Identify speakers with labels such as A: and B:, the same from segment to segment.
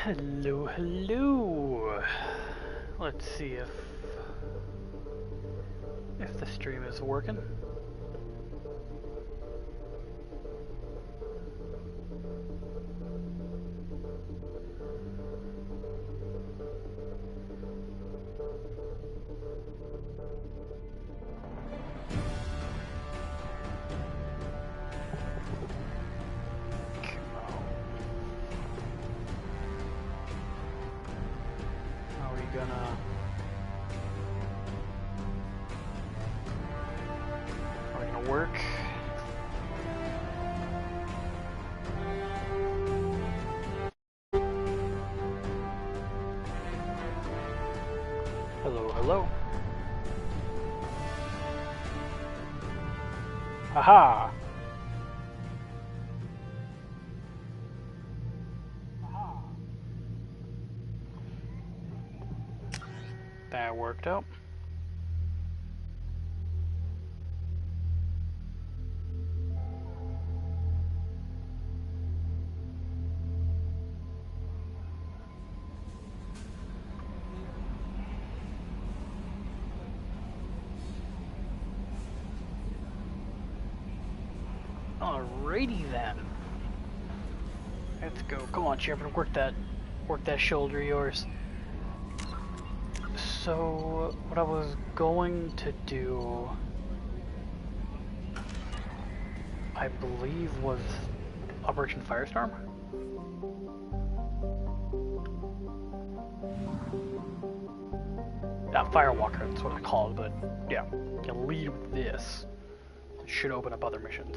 A: Hello, hello. Let's see if the stream is working. Are we gonna work? Hello, hello. Haha. That worked out. Alrighty then. Let's go. Come on, Shepard, work that shoulder of yours. So what I was going to do, I believe, was Operation Firestorm. Firewalker, that's what I call it, but yeah, you lead with this. It should open up other missions.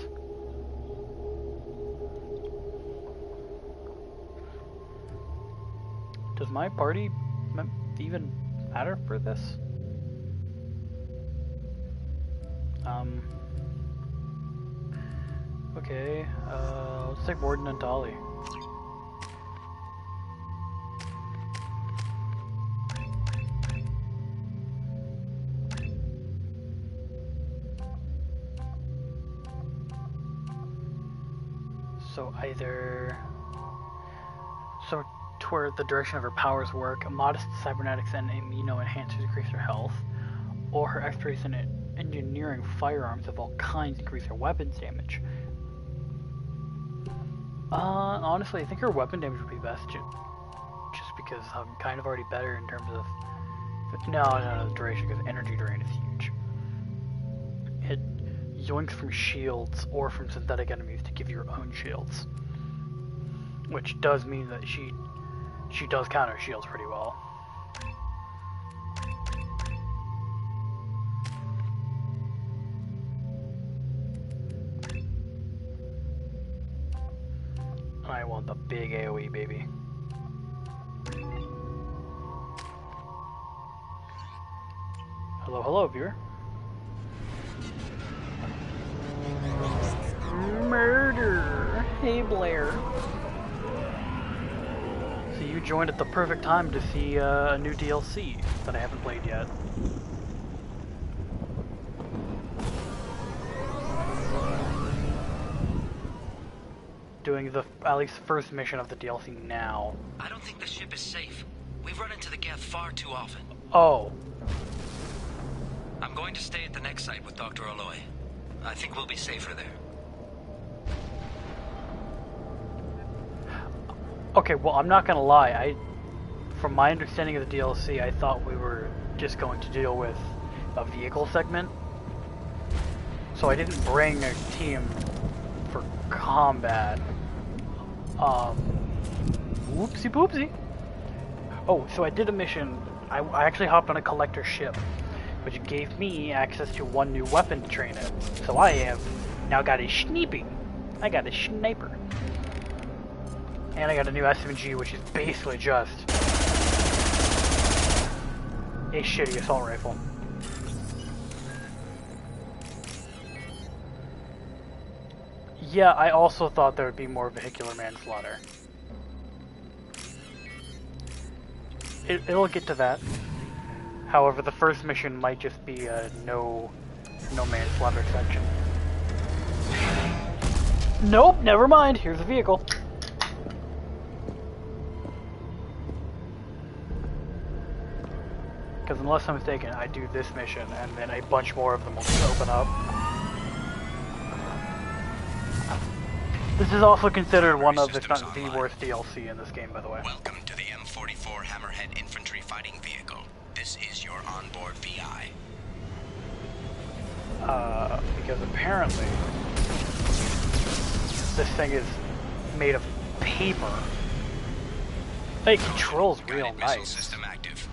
A: Does my party even matter for this? Okay, let's take Warden and Dolly. So either... So to where the direction of her powers work, modest cybernetics and amino enhancers increase her health, or her expertise in engineering firearms of all kinds increase her weapons damage. Honestly, I think her weapon damage would be best, just because I'm kind of already better in terms of... No, the duration, because energy drain is huge. It yoinks from shields or from synthetic enemies to give you your own shields. Which does mean that she does counter shields pretty well. I want the big AoE, baby. Hello, hello, viewer. Murder! Hey, Blair. So you joined at the perfect time to see a new DLC that I haven't played yet. Doing the at least first mission of the DLC now.
B: I don't think the ship is safe. We've run into the Geth far too often.
A: Oh.
B: I'm going to stay at the next site with Dr. Aloy. I think we'll be safer there.
A: Okay, well, I'm not gonna lie. From my understanding of the DLC, I thought we were just going to deal with a vehicle segment. So I didn't bring a team for combat. Whoopsie poopsie. Oh, so I did a mission. I actually hopped on a collector ship, which gave me access to one new weapon to train it. So I have now got a sniping. I got a sniper. And I got a new SMG, which is basically just a shitty assault rifle. Yeah, I also thought there would be more vehicular manslaughter. It'll get to that. However, the first mission might just be a no manslaughter section. Nope, never mind. Here's a vehicle. Because unless I'm mistaken, I do this mission, and then a bunch more of them will just open up. This is also considered one of, if not the worst DLC in this game, by the way.
B: Welcome to the M44 Hammerhead Infantry Fighting Vehicle. This is your onboard VI.
A: Because apparently this thing is made of paper. It controls real nice.
B: System active.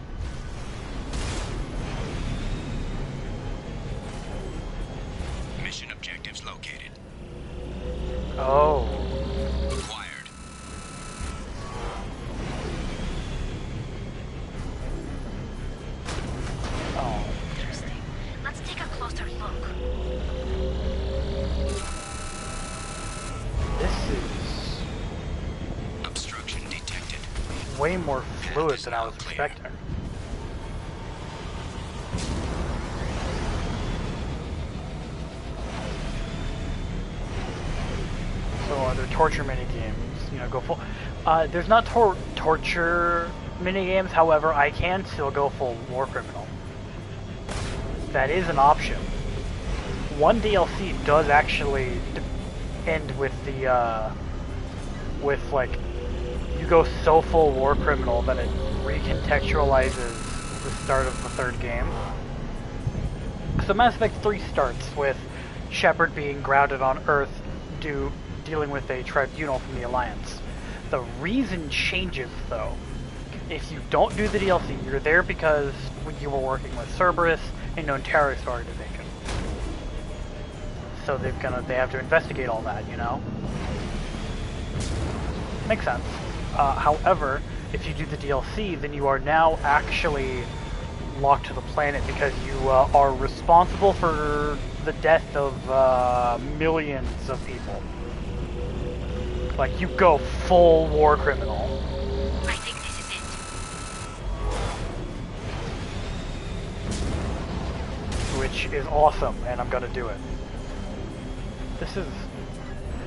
B: Mission objectives located.
A: Oh.
B: Acquired.
A: Oh.
C: Interesting. Let's take a closer look.
A: This is
B: Obstruction detected.
A: way more fluid than I was expecting. So are there torture mini games? You know, go full. There's not torture mini games. However, I can still go full war criminal. That is an option. One DLC does actually end with the with like you go so full war criminal that it recontextualizes the start of the third game. So Mass Effect 3 starts with Shepard being grounded on Earth dealing with a tribunal from the Alliance. The reason changes though. If you don't do the DLC, you're there because you were working with Cerberus, a known terrorist organization. So they have to investigate all that, you know? Makes sense. However, if you do the DLC, then you are now actually locked to the planet because you are responsible for the death of millions of people. Like, you go full war criminal.
C: I think this is it.
A: Which is awesome, and I'm gonna do it.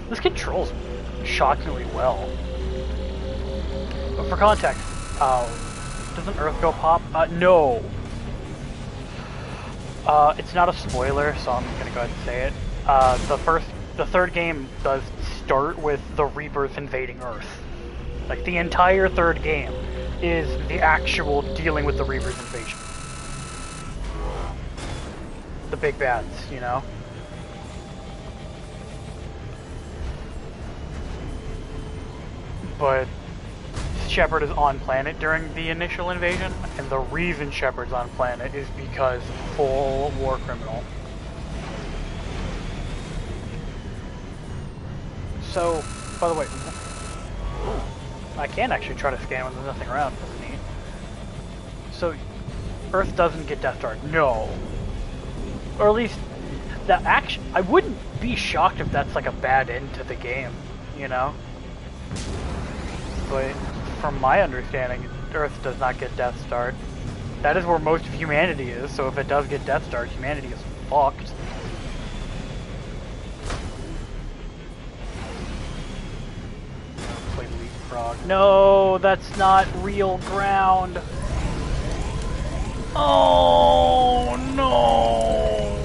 A: This controls shockingly well. But for context, doesn't Earth go pop? No. It's not a spoiler, so I'm gonna go ahead and say it. The third game does start with the Reapers invading Earth. Like, the entire third game is the actual dealing with the Reapers invasion. The big bads, you know? But Shepard is on planet during the initial invasion, and the reason Shepard's on planet is because full war criminal. So, by the way, I can actually try to scan when there's nothing around. That's neat. So, Earth doesn't get Death Star. No. Or at least, I wouldn't be shocked if that's like a bad end to the game, you know? But from my understanding, Earth does not get Death Star. That is where most of humanity is, so if it does get Death Star, humanity is fucked. Play Leapfrog. No, that's not real ground. Oh no!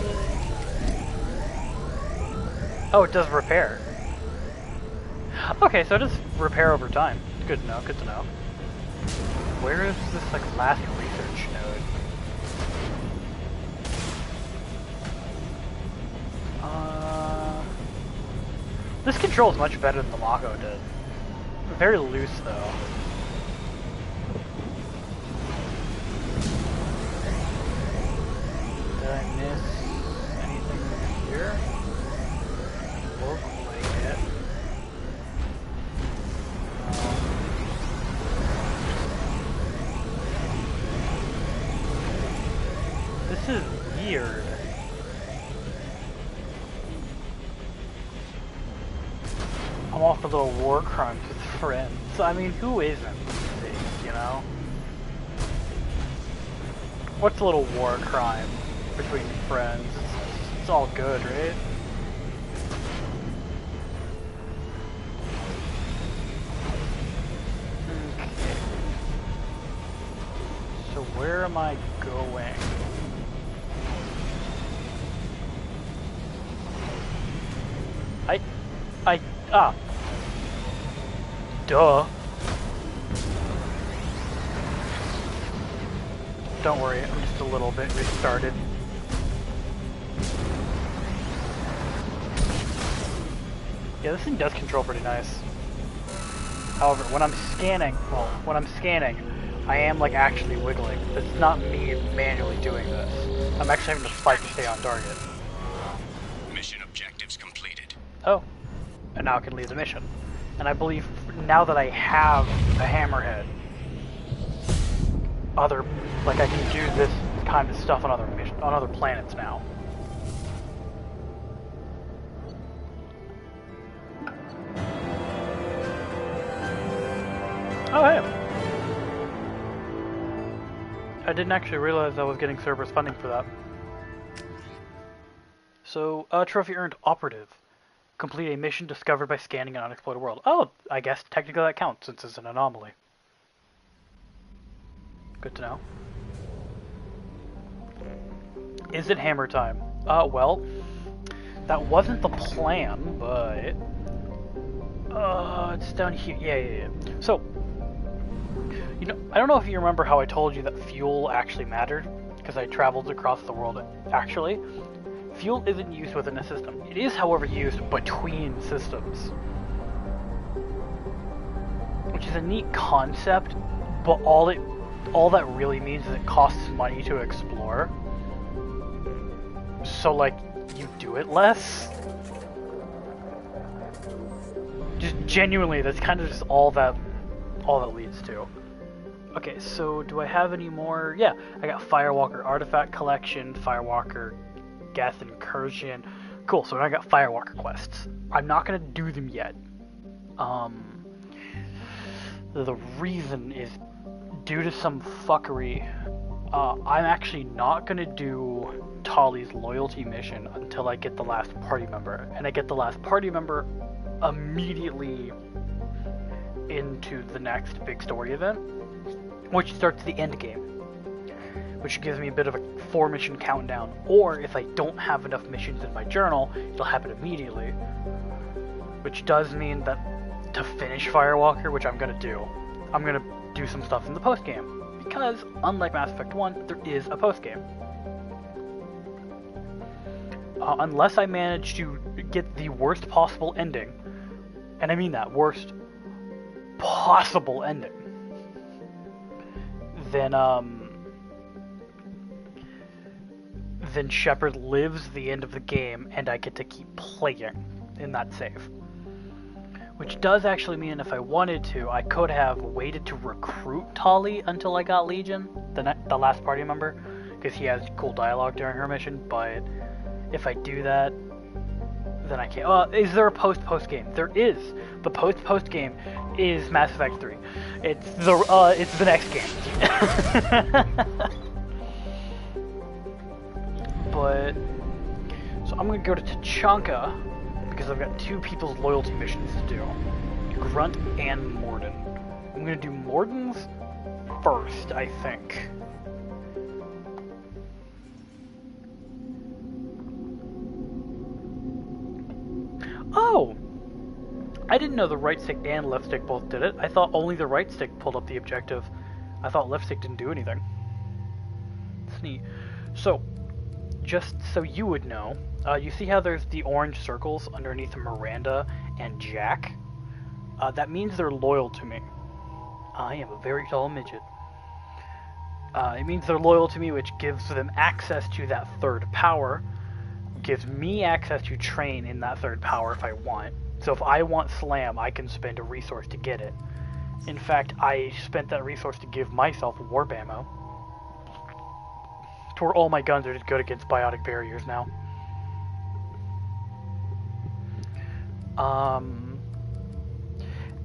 A: Oh, it does repair. Okay, so it does repair over time. Good to know, good to know. Where is this, like, last research node? This controls much better than the Mako did. Very loose, though. Did I miss anything here? Look like it. This is weird. I'm off for little war crimes with friends. I mean, who isn't these days, you know? What's a little war crime between friends? It's all good, right? Okay. So where am I going? Duh. Don't worry, I'm just a little bit restarted. Yeah, this thing does control pretty nice. However, when I'm scanning, I am like actually wiggling. It's not me manually doing this. I'm actually having to fight to stay on target.
B: Mission objectives completed.
A: Oh, and now I can leave the mission. And I believe now that I have a hammerhead, I can do this kind of stuff on other planets now. Oh, hey. I didn't actually realize I was getting Cerberus funding for that. So, trophy earned operative. Complete a mission discovered by scanning an unexplored world. Oh, I guess technically that counts since it's an anomaly. Good to know. Is it hammer time? Well, that wasn't the plan, but... it's down here. Yeah. So, you know, I don't know if you remember how I told you that fuel actually mattered, because I traveled across the world, actually. Fuel isn't used within a system. It is, however, used between systems. Which is a neat concept, but all that really means is it costs money to explore. So, like, you do it less. Just genuinely, that's kind of just all that leads to. Okay, so do I have any more? Yeah, I got Firewalker Artifact Collection, Firewalker Geth Incursion. Cool, so I got Firewalker quests. I'm not gonna do them yet. The reason is due to some fuckery. I'm actually not gonna do Tali's loyalty mission until I get the last party member, and I get the last party member immediately into the next big story event, which starts the end game, which gives me a bit of a 4-mission countdown. Or if I don't have enough missions in my journal, it'll happen immediately, which does mean that to finish Firewalker, which I'm gonna do some stuff in the post game, because unlike Mass Effect 1, there is a post game. Unless I manage to get the worst possible ending, and I mean that, worst possible ending, then Shepard lives the end of the game and I get to keep playing in that save. Which does actually mean if I wanted to, I could have waited to recruit Tali until I got Legion, the last party member, because he has cool dialogue during her mission, but if I do that, then I can't. Is there a post game? There is. The post game is Mass Effect 3. It's the next game. But so I'm gonna go to Tachanka because I've got 2 people's loyalty missions to do, Grunt and Morden. I'm gonna do Morden's first, I think. Oh! I didn't know the right stick and left stick both did it. I thought only the right stick pulled up the objective. I thought left stick didn't do anything. It's neat. So, just so you would know, you see how there's the orange circles underneath Miranda and Jack? That means they're loyal to me. I am a very tall midget. It means they're loyal to me, which gives them access to that third power, gives me access to train in that third power if I want. So if I want Slam, I can spend a resource to get it. In fact, I spent that resource to give myself warp ammo, to where all my guns are just good against biotic barriers now.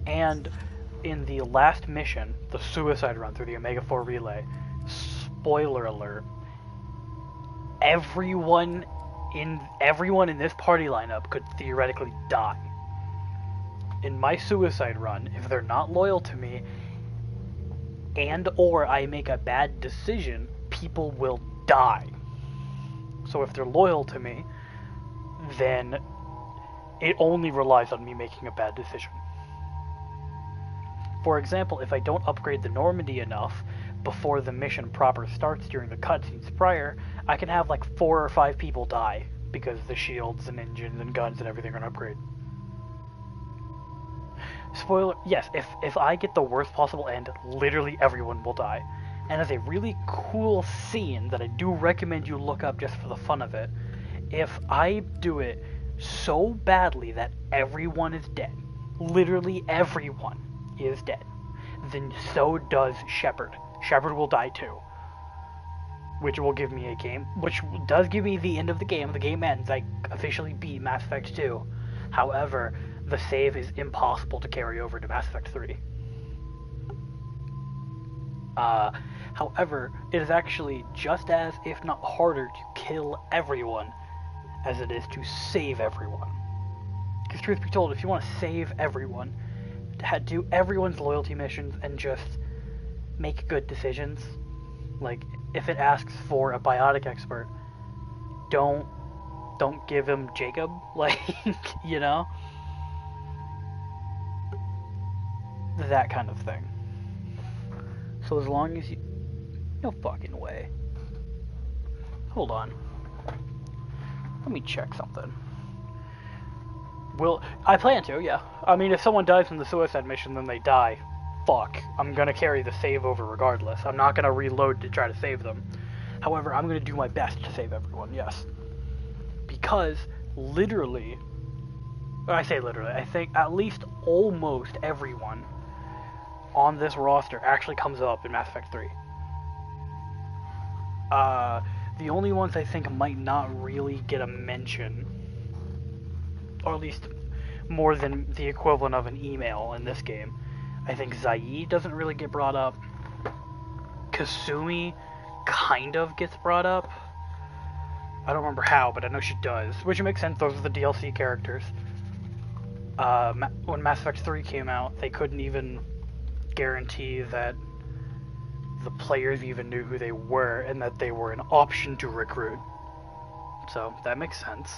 A: And in the last mission, the suicide run through the Omega 4 relay, spoiler alert, everyone in this party lineup could theoretically die. In my suicide run, if they're not loyal to me, and or I make a bad decision, people will die. So if they're loyal to me, then it only relies on me making a bad decision. For example, if I don't upgrade the Normandy enough before the mission proper starts during the cutscenes prior, I can have like 4 or 5 people die because the shields and engines and guns and everything are an upgrade. Spoiler, yes, if I get the worst possible end, literally everyone will die. And as a really cool scene that I do recommend you look up just for the fun of it, if I do it so badly that everyone is dead, literally everyone is dead, then so does Shepard. Shepard will die too. Which will give me a game, which does give me the end of the game. The game ends, I officially beat Mass Effect 2. However, the save is impossible to carry over to Mass Effect 3. However, it is actually just as, if not harder, to kill everyone as it is to save everyone. Because truth be told, if you want to save everyone, do everyone's loyalty missions and just make good decisions. Like, if it asks for a biotic expert, don't give him Jacob, like, you know? That kind of thing. So as long as you... No fucking way. Hold on. Let me check something. I plan to, yeah. I mean, if someone dies in the suicide mission, then they die. Fuck. I'm gonna carry the save over regardless. I'm not gonna reload to try to save them. However, I'm gonna do my best to save everyone, yes. Because, literally... I say literally, I think at least almost everyone on this roster actually comes up in Mass Effect 3. The only ones I think might not really get a mention, or at least more than the equivalent of an email in this game. I think Zaid doesn't really get brought up. Kasumi kind of gets brought up. I don't remember how, but I know she does, which makes sense. Those are the DLC characters. When Mass Effect 3 came out, they couldn't even guarantee that the players even knew who they were and that they were an option to recruit. So that makes sense.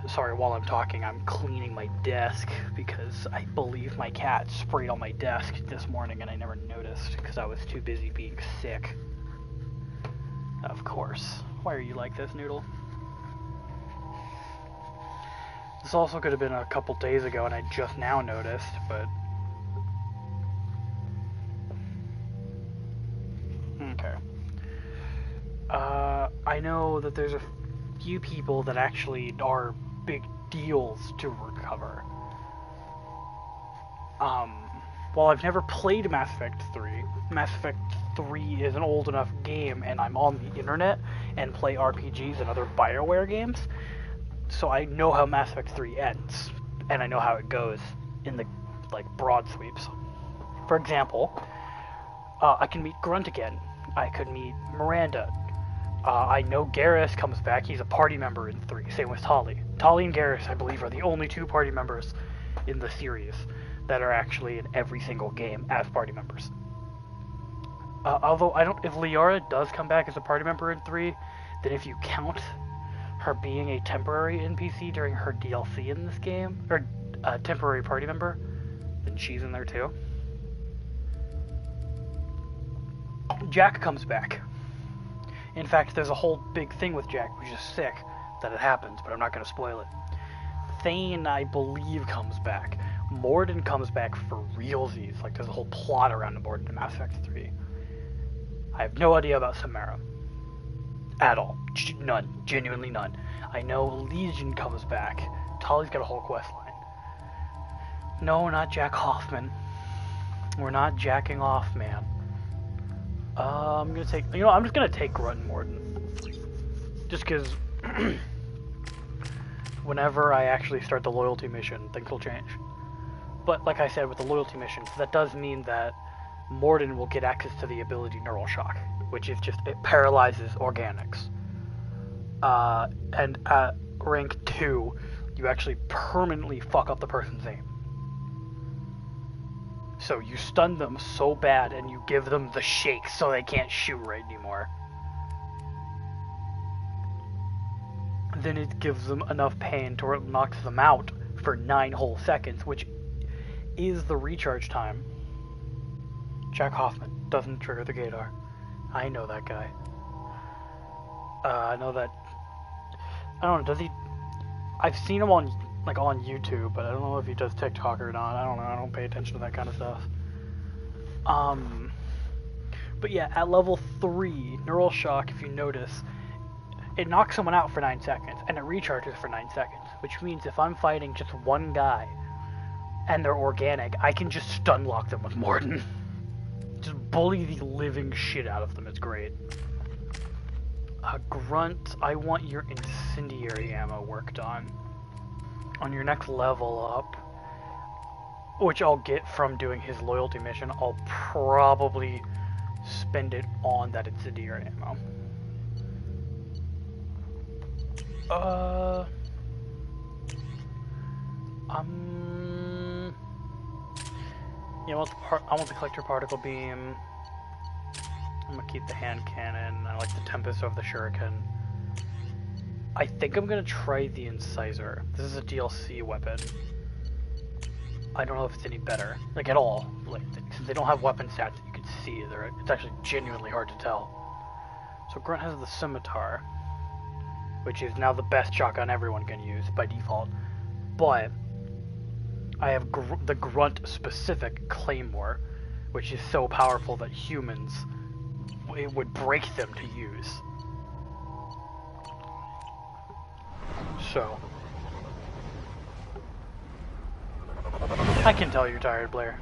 A: Sorry, while I'm talking, I'm cleaning my desk because I believe my cat sprayed on my desk this morning and I never noticed because I was too busy being sick. Of course. Why are you like this, Noodle? This also could have been a couple days ago and I just now noticed, but... Okay. I know that there's a few people that actually are big deals to recover. While I've never played Mass Effect 3, Mass Effect 3 is an old enough game and I'm on the internet and play RPGs and other BioWare games, so I know how Mass Effect 3 ends, and I know how it goes in the, like, broad sweeps. For example, I can meet Grunt again. I could meet Miranda. I know Garrus comes back. He's a party member in 3. Same with Tali. Tali and Garrus, I believe, are the only 2 party members in the series that are actually in every single game as party members. Although, if Liara does come back as a party member in 3, then if you count her being a temporary NPC during her DLC in this game, or a temporary party member, then she's in there too. Jack comes back. In fact, there's a whole big thing with Jack, which is sick that it happens, but I'm not going to spoil it. Thane, I believe, comes back. Mordin comes back for realsies. Like, there's a whole plot around Mordin in Mass Effect 3. I have no idea about Samara. At all. None. Genuinely none. I know Legion comes back. Tali's got a whole quest line. No, not Jack Hoffman. We're not jacking off, man. I'm gonna take... You know, I'm just gonna take Grunt and Mordin. Just because... whenever I actually start the loyalty mission, things will change. But, like I said, with the loyalty missions, that does mean that Mordin will get access to the ability Neural Shock, which is just... It paralyzes organics. And at rank 2, you actually permanently fuck up the person's aim. So you stun them so bad and you give them the shake so they can't shoot right anymore. Then it gives them enough pain to where it knocks them out for 9 whole seconds, which is the recharge time. Jack Hoffman doesn't trigger the Gator. I know that guy. I know that. I don't know. Does he? I've seen him on YouTube, but I don't know if he does TikTok or not. I don't know. I don't pay attention to that kind of stuff. But yeah, at level 3, Neural Shock, if you notice, it knocks someone out for 9 seconds, and it recharges for 9 seconds, which means if I'm fighting just one guy, and they're organic, I can just stun lock them with Mordin. Just bully the living shit out of them, it's great. Grunt, I want your incendiary ammo worked on your next level up, which I'll get from doing his loyalty mission. I'll probably spend it on that incendiary ammo. Yeah, I want the collector particle beam. I'm gonna keep the hand cannon. I like the Tempest over the Shuriken. I think I'm gonna try the Incisor. This is a DLC weapon. I don't know if it's any better, like at all. Like, since they don't have weapon stats that you can see, it's actually genuinely hard to tell. So Grunt has the Scimitar, which is now the best shotgun everyone can use by default. But I have the Grunt-specific Claymore, which is so powerful that humans, it would break them to use. So, I can tell you're tired, Blair.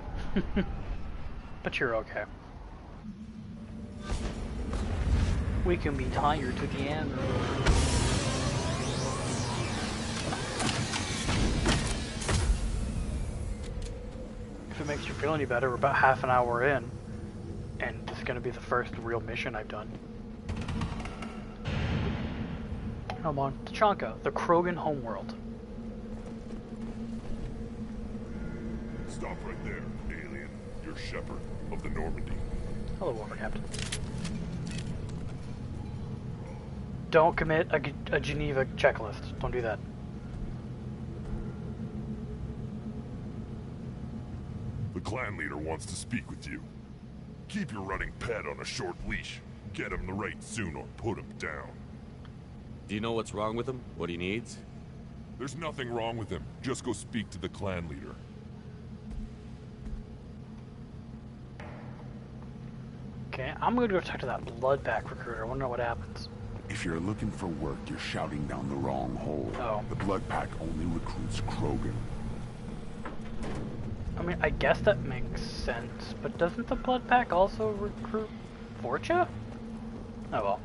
A: But you're okay. We can be tired together. If it makes you feel any better, we're about half an hour in, and this is going to be the first real mission I've done. I'm on Tuchanka, the Krogan homeworld.
D: Stop right there, alien. You're Shepard of the Normandy.
A: Hello, War Captain. Don't commit a Geneva checklist. Don't do that.
D: The clan leader wants to speak with you. Keep your running pet on a short leash. Get him the right soon or put him down.
E: Do you know what's wrong with him? What he needs?
D: There's nothing wrong with him. Just go speak to the clan leader.
A: Okay, I'm gonna go talk to that Bloodpack recruiter. I wanna know what happens.
F: If you're looking for work, you're shouting down the wrong hole.
A: Oh.
F: The Bloodpack only recruits Krogan.
A: I mean, I guess that makes sense, but doesn't the Bloodpack also recruit Forcha? Oh well.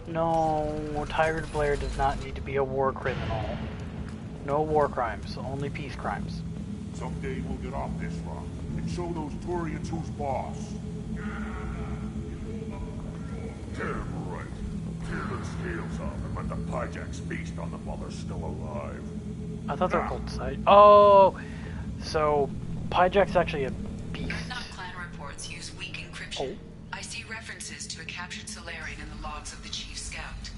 A: No, Tired Blair does not need to be a war criminal. No war crimes, only peace crimes.
D: Someday we'll get off this rock and show those Turians who's boss. Damn right. Tear their scales off and let the Pyjaks feast on them while they're still alive.
A: I thought they were called Sight. Oh, so Pyjak's actually a beast.
G: Not clan reports use weak encryption.
A: Oh.
G: I see references to a captured Solarian in the logs of the Chief Scout.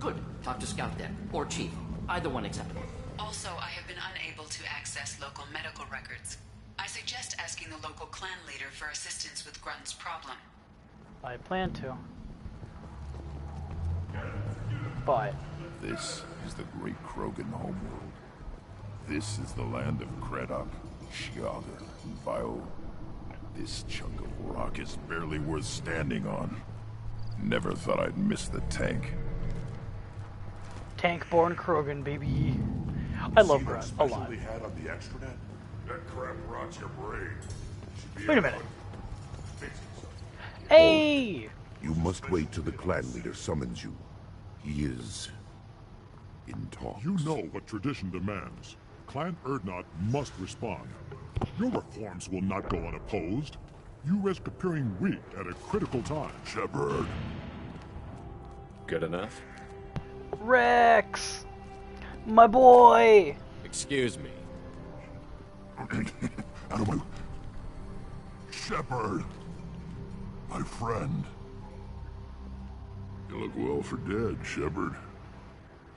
H: Good. Talk to Scout then. Or Chief. Either one acceptable.
G: Also, I have been unable to access local medical records. I suggest asking the local clan leader for assistance with Grunt's problem.
A: I plan to. But
D: This is the great Krogan homeworld. This is the land of Kredok, Shiaga, and Vio. This chunk of rock is barely worth standing on. Never thought I'd miss the tank.
A: Tank-born Krogan, baby. I love Grunt a lot.
D: They had on the extranet? That crap rots your brain.
A: Wait a minute. Hey!
I: You must wait till the clan leader summons you. He is in talks.
D: You know what tradition demands. Clan Urdnot must respond. Your reforms will not go unopposed. You risk appearing weak at a critical time. Shepard.
E: Good enough?
A: Rex! My boy!
E: Excuse me.
D: Shepard! My friend. You look well for dead, Shepard.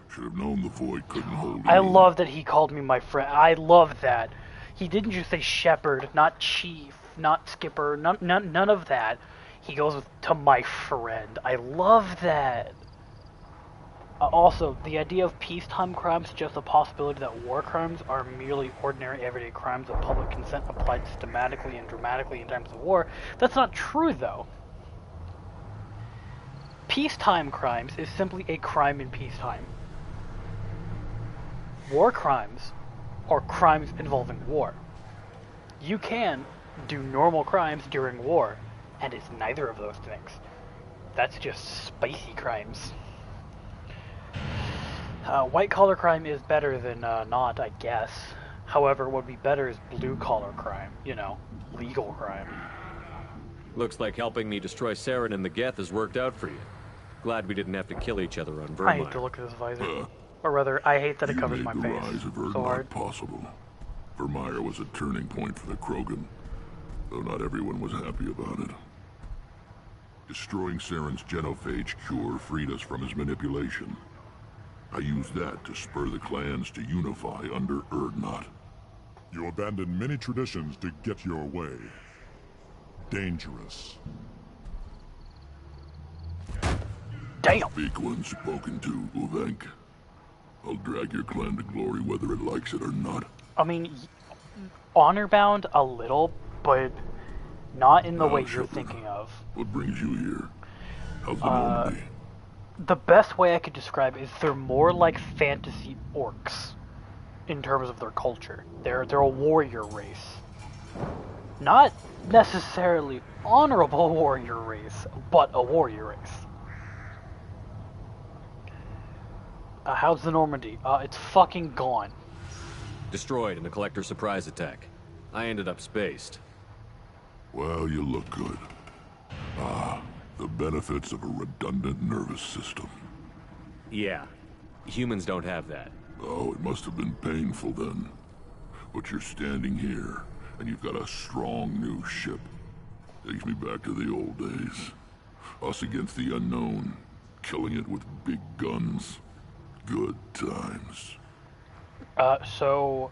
D: Should have known the void couldn't hold
A: I
D: you.
A: love that he called me my friend. I love that. He didn't just say Shepard, not Chief, not Skipper, none of that. He goes with, to my friend. I love that. Also, the idea of peacetime crimes suggests the possibility that war crimes are merely ordinary everyday crimes of public consent applied systematically and dramatically in times of war. That's not true, though. Peacetime crimes is simply a crime in peacetime. War crimes are crimes involving war. You can do normal crimes during war, and it's neither of those things. That's just spicy crimes. White-collar crime is better than not, I guess. However, what would be better is blue-collar crime. You know, legal crime.
E: Looks like helping me destroy Saren and the Geth has worked out for you. Glad we didn't have to kill each other on Vermire.
A: I hate to look at this visor. Or rather, I hate that it covers my
D: You made
A: face
D: the rise of
A: so
D: Urdnot
A: hard.
D: possible. Vermire was a turning point for the Krogan, though not everyone was happy about it. Destroying Saren's genophage cure freed us from his manipulation. I used that to spur the clans to unify under Urdnot.
J: You abandoned many traditions to get your way. Dangerous.
A: Damn!
D: Speak when spoken to, Uvenk. I'll drag your clan to glory whether it likes it or not.
A: I mean, honor-bound a little, but not in the way you're
D: Shepard,
A: thinking of.
D: What brings you here? How's the Normandy?
A: The best way I could describe it is they're more like fantasy orcs in terms of their culture. They're a warrior race. Not necessarily honorable warrior race, but a warrior race. How's the Normandy? It's fucking gone.
E: Destroyed in a collector surprise attack. I ended up spaced.
D: Well, you look good. The benefits of a redundant nervous system.
E: Yeah. Humans don't have that.
D: Oh, it must have been painful then. But you're standing here, and you've got a strong new ship. Takes me back to the old days. Us against the unknown, killing it with big guns. Good times.
A: So,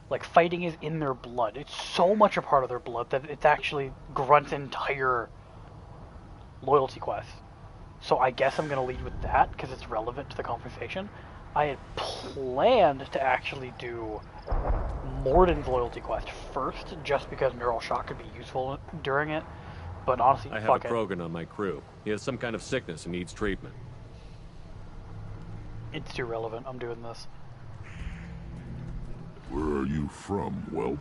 A: like, fighting is in their blood. It's so much a part of their blood that it's actually Grunt's entire loyalty quest. So I guess I'm going to lead with that, because it's relevant to the conversation. I had planned to actually do Morden's loyalty quest first, just because Neural Shock could be useful during it. But honestly,
E: I have
A: fuck
E: a
A: it.
E: Krogan on my crew. He has some kind of sickness and needs treatment.
A: It's too relevant. I'm doing this.
D: Where are you from, whelp?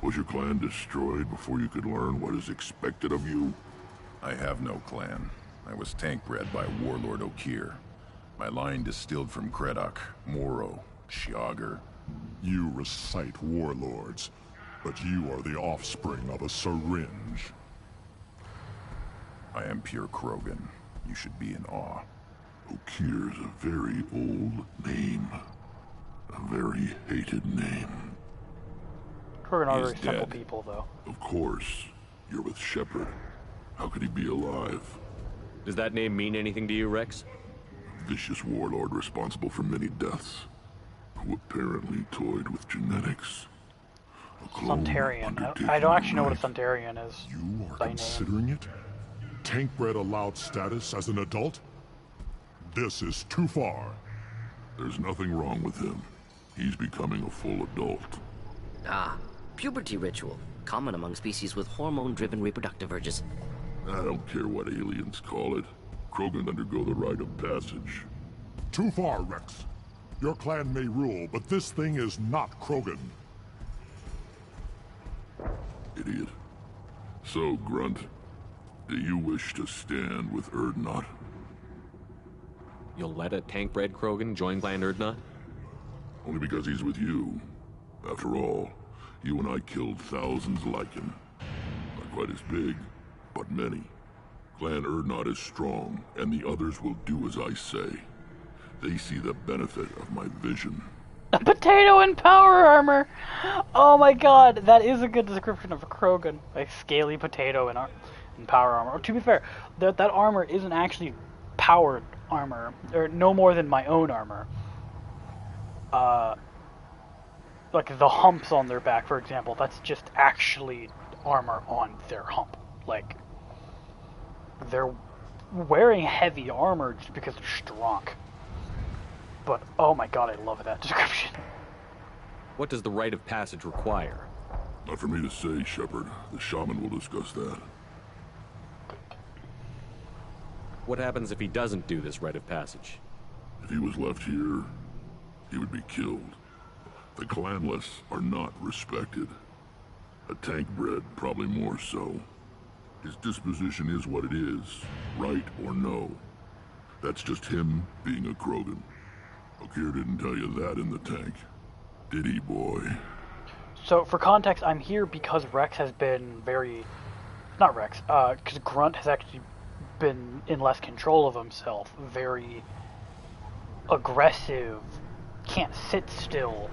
D: Was your clan destroyed before you could learn what is expected of you?
K: I have no clan. I was tank bred by Warlord Okeer. My line distilled from Kredok, Moro, Shiagar.
J: You recite warlords, but you are the offspring of a syringe.
K: I am pure Krogan. You should be in awe.
D: Okeer's a very old name. A very hated name.
A: We're not
K: He is
A: very simple
K: dead.
A: people, though.
D: Of course. You're with Shepard. How could he be alive?
E: Does that name mean anything to you, Rex?
D: Vicious warlord responsible for many deaths. Who apparently toyed with genetics. A clone
A: Suntarian.
D: undertaking
A: I don't actually know what a
D: right.
A: Suntarian is.
J: You are
A: by name.
J: considering it? Tank bred allowed status as an adult? This is too far.
D: There's nothing wrong with him. He's becoming a full adult.
H: Ah, puberty ritual. Common among species with hormone-driven reproductive urges.
D: I don't care what aliens call it. Krogan undergo the rite of passage.
J: Too far, Rex. Your clan may rule, but this thing is not Krogan.
D: Idiot. So, Grunt, do you wish to stand with Urdnot?
E: You'll let a tank-bred Krogan join Clan Urdnot?
D: Only because he's with you. After all, you and I killed thousands like him. Not quite as big, but many. Clan Urdnot is strong, and the others will do as I say. They see the benefit of my vision.
A: A potato in power armor! Oh my god, that is a good description of a Krogan. A scaly potato in power armor. To be fair, that armor isn't actually powered armor, or no more than my own armor. Like the humps on their back, for example, that's just actually armor on their hump. Like, they're wearing heavy armor just because they're strong. But, oh my god, I love that description.
E: What does the rite of passage require?
D: Not for me to say, Shepard. The shaman will discuss that.
E: What happens if he doesn't do this rite of passage?
D: If he was left here, he would be killed. The clanless are not respected. A tank bred, probably more so. His disposition is what it is, right or no. That's just him being a Krogan. Okeer didn't tell you that in the tank. Did he, boy?
A: So, for context, I'm here because Rex has been very... Not Rex, because Grunt has actually been in less control of himself. Very aggressive, can't sit still.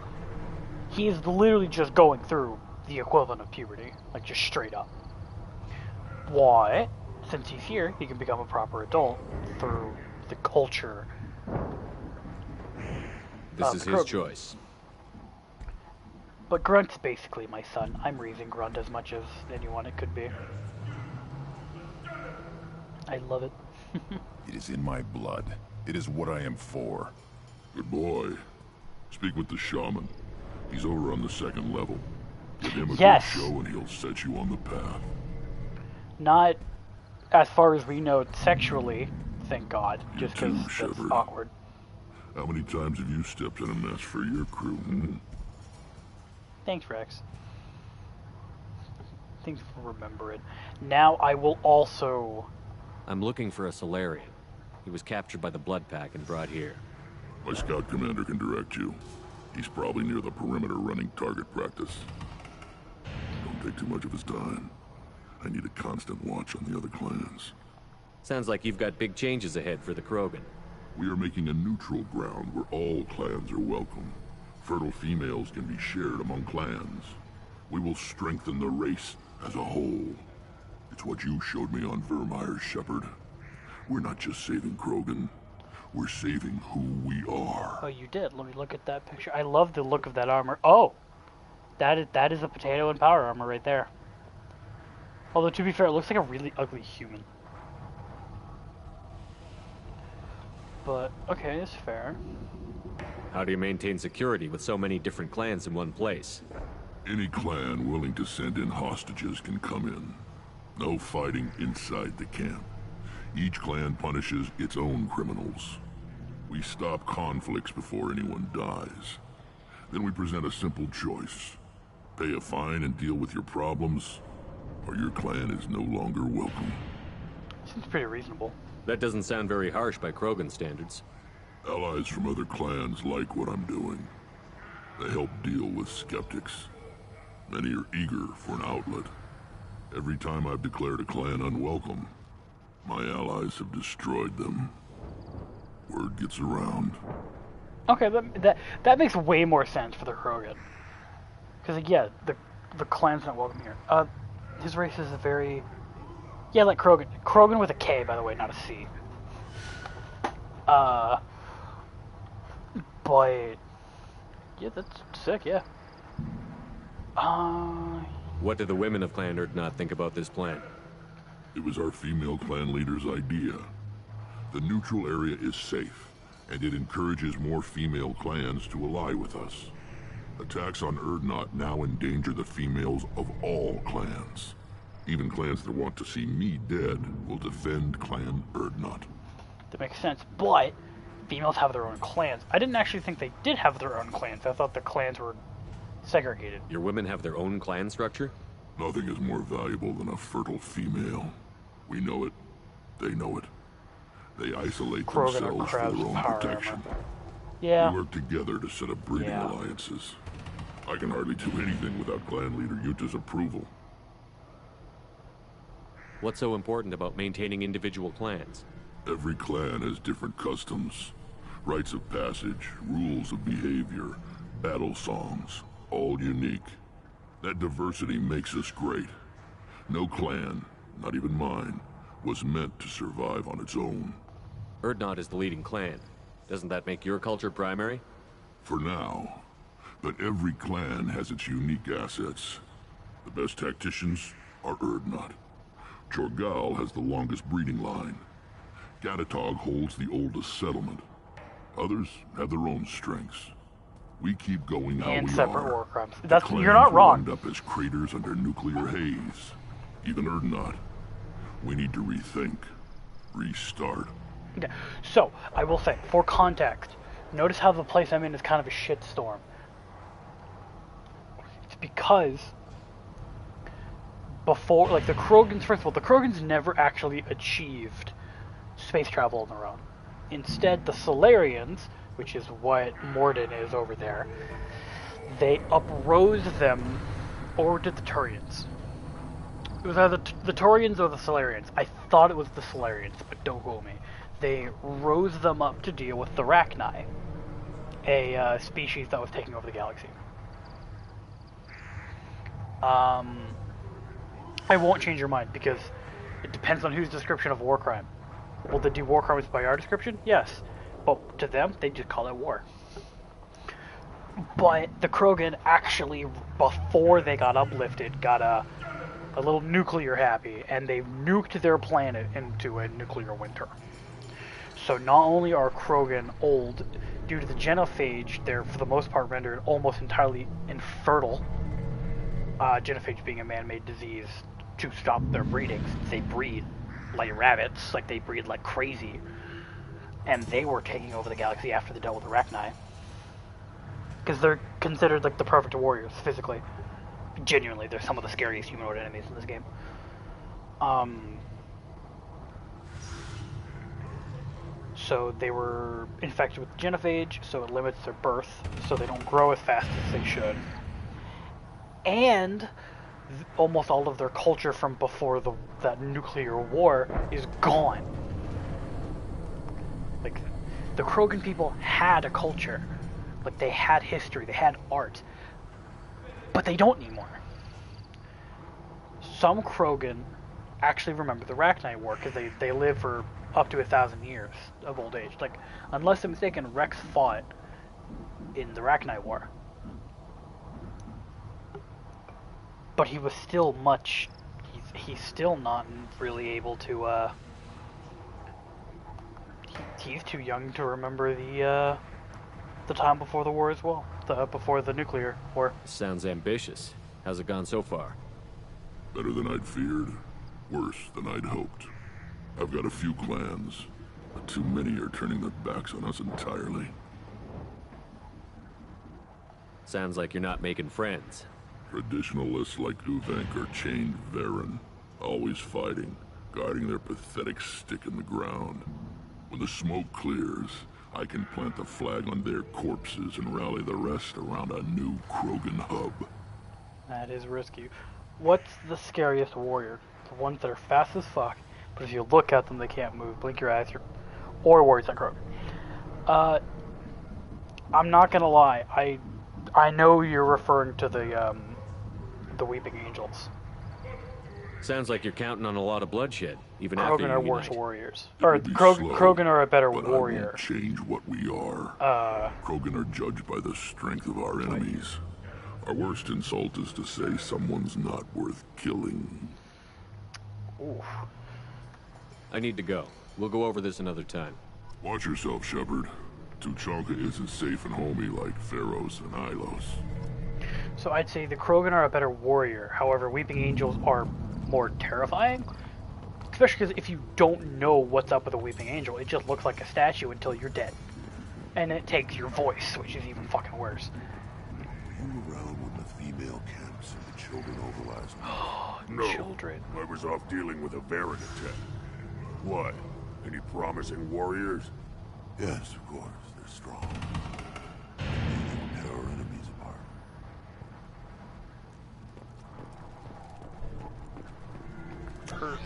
A: He's literally just going through the equivalent of puberty, like just straight up. Why? Since he's here, he can become a proper adult through the culture.
E: This is his choice.
A: But Grunt's basically my son. I'm raising Grunt as much as anyone it could be. I love it.
K: It is in my blood. It is what I am for.
D: Good boy. Speak with the shaman. He's over on the second level. Give him a good show and he'll set you on the path.
A: Not, as far as we know, sexually, thank God. Just because that's awkward.
D: How many times have you stepped in a mess for your crew, hmm?
A: Thanks, Rex. Thanks for remembering. Now I will also...
E: I'm looking for a Salarian. He was captured by the Blood Pack and brought here.
D: My scout commander can direct you. He's probably near the perimeter running target practice. Don't take too much of his time. I need a constant watch on the other clans.
E: Sounds like you've got big changes ahead for the Krogan.
D: We are making a neutral ground where all clans are welcome. Fertile females can be shared among clans. We will strengthen the race as a whole. It's what you showed me on Vermeer, Shepard. We're not just saving Krogan. We're saving who we are.
A: Oh, you did. Let me look at that picture. I love the look of that armor. Oh! That is a potato and power armor right there. Although, to be fair, it looks like a really ugly human. But, okay, it's fair.
E: How do you maintain security with so many different clans in one place?
D: Any clan willing to send in hostages can come in. No fighting inside the camp. Each clan punishes its own criminals. We stop conflicts before anyone dies. Then we present a simple choice. Pay a fine and deal with your problems, or your clan is no longer welcome.
A: Seems pretty reasonable.
E: That doesn't sound very harsh by Krogan standards.
D: Allies from other clans like what I'm doing. They help deal with skeptics. Many are eager for an outlet. Every time I've declared a clan unwelcome, my allies have destroyed them. Word gets around.
A: Okay, that makes way more sense for the Krogan. Because, yeah, the clan's not welcome here. His race is a very... Yeah, like Krogan. Krogan with a K, by the way, not a C. But... Yeah, that's sick, yeah.
E: What do the women of Clan Urdnot think about this plan?
D: It was our female clan leader's idea. The neutral area is safe, and it encourages more female clans to ally with us. Attacks on Urdnot now endanger the females of all clans. Even clans that want to see me dead will defend Clan Urdnot.
A: That makes sense, but females have their own clans. I didn't actually think they did have their own clans. I thought the clans were segregated.
E: Your women have their own clan structure?
D: Nothing is more valuable than a fertile female. We know it. They know it. They isolate themselves for their own protection.
A: Yeah.
D: We work together to set up breeding alliances. I can hardly do anything without clan leader Yuta's approval.
E: What's so important about maintaining individual clans?
D: Every clan has different customs, rites of passage, rules of behavior, Battle songs, all unique. That diversity makes us great. No clan, not even mine, was meant to survive on its own.
E: Urdnot is the leading clan. Doesn't that make your culture primary?
D: For now. But every clan has its unique assets. The best tacticians are Urdnot. Chorgal has the longest breeding line. Gatatog holds the oldest settlement. Others have their own strengths. We keep going how
A: And
D: we
A: separate
D: are.
A: war crimes.
D: The
A: That's,
D: clans
A: you're not
D: will
A: wrong.
D: end up as craters under nuclear haze. Even Urdnot. We need to rethink. Restart.
A: Yeah. So, I will say, for context, notice how the place I'm in is kind of a shitstorm. It's because before, like the Krogans, first of all, the Krogans never actually achieved space travel on their own. Instead, the Solarians, which is what Mordin is over there, they uprose them, or did the Turians? It was either the Turians or the Solarians. I thought it was the Solarians, but don't quote me. They rose them up to deal with the Rachni, a species that was taking over the galaxy. I won't change your mind, because it depends on whose description of war crime. Will they do war crimes by our description? Yes. But to them, they just call it war. But the Krogan actually, before they got uplifted, got a little nuclear happy, and they nuked their planet into a nuclear winter. So not only are Krogan old, due to the genophage, they're for the most part rendered almost entirely infertile. Genophage being a man-made disease to stop their breeding. They breed like rabbits, like they breed like crazy. And they were taking over the galaxy after they dealt with the Rachni. Because they're considered like the perfect warriors, physically. Genuinely, they're some of the scariest humanoid enemies in this game. So they were infected with genophage, so it limits their birth, so they don't grow as fast as they should. And almost all of their culture from before that nuclear war is gone. Like, the Krogan people had a culture. Like, they had history, they had art. But they don't anymore. Some Krogan actually remember the Rachni War, because they live for up to 1,000 years of old age. Like, unless I'm mistaken, Rex fought in the Rachni War. But he was still he's still not really able to, he's too young to remember the time before the war as well. Before the nuclear war.
E: Sounds ambitious. How's it gone so far?
D: Better than I'd feared. Worse than I'd hoped. I've got a few clans, but too many are turning their backs on us entirely.
E: Sounds like you're not making friends.
D: Traditionalists like Uvenk are chained Varen, always fighting, guarding their pathetic stick in the ground. When the smoke clears, I can plant the flag on their corpses and rally the rest around a new Krogan hub. That
A: is risky. What's the scariest warrior? The ones that are fast as fuck, but if you look at them, they can't move. Blink your eyes, or warriors like Krogan. I'm not gonna lie. I know you're referring to the Weeping Angels.
E: Sounds like you're counting on a lot of bloodshed, even after you
A: Krogan are
E: unite.
A: worse warriors. Or Krogan are a better warrior.
D: I won't change what we are. Krogan are judged by the strength of our enemies. Our worst insult is to say someone's not worth killing.
A: Oof.
E: I need to go. We'll go over this another time.
D: Watch yourself, Shepard. Tuchanka isn't safe and homey like Pharaohs and Ilos.
A: So I'd say the Krogan are a better warrior. However, Weeping Angels are more terrifying. Especially because if you don't know what's up with a Weeping Angel, it just looks like a statue until you're dead. And it takes your voice, which is even fucking worse.
I: Were you around when the female camps and the children overlast?
D: No,
A: children.
I: I was off dealing with a Varen attack. What? Any promising warriors? Yes, of course. They're strong. They will tear our enemies apart.
A: Earth.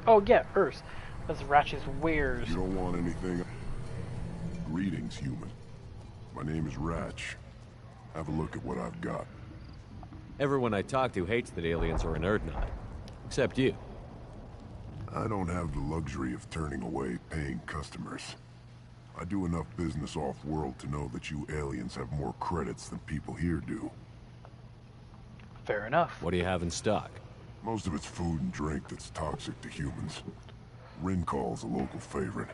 A: Oh yeah, Earth. That's Ratchet's wares.
J: You don't want anything. Greetings, human. My name is Ratch.
I: Have a look at what I've got.
E: Everyone I talk to hates that aliens are an Urdnot. Except you.
I: I don't have the luxury of turning away paying customers. I do enough business off-world to know that you aliens have more credits than people here do.
A: Fair enough.
E: What do you have in stock?
I: Most of it's food and drink that's toxic to humans. Rincol's a local favorite.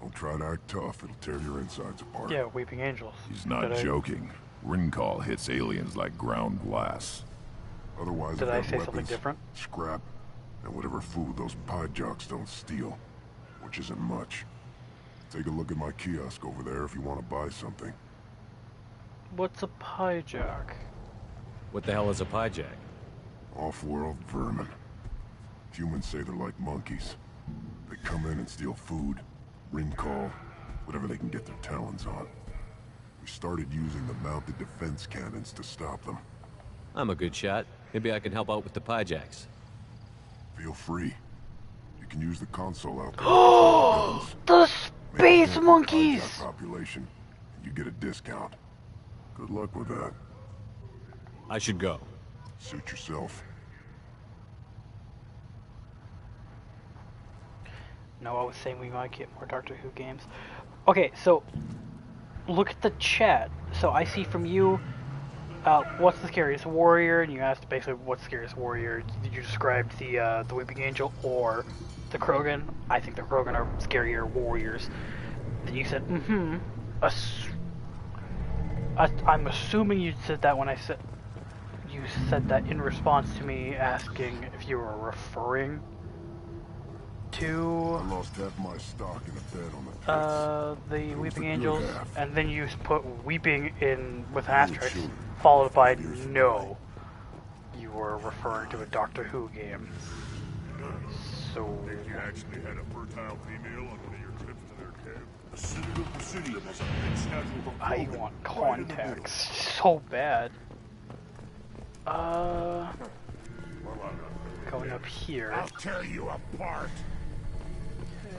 I: Don't try to act tough, it'll tear your insides apart.
A: Yeah, Weeping Angels.
K: He's not joking. Rincal hits aliens like ground glass.
I: Otherwise,
A: did
I: I've
A: I
I: got
A: say
I: weapons,
A: something different?
I: scrap, and whatever food those pie jocks don't steal, which isn't much. Take a look at my kiosk over there if you want to buy something.
A: What's a pie jock?
E: What the hell is a pyjack?
I: Off-world vermin. Humans say they're like monkeys. They come in and steal food, Rincal, whatever they can get their talons on. We started using the mounted defense cannons to stop them.
E: I'm a good shot. Maybe I can help out with the pyjacks.
I: Feel free. You can use the console out there.
A: Oh, the space monkeys!
I: Population, and you get a discount. Good luck with that.
E: I should go.
I: Suit yourself.
A: No, I was saying we might get more Doctor Who games. Okay, so look at the chat. So I see from you, what's the scariest warrior? And you asked basically what's the scariest warrior. Did you describe the Weeping Angel or the Krogan? I think the Krogan are scarier warriors. Then you said, I'm assuming you said that when I said you said that in response to me asking if you were referring to
I: I lost half my stock in a bed on
A: the Weeping Angels, and then you put Weeping in with an asterisk, followed by no. You were referring to a Doctor Who game. So
I: you actually had a fertile female on one of your trips to their camp? A Citadel Presidium has a big statue of a
A: I want context so bad. Going up here.
I: I'll tear you apart.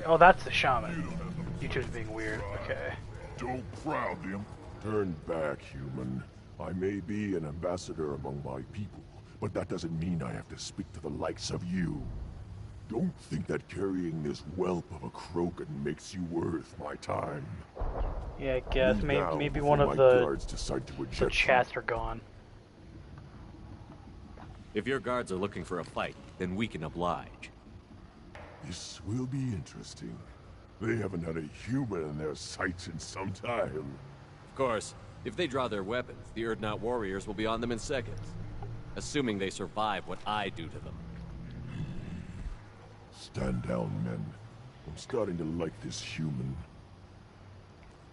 A: Oh, that's the shaman. You two's being weird. Okay.
I: Don't crowd them.
L: Turn back, human. I may be an ambassador among my people, but that doesn't mean I have to speak to the likes of you. Don't think that carrying this whelp of a Krogan makes you worth my time.
A: Yeah, I guess maybe one of the chats are gone.
E: If your guards are looking for a fight, then we can oblige.
L: This will be interesting. They haven't had a human in their sights in some time.
E: Of course, if they draw their weapons, the Urdnot warriors will be on them in seconds. Assuming they survive what I do to them.
L: Stand down, men. I'm starting to like this human.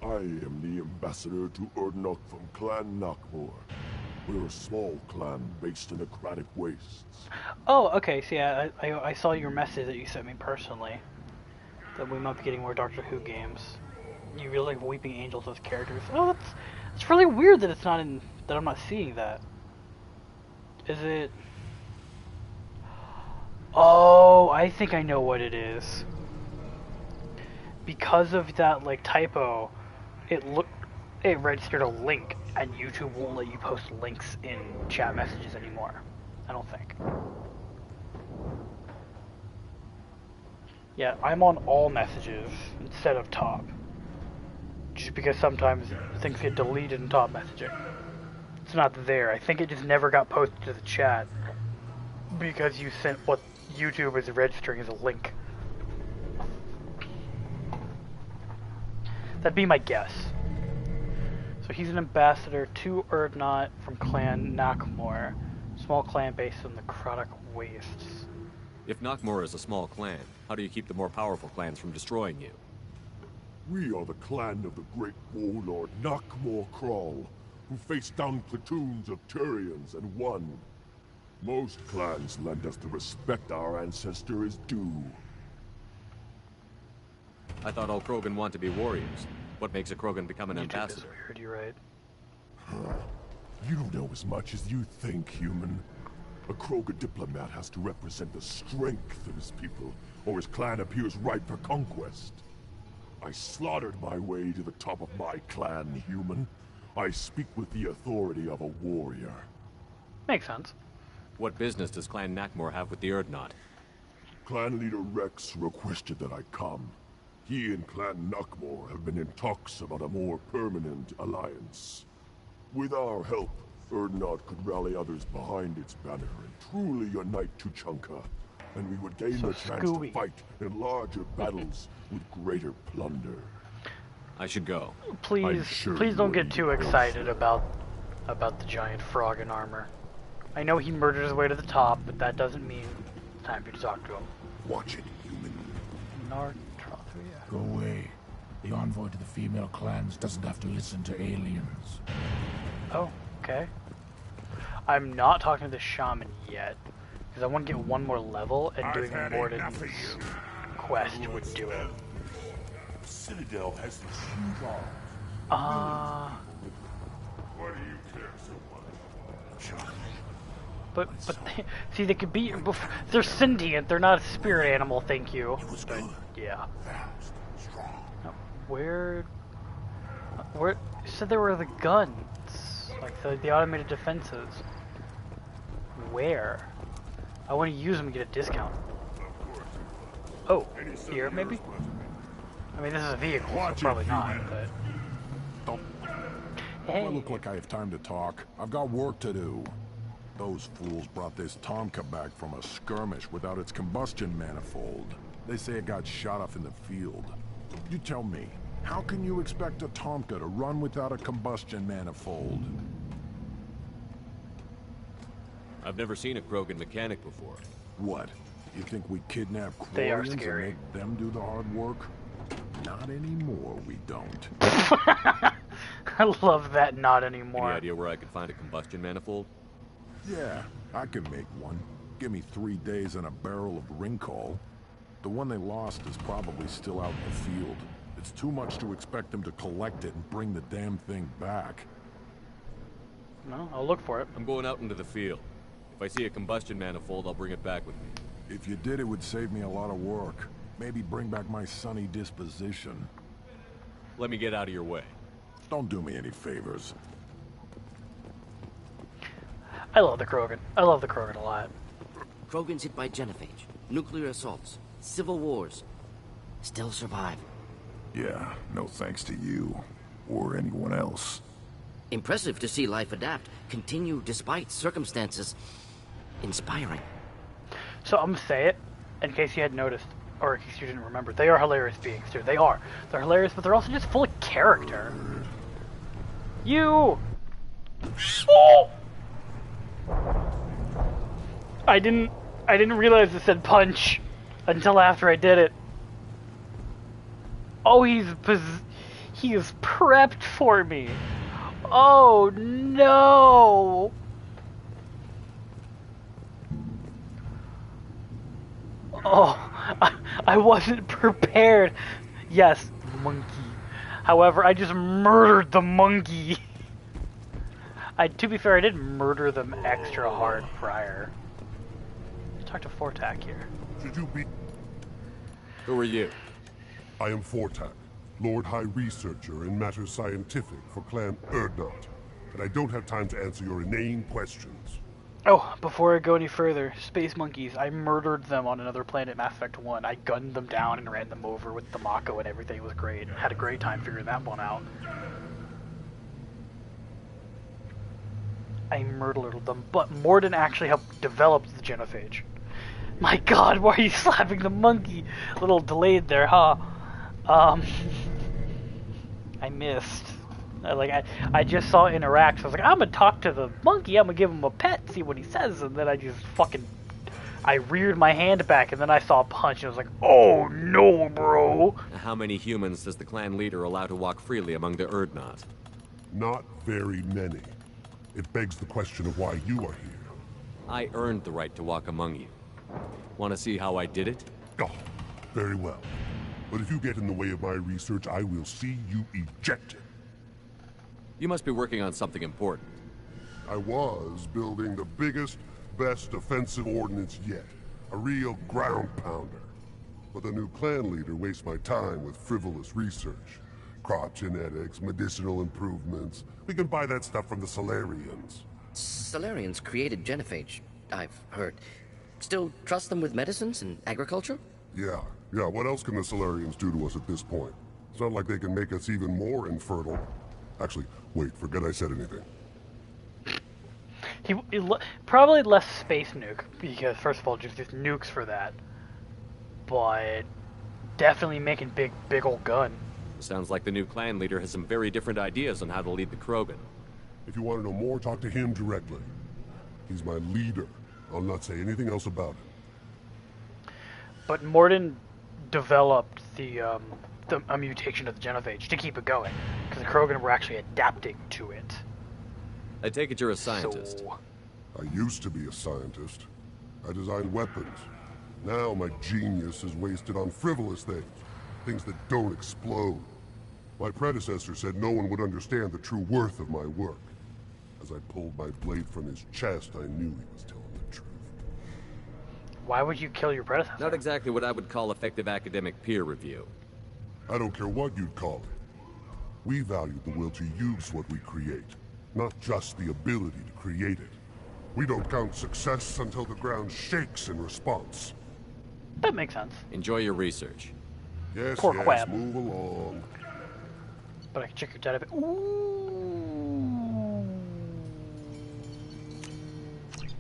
L: I am the ambassador to Urdnot from Clan Nakmor. We're a small clan based in the Kratic Wastes.
A: Oh, okay. So yeah, I saw your message that you sent me personally. That we might be getting more Doctor Who games. You really like Weeping Angels as characters. Oh, that's really weird that it's not in. That I'm not seeing that. Is it? Oh, I think I know what it is. Because of that like typo, it registered a link, and YouTube won't let you post links in chat messages anymore. I don't think. Yeah, I'm on all messages instead of top. Just because sometimes things get deleted in top messaging. It's not there. I think it just never got posted to the chat because you sent what YouTube is registering as a link. That'd be my guess. So he's an ambassador to Urdnot from Clan Nakmor, small clan based in the Kratic Wastes.
E: If Nakmor is a small clan, how do you keep the more powerful clans from destroying you?
L: We are the clan of the great warlord Nakmor Krall, who faced down platoons of Turians and won. Most clans lend us the respect our ancestor is due.
E: I thought all Krogan want to be warriors. What makes a Krogan become an ambassador?
A: I heard you right.
L: You don't know as much as you think, human. A Krogan diplomat has to represent the strength of his people, or his clan appears ripe for conquest. I slaughtered my way to the top of my clan, human. I speak with the authority of a warrior.
A: Makes sense.
E: What business does Clan Nakmor have with the Urdnot?
L: Clan leader Rex requested that I come. He and Clan Nakmor have been in talks about a more permanent alliance. With our help, Urdnot could rally others behind its banner and truly unite Tuchanka, and we would gain the chance to fight in larger battles with greater plunder.
E: I should go.
A: Please, please don't get too excited about the giant frog in armor. I know he murdered his way to the top, but that doesn't mean it's time for you to talk to him.
F: Watch it, human.
A: Nartrothria.
M: Go away. The envoy to the female clans doesn't have to listen to aliens.
A: Oh, okay. I'm not talking to the shaman yet, because I want to get one more level, and doing Morden's quest would do it.
L: The Citadel has this huge arm. Why do you care so much?
A: But see, they could be. They're sentient. They're not a spirit animal. Thank you. But, yeah.
L: Fast, strong.
A: Where? You said there were the guns, like the automated defenses. Where? I want to use them to get a discount. Oh, here maybe. I mean, this is a vehicle, so probably not. But
F: Don't.
A: hey,
F: I look like I have time to talk. I've got work to do. Those fools brought this Tomka back from a skirmish without its combustion manifold. They say it got shot off in the field. You tell me, how can you expect a Tomka to run without a combustion manifold?
E: I've never seen a Krogan mechanic before.
F: What? You think we kidnap
A: They are
F: Quarians and
A: scary.
F: make them do the hard work? Not anymore, we don't.
A: I love that. Not anymore.
E: Any idea where I could find a combustion manifold?
F: Yeah, I can make one. Give me 3 days and a barrel of Ringcall. The one they lost is probably still out in the field. It's too much to expect them to collect it and bring the damn thing back.
A: No, I'll look for it.
E: I'm going out into the field. If I see a combustion manifold, I'll bring it back with me.
F: If you did, it would save me a lot of work. Maybe bring back my sunny disposition.
E: Let me get out of your way.
F: Don't do me any favors.
A: I love the Krogan. I love the Krogan a lot.
H: Krogans hit by genophage, nuclear assaults, civil wars. Still survive.
K: Yeah, no thanks to you. Or anyone else.
H: Impressive to see life adapt, continue despite circumstances. Inspiring.
A: So I'm gonna say it, in case you hadn't noticed, or in case you didn't remember. They are hilarious beings, too. They are. They're hilarious, but they're also just full of character. You! Oh! I didn't realize it said punch until after I did it. Oh, he is prepped for me. Oh no! Oh, I wasn't prepared. Yes, monkey. However, I just murdered the monkey. To be fair, I did murder them extra hard prior. Let's talk to Fortak here.
L: Should you be?
E: Who are you?
L: I am Fortak, Lord High Researcher in matters scientific for Clan Urdnot, and I don't have time to answer your inane questions.
A: Oh, before I go any further, space monkeys, I murdered them on another planet, Mass Effect 1. I gunned them down and ran them over with the Mako and everything. It was great. Had a great time figuring that one out. I murdered them, but Morden actually helped develop the genophage. My god, why are you slapping the monkey? A little delayed there, huh? I missed. I just saw it interact, so I was like, I'm gonna talk to the monkey, I'm gonna give him a pet, see what he says, and then I just I reared my hand back, and then I saw a punch, and I was like, oh no, bro!
E: How many humans does the clan leader allow to walk freely among the Urdnot?
L: Not very many. It begs the question of why you are here.
E: I earned the right to walk among you. Want to see how I did it?
L: Oh, very well. But if you get in the way of my research, I will see you ejected.
E: You must be working on something important.
L: I was building the biggest, best defensive ordnance yet. A real ground pounder. But the new clan leader wastes my time with frivolous research.
I: Crop genetics, medicinal improvements. We can buy that stuff from the Solarians.
H: Solarians created genophage, I've heard. Still trust them with medicines and agriculture?
I: Yeah. What else can the Solarians do to us at this point? It's not like they can make us even more infertile. Actually, wait, forget I said anything.
A: Probably less space nuke, because first of all, just nukes for that. But definitely making big old gun.
E: Sounds like the new clan leader has some very different ideas on how to lead the Krogan.
I: If you want to know more, talk to him directly. He's my leader. I'll not say anything else about it.
A: But Mordin developed a mutation of the genophage to keep it going, because the Krogan were actually adapting to it.
E: I take it you're a scientist.
A: So...
I: I used to be a scientist. I designed weapons. Now my genius is wasted on frivolous things that don't explode. My predecessor said no one would understand the true worth of my work. As I pulled my blade from his chest, I knew he was telling the truth.
A: Why would you kill your predecessor?
E: Not exactly what I would call effective academic peer review.
I: I don't care what you'd call it. We value the will to use what we create, not just the ability to create it. We don't count success until the ground shakes in response.
A: That makes sense.
E: Enjoy your research.
I: Yes,
A: Poor
I: yes,
A: Quab.
I: move along.
A: But I can check your data. Ooh.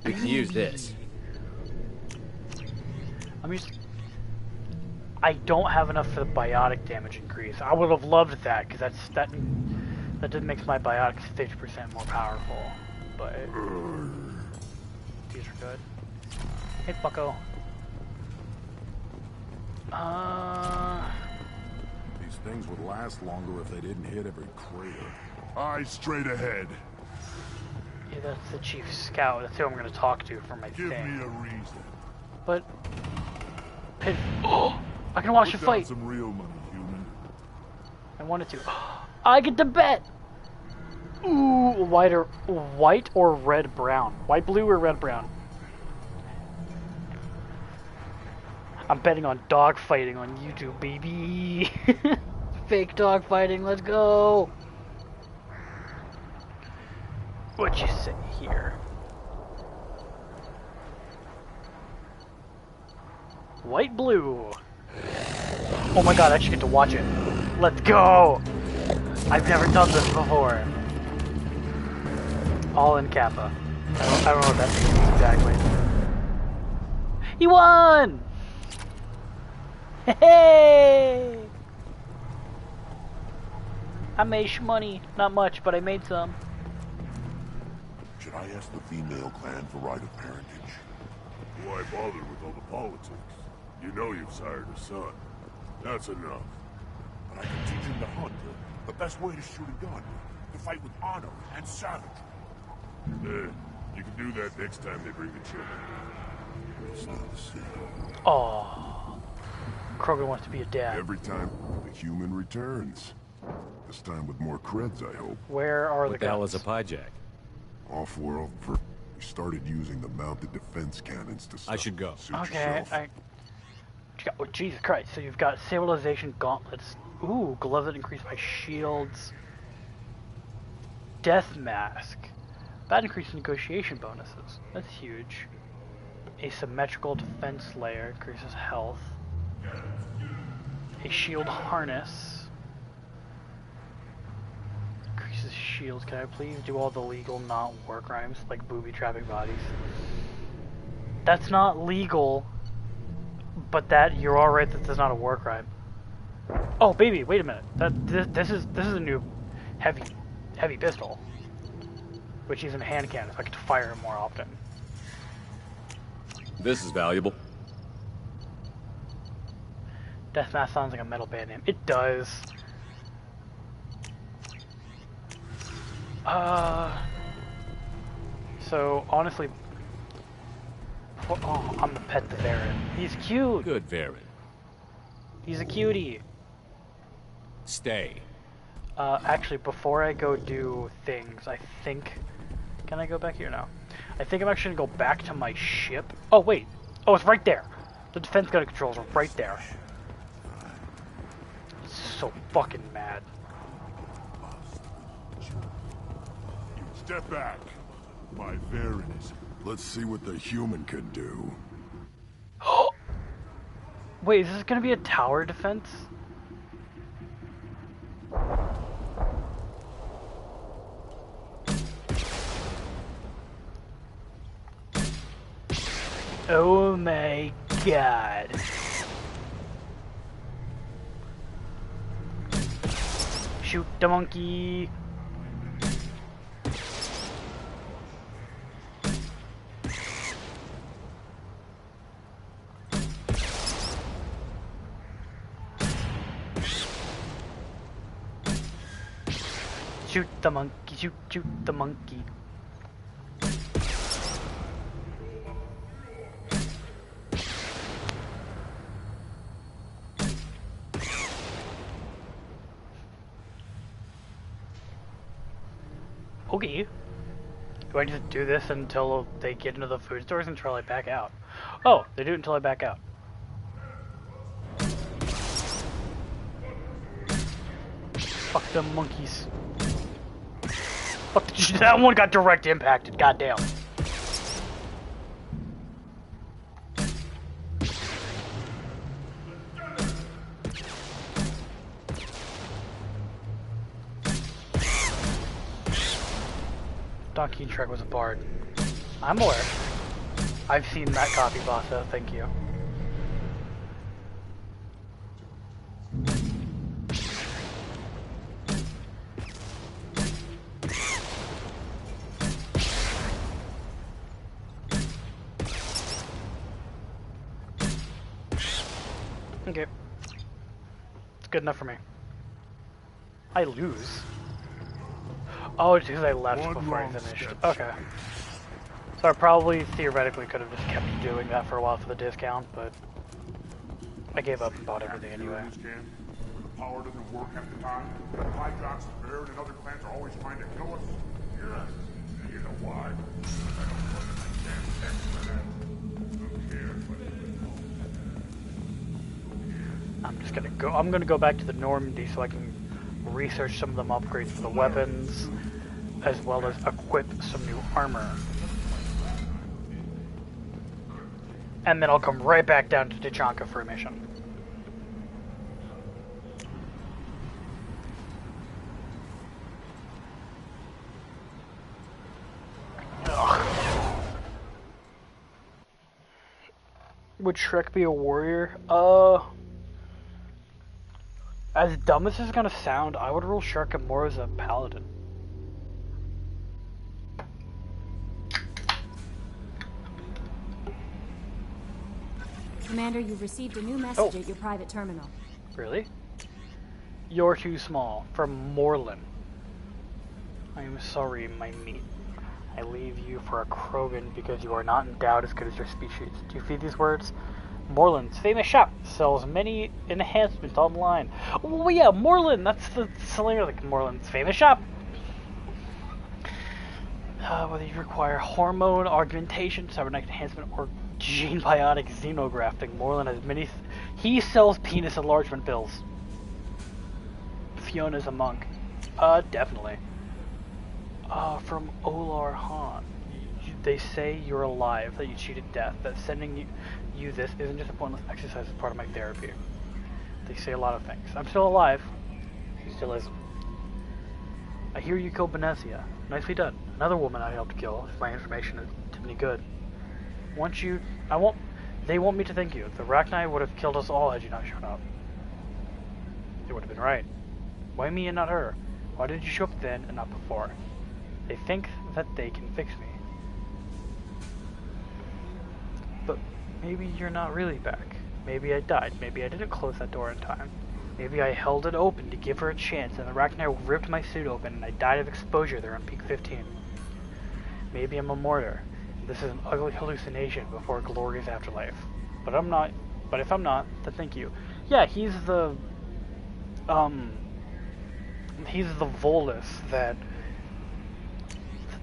E: We can use this.
A: I don't have enough for the biotic damage increase. I would have loved that, because that just makes my biotics 50% more powerful. But these are good. Hey, bucko.
F: These things would last longer if they didn't hit every crater.
I: Eyes straight ahead.
A: Yeah, that's the chief scout. That's who I'm going to talk to for my thing.
I: Give me a reason.
A: But... Oh! I can watch you fight!
I: Some real money, human.
A: I wanted to. I get to bet! Ooh, white or red brown? White, blue, or red, brown? I'm betting on dog fighting on YouTube, baby. Fake dog fighting, let's go. What you say here? White, blue. Oh my god, I actually get to watch it. Let's go. I've never done this before. All in Kappa. I don't know what that means exactly. He won! Hey! I made money. Not much, but I made some.
L: Should I ask the female clan for right of parentage?
I: Why bother with all the politics? You know you've sired a son. That's enough.
L: But I can teach him to hunt. The best way to shoot a gun. To fight with honor and savagery.
I: You can do that next time they bring the children.
L: It's not the same.
A: Oh, Krogan wants to be a dad.
I: Every time the human returns. This time with more creds, I hope.
A: Where are the
E: What the hell
A: guns?
E: is a hijack?
I: Off-world for... We started using the mounted defense cannons to stop.
E: I should go.
I: Suit
A: Okay,
I: yourself.
A: Oh, Jesus Christ. So you've got civilization gauntlets. Ooh, gloves that increase my shields. Death mask. That increases negotiation bonuses. That's huge. Asymmetrical defense layer increases health. A shield harness. Increases shields. Can I please do all the legal not war crimes, like booby trapping bodies? That's not legal. But that, you're alright that that's not a war crime. Oh, baby, wait a minute. This is a new heavy pistol. Which isn't a hand cannon, so I get to fire it more often.
E: This is valuable.
A: Deathmatch sounds like a metal band name. It does. So, honestly... Oh, I'm the pet the Varen. He's cute!
E: Good Varen.
A: He's a cutie!
E: Stay.
A: Actually, before I go do things, I think... Can I go back here now? I think I'm actually gonna go back to my ship. Oh, wait. Oh, it's right there. The defense gun controls are right there. So fucking mad.
J: Step back. My Varanus.
F: Let's see what the human can do.
A: Wait, is this gonna be a tower defense? Oh my god. Shoot the monkey. Shoot the monkey, shoot the monkey. Okay. Do I just do this until they get into the food stores until I back out? Oh, they do it until I back out. Fuck them monkeys. Fuck the that one got direct impacted, goddamn. Donkey Trek was a bard. I'm aware. I've seen that copy, Vasa, thank you. Okay. It's good enough for me. I lose. Oh, it's because I left before I finished. Okay. So I probably theoretically could have just kept doing that for a while for the discount, but I gave up and bought everything anyway.
J: The power doesn't work half the time. Hydrox, Baird, and other clans are always trying to kill us. Yeah. You know why?
A: I'm gonna go back to the Normandy so I can research some of them upgrades for the weapons, as well as equip some new armor. And then I'll come right back down to Tachanka for a mission. Ugh. Would Shrek be a warrior? As dumb as this is gonna sound, I would rule Shrek more as a paladin.
N: Commander, you've received a new message at your private terminal.
A: Really? You're too small. From Morlun. I am sorry, my meat. I leave you for a Krogan because you are not endowed as good as your species. Do you feed these words? Morlun's famous shop sells many enhancements online. Oh yeah, Morlun, that's the slang like Morlun's famous shop. Whether you require hormone augmentation, cybernetic enhancement, or gene biotic xenografting, Morlun has many. He sells penis enlargement pills. Fiona's a monk. Definitely. From Olar Han. They say you're alive, that you cheated death, that sending you this isn't just a pointless exercise as part of my therapy. They say a lot of things. I'm still alive. He still is. I hear you killed Benesia. Nicely done. Another woman I helped kill, if my information is any good. They want me to thank you. The Rachni would have killed us all had you not shown up. They would have been right. Why me and not her? Why did you show up then and not before? They think that they can fix me. But maybe you're not really back. Maybe I died. Maybe I didn't close that door in time. Maybe I held it open to give her a chance and the Rachni ripped my suit open and I died of exposure there on Peak 15. Maybe I'm a martyr. This is an ugly hallucination before a glorious afterlife. But I'm not. But if I'm not, then thank you. Yeah, he's the Volus that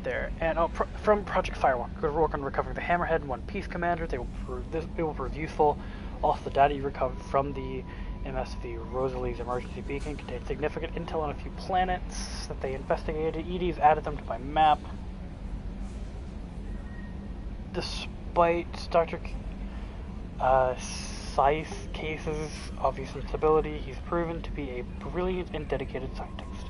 A: there. And from Project Firewalk, good work on recovering the Hammerhead in one piece, Commander. It will prove useful. Also, the data you recovered from the MSV Rosalie's emergency beacon contained significant intel on a few planets that they investigated. ED's added them to my map. Despite Dr. Seiss Case's obvious instability, he's proven to be a brilliant and dedicated scientist.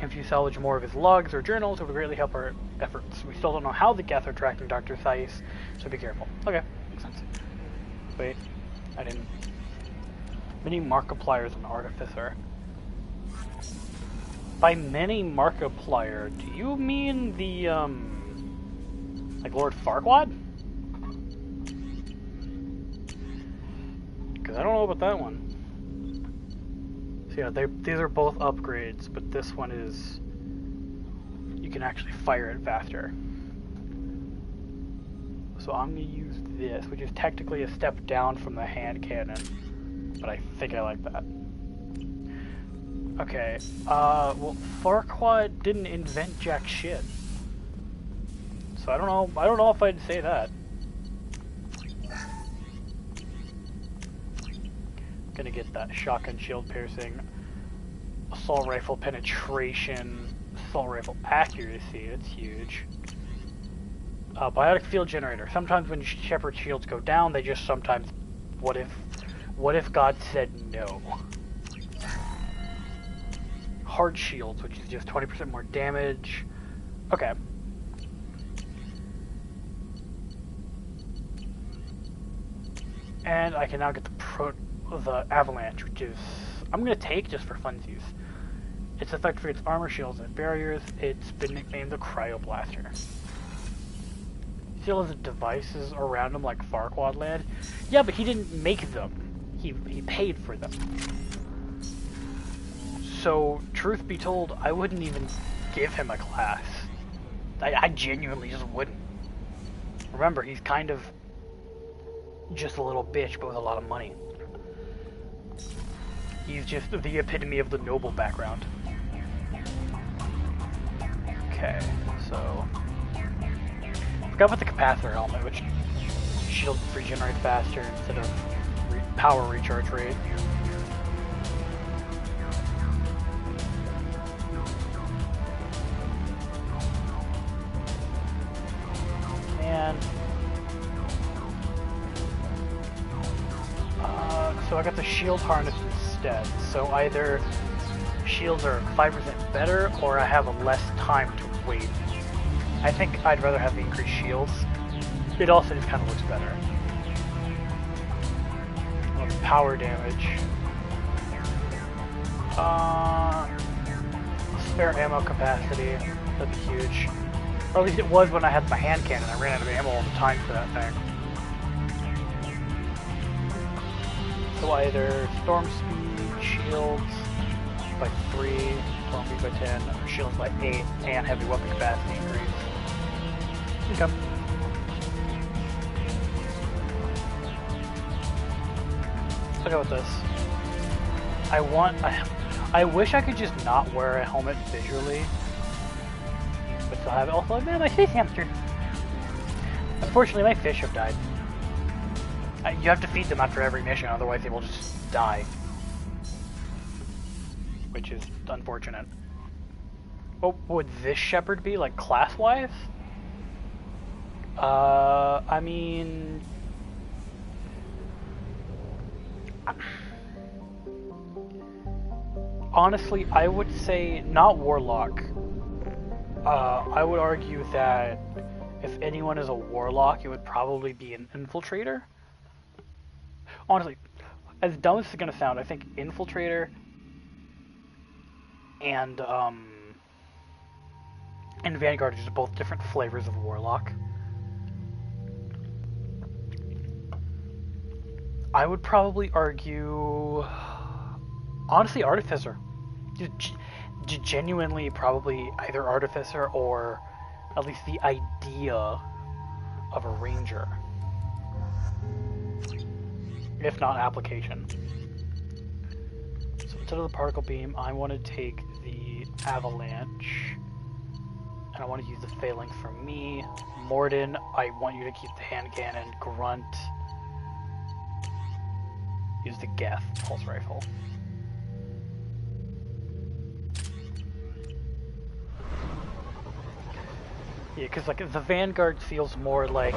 A: If you salvage more of his logs or journals, it would greatly help our efforts. We still don't know how the Geth are tracking Dr. Seiss, so be careful. Okay, makes sense. Wait, I didn't. Many Markipliers and Artificer. By many Markiplier, do you mean the, like Lord Farquaad? Because I don't know about that one. So yeah, these are both upgrades, but this one is... you can actually fire it faster. So I'm going to use this, which is technically a step down from the hand cannon. But I think I like that. Okay, well, Farquaad didn't invent jack shit. So I don't know if I'd say that. Gonna get that shotgun shield piercing, assault rifle penetration, assault rifle accuracy, that's huge. Biotic field generator. Sometimes when Shepard shields go down, they just sometimes... What if God said no? Hard shields, which is just 20% more damage. Okay. And I can now get the Avalanche, which is... I'm going to take just for funsies. Its effect for its armor shields and barriers. It's been nicknamed the Cryoblaster. Still has devices around him like Farquaad Land. Yeah, but he didn't make them. He paid for them. So, truth be told, I wouldn't even give him a class. I genuinely just wouldn't. Remember, he's kind of just a little bitch, but with a lot of money. He's just the epitome of the noble background. Okay, so... Forgot about the capacitor helmet, which shield regenerate faster instead of power recharge rate. And so I got the shield harness instead. So either shields are 5% better, or I have a less time to wait. I think I'd rather have the increased shields. It also just kind of looks better. Power damage. Spare ammo capacity. That'd be huge. Or at least it was when I had my hand cannon. I ran out of ammo all the time for that thing. So either storm speed, shields by 3, storm speed by 10, or shields by 8, and heavy weapon capacity increase. Okay. Let's go with this. I wish I could just not wear a helmet visually, but still have it. Also, man, my space hamster. Unfortunately, my fish have died. You have to feed them after every mission, otherwise they will just die. Which is unfortunate. What would this Shepard be, like, class-wise? I mean... Honestly, I would say not Warlock. I would argue that if anyone is a Warlock, it would probably be an Infiltrator. Honestly, as dumb as it's gonna sound, I think Infiltrator and Vanguard are just both different flavors of Warlock. I would probably argue, honestly, Artificer. Genuinely, probably either Artificer or at least the idea of a Ranger. If not application. So instead of the particle beam, I want to take the Avalanche. And I want to use the Phalanx for me. Mordin, I want you to keep the hand cannon. Grunt. use the Geth pulse rifle. Yeah, because like the Vanguard feels more like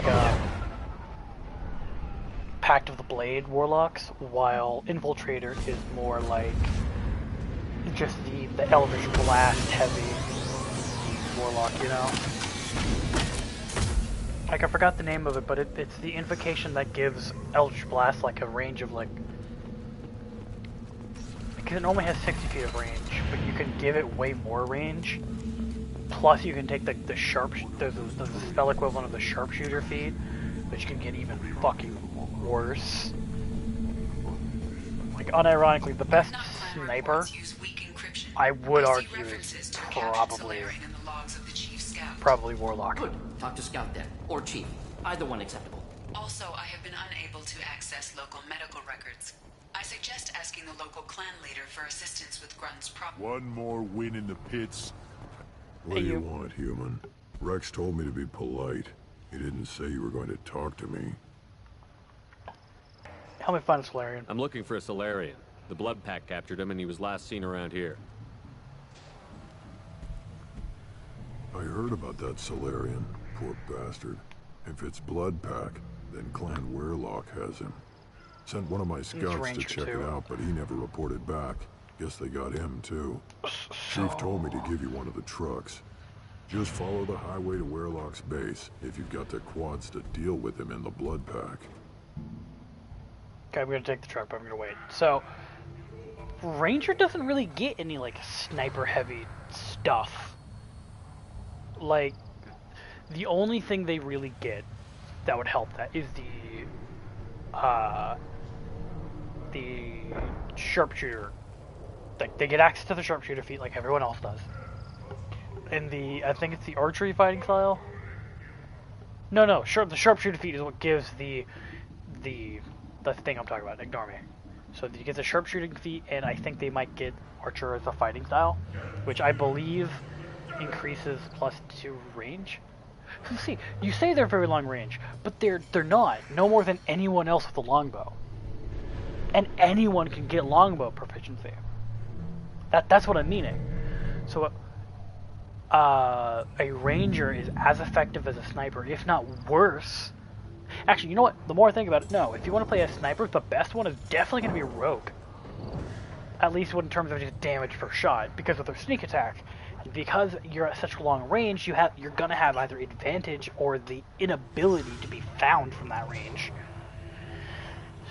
A: Pact of the Blade warlocks, while Infiltrator is more like just the Eldritch Blast heavy warlock, you know? Like, I forgot the name of it, but it's the invocation that gives Eldritch Blast like a range of like... Because it normally has 60 feet of range, but you can give it way more range. Plus you can take the spell equivalent of the Sharpshooter feat, which can get even fucking worse. Like, unironically, the best sniper, I would argue, is probably Warlock.
H: Good. Talk to Scout then, or Chief. Either one acceptable.
G: Also, I have been unable to access local medical records. I suggest asking the local clan leader for assistance with Grunt's problem.
L: One more win in the pits.
F: What do you want, human? Rex told me to be polite. He didn't say you were going to talk to me.
A: Help me find a Solarian.
E: I'm looking for a Solarian. The Blood Pack captured him and he was last seen around here.
F: I heard about that Solarian. Poor bastard. If it's Blood Pack, then Clan Weirlock has him. Sent one of my scouts to check it out, but he never reported back. Guess they got him too. Chief told me to give you one of the trucks. Just follow the highway to Weirlock's base if you've got the quads to deal with him in the Blood Pack.
A: Okay, I'm gonna take the truck, but I'm gonna wait. So, Ranger doesn't really get any, like, sniper-heavy stuff. Like, the only thing they really get that would help that is the Sharpshooter. Like, they get access to the Sharpshooter feat like everyone else does. And I think it's the Archery fighting style? No, the Sharpshooter feat is what gives the thing I'm talking about. Ignore me. So you get the Sharpshooting feat, and I think they might get Archer as a fighting style, which I believe increases +2 range. See, you say they're very long range, but they're not. No more than anyone else with a longbow. And anyone can get longbow proficiency. That's what I'm meaning. So a ranger is as effective as a sniper, if not worse. Actually, you know what? The more I think about it, no. If you want to play as sniper, the best one is definitely going to be rogue. At least in terms of just damage per shot, because of their sneak attack. And because you're at such a long range, you're going to have either advantage or the inability to be found from that range.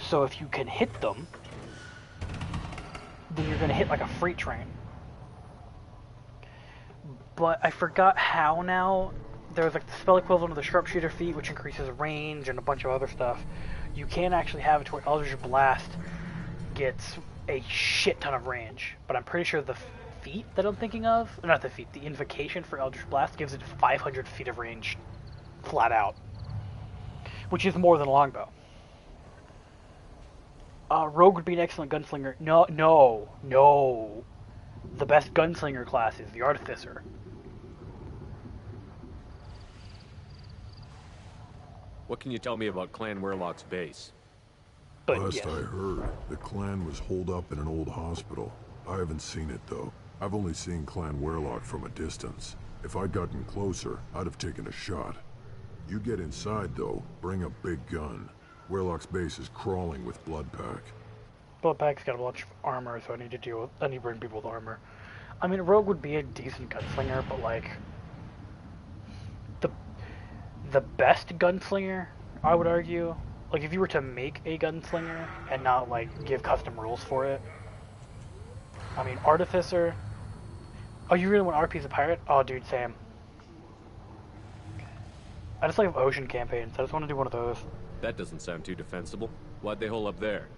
A: So if you can hit them, then you're going to hit like a freight train. But I forgot how now. There's like the spell equivalent of the Sharpshooter feat, which increases range and a bunch of other stuff. You can actually have it to where Eldritch Blast gets a shit ton of range. But I'm pretty sure the feat that I'm thinking of, not the feat, the invocation for Eldritch Blast gives it 500 feet of range flat out. Which is more than a longbow. Rogue would be an excellent gunslinger. No. The best gunslinger class is the Artificer.
E: What can you tell me about Clan Weirlock's base?
F: Last I heard, the clan was holed up in an old hospital. I haven't seen it though. I've only seen Clan Weirlock from a distance. If I'd gotten closer, I'd have taken a shot. You get inside though, bring a big gun. Weirlock's base is crawling with Blood Pack.
A: Blood Pack's got a bunch of armor, so I need to bring people with armor. I mean, Rogue would be a decent gunslinger, but like the best gunslinger, I would argue, like if you were to make a gunslinger and not like give custom rules for it. I mean, Artificer. Oh, you really want RP as a pirate? Oh, dude, Sam. I just like ocean campaigns. I just want to do one of those.
E: That doesn't sound too defensible. Why'd they hole up there?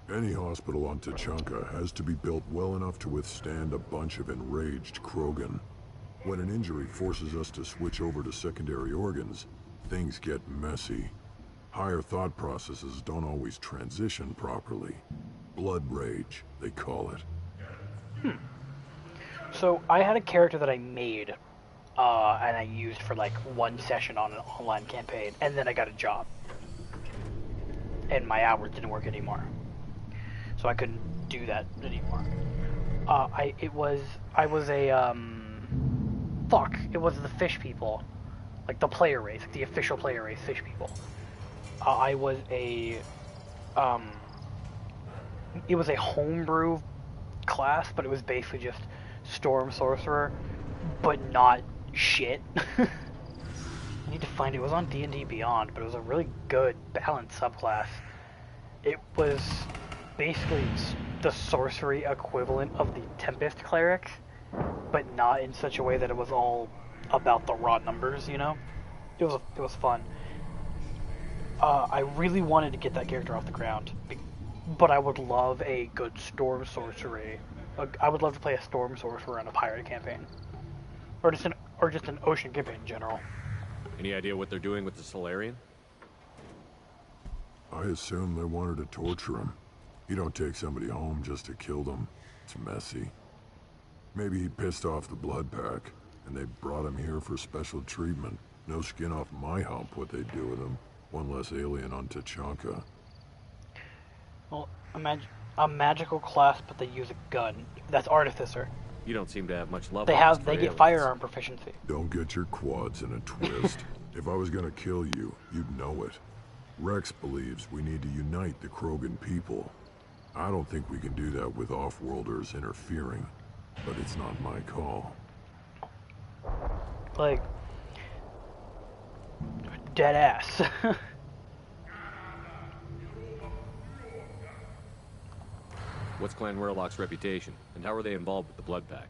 F: Any hospital on Tuchanka has to be built well enough to withstand a bunch of enraged Krogan. When an injury forces us to switch over to secondary organs, things get messy. Higher thought processes don't always transition properly. Blood rage, they call it.
A: So, I had a character that I made, and I used for like one session on an online campaign, and then I got a job. And my hours didn't work anymore. so I couldn't do that anymore. It was the fish people, like the player race, like the official player race, fish people. I was it was a homebrew class, but it was basically just Storm Sorcerer, but not shit. I need to find it. It was on D&D Beyond, but it was a really good, balanced subclass. It was basically the sorcery equivalent of the Tempest Clerics, but not in such a way that it was all about the raw numbers, you know? It was fun. I really wanted to get that character off the ground, but I would love a good Storm Sorcery. I would love to play a Storm Sorcerer in a pirate campaign, or just an ocean campaign in general.
E: Any idea what they're doing with the Solarian?
F: I assume they wanted to torture him. You don't take somebody home just to kill them. It's messy. Maybe he pissed off the Blood Pack, and they brought him here for special treatment. No skin off my hump what they do with him. One less alien on Tachanka.
A: Well, a magical class, but they use a gun. That's Artificer.
E: You don't seem to have much love.
A: They get firearm proficiency.
F: Don't get your quads in a twist. If I was gonna kill you, you'd know it. Rex believes we need to unite the Krogan people. I don't think we can do that with off-worlders interfering, but it's not my call.
A: Like, dead ass.
E: What's Clan Werlock's reputation, and how are they involved with the Blood Pack?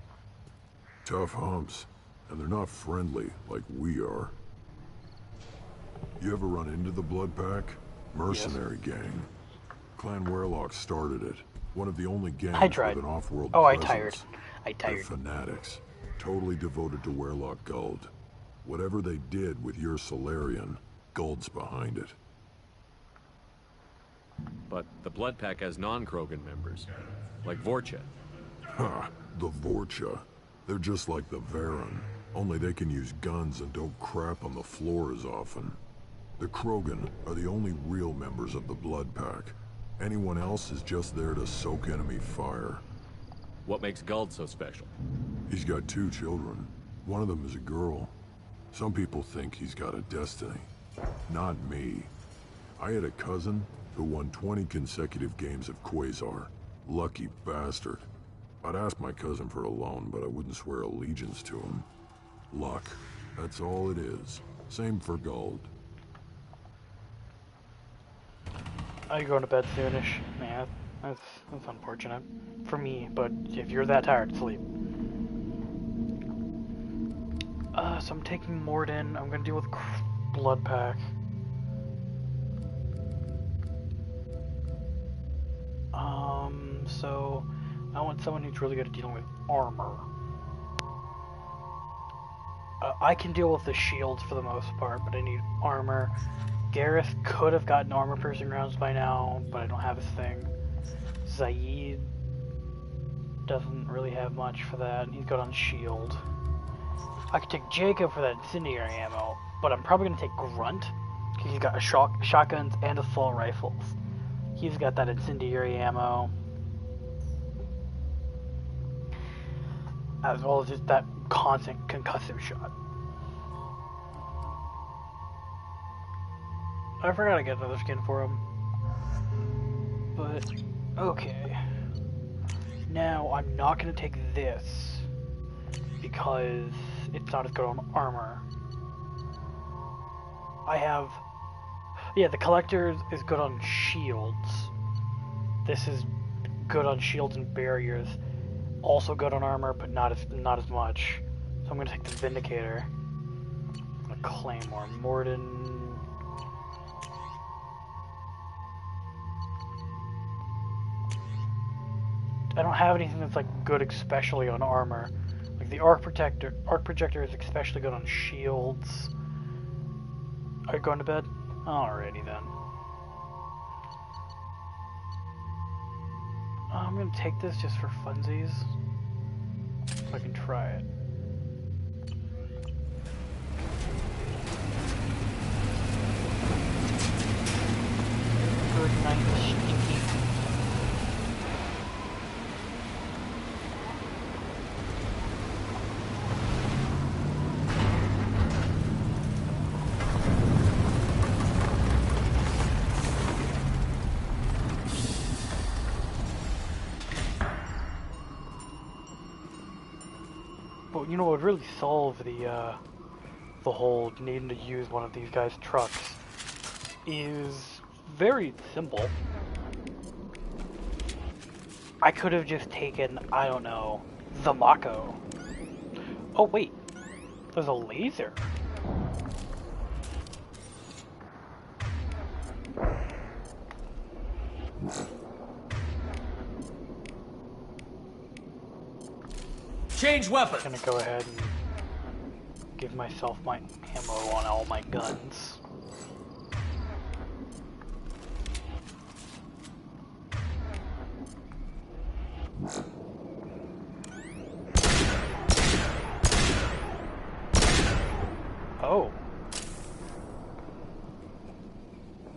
F: Tough humps, and they're not friendly like we are. You ever run into the Blood Pack? Mercenary gang. Clan Werlock started it. One of the only gangs with an off-world presence.
A: I tired.
F: They're fanatics. Totally devoted to Werlock Guld. Whatever they did with your Solarian, Guld's behind it.
E: But the Blood Pack has non-Krogan members, like Vorcha.
F: Ha! The Vorcha. They're just like the Varen, only they can use guns and don't crap on the floor as often. The Krogan are the only real members of the Blood Pack. Anyone else is just there to soak enemy fire.
E: What makes Guld so special?
F: He's got 2 children. One of them is a girl. Some people think he's got a destiny. Not me. I had a cousin who won 20 consecutive games of Quasar. Lucky bastard. I'd ask my cousin for a loan, but I wouldn't swear allegiance to him. Luck. That's all it is. Same for Guld.
A: Are you going to bed soonish? Man, that's unfortunate. For me, but if you're that tired, sleep. So I'm taking Morden. I'm gonna deal with Blood Pack. So I want someone who's really good at dealing with armor. I can deal with the shields for the most part, but I need armor. Gareth could have gotten armor-piercing rounds by now, but I don't have his thing. Zaid doesn't really have much for that, and he's good on shield. I could take Jacob for that incendiary ammo, but I'm probably going to take Grunt, because he's got shotguns and assault rifles. He's got that incendiary ammo, as well as just that constant concussive shot. I forgot to get another skin for him. But, okay. Now, I'm not going to take this, because it's not as good on armor. I have... Yeah, the Collector is good on shields. This is good on shields and barriers. Also good on armor, but not as much. So I'm going to take the Vindicator. I'm going to Claymore. Morden... I don't have anything that's like good especially on armor. Like the Arc Projector is especially good on shields. Are you going to bed? Alrighty then. I'm gonna take this just for funsies. So I can try it. Good night, Stinky. But you know what would really solve the whole needing to use one of these guys' trucks is very simple. I could have just taken, I don't know, the Mako. Oh wait, there's a laser.
E: Change weapon.
A: I'm gonna go ahead and give myself my ammo on all my guns. Oh.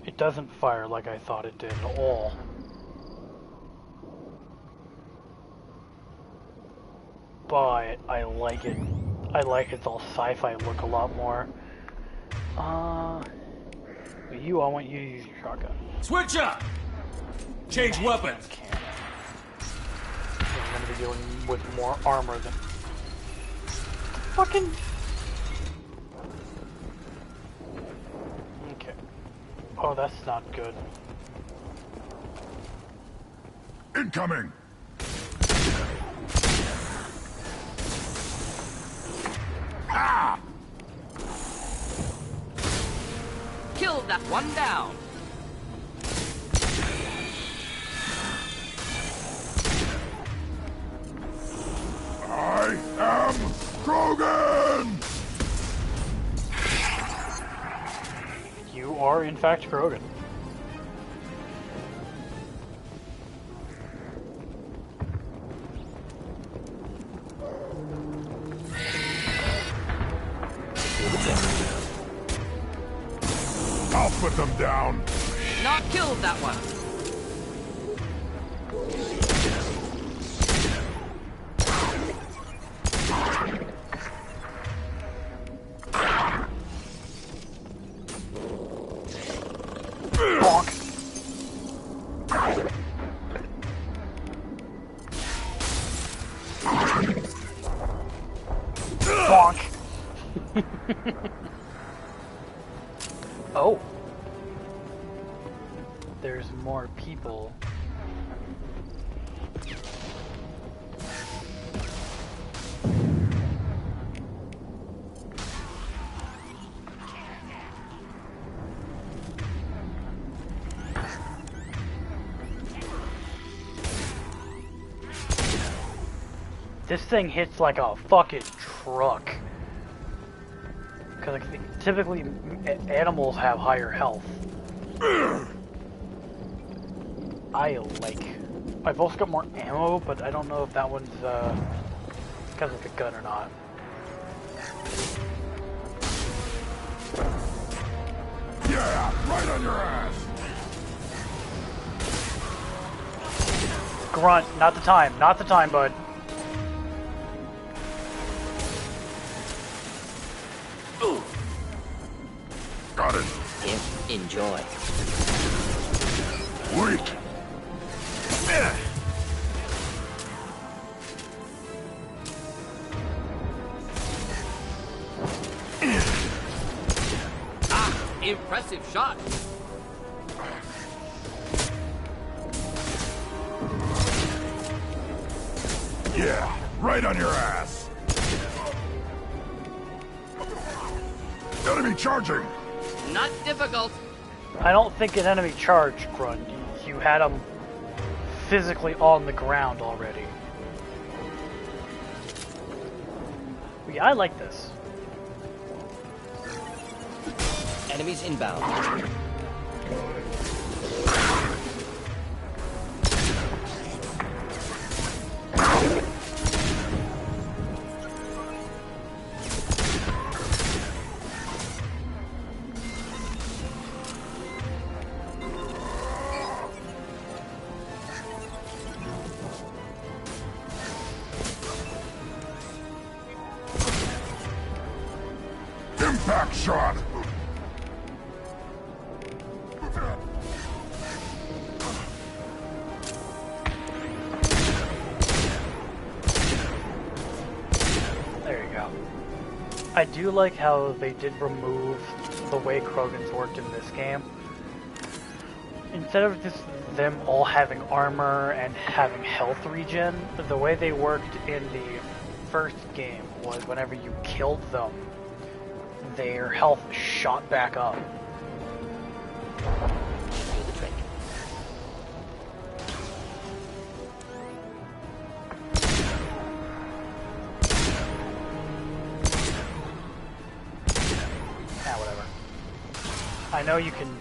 A: It doesn't fire like I thought it did at all. But I like it. I like its all sci-fi look a lot more. You, I want you to use your shotgun.
E: Switch up! Change weapons!
A: I'm gonna be dealing with more armor than... Fucking... Okay. Oh, that's not good.
D: Incoming!
H: Ah! Killed that one down.
D: I am Krogan!
A: You are, in fact, Krogan.
D: I'll put them down.
H: Not killed that one.
A: Bonk. Bonk. Oh. There's more people. This thing hits like a fucking truck. Because like, typically animals have higher health. I've also got more ammo, but I don't know if that one's because of the gun or not.
D: Yeah, right on your ass.
A: Grunt, not the time, bud.
H: Ooh.
D: Got it.
H: Enjoy.
D: Wait.
H: Impressive shot.
D: Yeah, right on your ass. Enemy charging.
H: Not difficult.
A: I don't think an enemy charged, Grunt. You had them physically on the ground already. But yeah, I like this.
H: Enemies inbound.
D: Impact shot.
A: There I do like how they did remove the way Krogans worked in this game. Instead of just them all having armor and having health regen, the way they worked in the first game was whenever you killed them, their health shot back up.
H: Do the trick.
A: Whatever. I know you can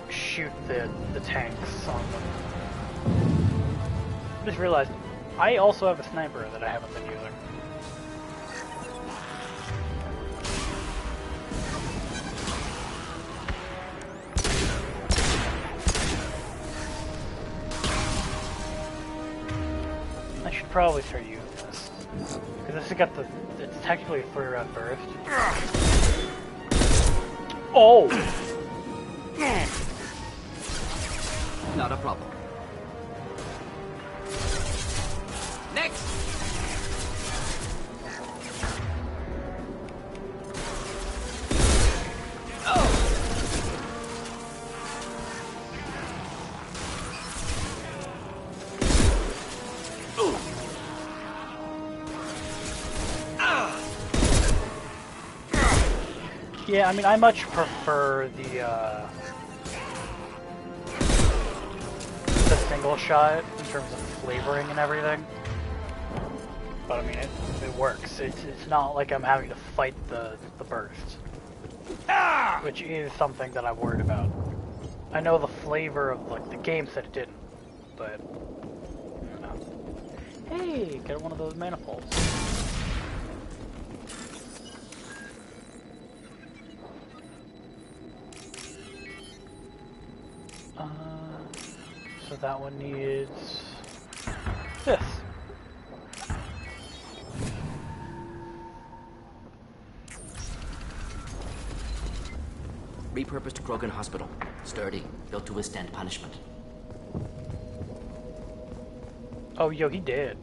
A: shoot the tanks on them. Just realized I also have a sniper that I haven't been using. I should probably start using this. Because this has got the... it's technically a 3-round burst. Oh!
H: Not a problem. Next!
A: Yeah, I mean, I much prefer the single shot in terms of flavoring and everything. But I mean, it works. It's not like I'm having to fight the burst, which is something that I'm worried about. I know the flavor of like the game said it didn't, but you know. Hey, get one of those manifolds. So that one needs this.
H: Repurposed Krogan Hospital. Sturdy, built to withstand punishment.
A: Oh, yo, he did.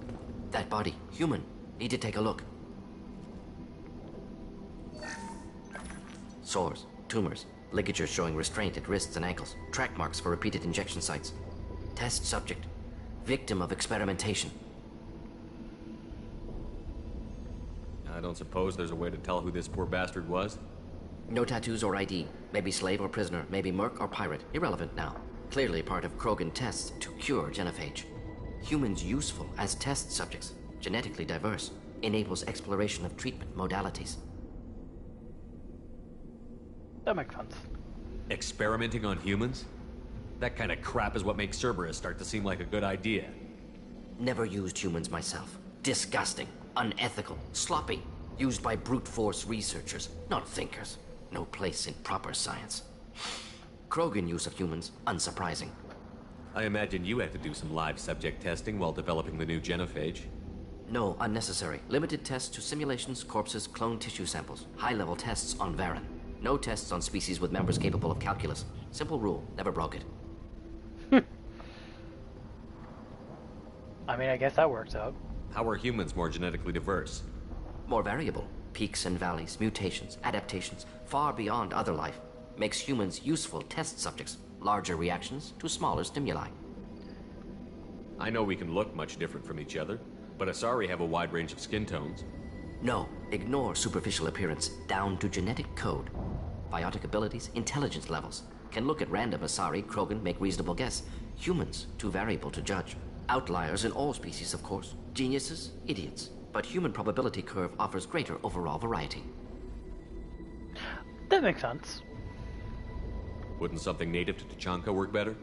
H: That body, human. Need to take a look. Sores, tumors, ligatures showing restraint at wrists and ankles, track marks for repeated injection sites. Test subject, victim of experimentation.
E: I don't suppose there's a way to tell who this poor bastard was?
H: No tattoos or ID. Maybe slave or prisoner, maybe merc or pirate. Irrelevant now. Clearly part of Krogan tests to cure genophage. Humans useful as test subjects. Genetically diverse. Enables exploration of treatment modalities.
A: That makes sense.
E: Experimenting on humans? That kind of crap is what makes Cerberus start to seem like a good idea.
H: Never used humans myself. Disgusting. Unethical. Sloppy. Used by brute force researchers, not thinkers. No place in proper science. Krogan use of humans, unsurprising.
E: I imagine you had to do some live subject testing while developing the new genophage.
H: No, unnecessary. Limited tests to simulations, corpses, cloned tissue samples. High-level tests on Varen. No tests on species with members capable of calculus. Simple rule, never broke it.
A: I mean, I guess that works out.
E: How are humans more genetically diverse?
H: More variable. Peaks and valleys, mutations, adaptations, far beyond other life. Makes humans useful test subjects. Larger reactions to smaller stimuli.
E: I know we can look much different from each other, but Asari have a wide range of skin tones.
H: No, ignore superficial appearance, down to genetic code. Biotic abilities, intelligence levels. Can look at random Asari, Krogan, make reasonable guess. Humans, too variable to judge. Outliers in all species, of course. Geniuses, idiots. But human probability curve offers greater overall variety.
A: That makes sense.
E: Wouldn't something native to Tuchanka work better?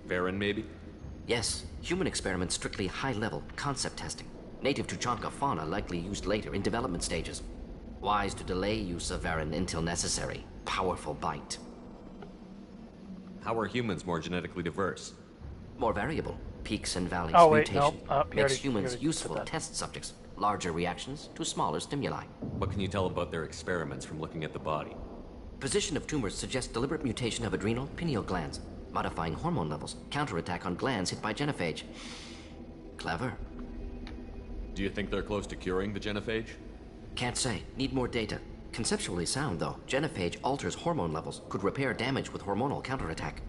E: Varen, maybe?
H: Yes, human experiments strictly high-level, concept testing. Native Tuchanka fauna likely used later in development stages. Wise to delay use of Varen until necessary. Powerful bite.
E: How are humans more genetically diverse?
H: More variable. Peaks and valleys,
A: Oh, wait,
H: mutation.
A: nope.
H: Makes humans useful test subjects. Larger reactions to smaller stimuli.
E: What can you tell about their experiments from looking at the body?
H: Position of tumors suggests deliberate mutation of adrenal, pineal glands, modifying hormone levels, counterattack on glands hit by genophage. Clever.
E: Do you think they're close to curing the genophage?
H: Can't say. Need more data. Conceptually sound, though. Genophage alters hormone levels, could repair damage with hormonal counterattack.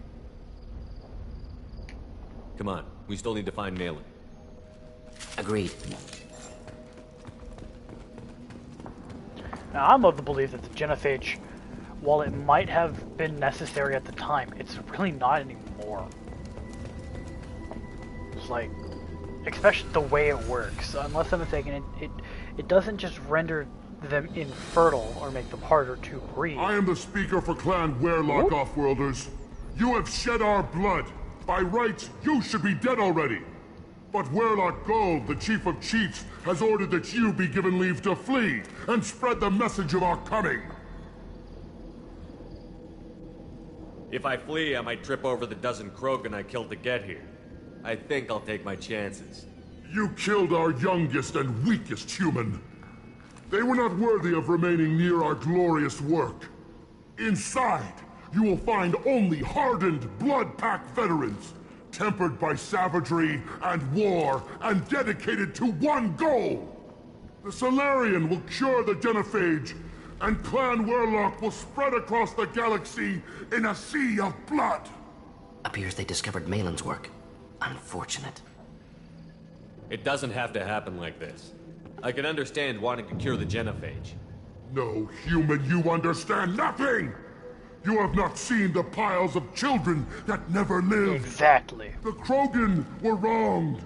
E: Come on, we still need to find Malin.
H: Agreed.
A: Now, I'm of the belief that the genophage, while it might have been necessary at the time, it's really not anymore. It's like, especially the way it works. Unless I'm mistaken, it doesn't just render them infertile or make them harder to breed.
J: I am the speaker for Clan Werelock, Offworlders. You have shed our blood. By rights, you should be dead already. But Werelock Gold, the Chief of Chiefs, has ordered that you be given leave to flee and spread the message of our coming.
E: If I flee, I might trip over the dozen Krogan I killed to get here. I think I'll take my chances.
J: You killed our youngest and weakest human. They were not worthy of remaining near our glorious work. Inside, you will find only hardened, blood-packed veterans, tempered by savagery and war, and dedicated to one goal. The Solarian will cure the genophage, and Clan Werelock will spread across the galaxy in a sea of blood.
H: Appears they discovered Malin's work. Unfortunate.
E: It doesn't have to happen like this. I can understand wanting to cure the genophage.
J: No, human, you understand nothing! You have not seen the piles of children that never lived.
A: Exactly.
J: The Krogan were wronged.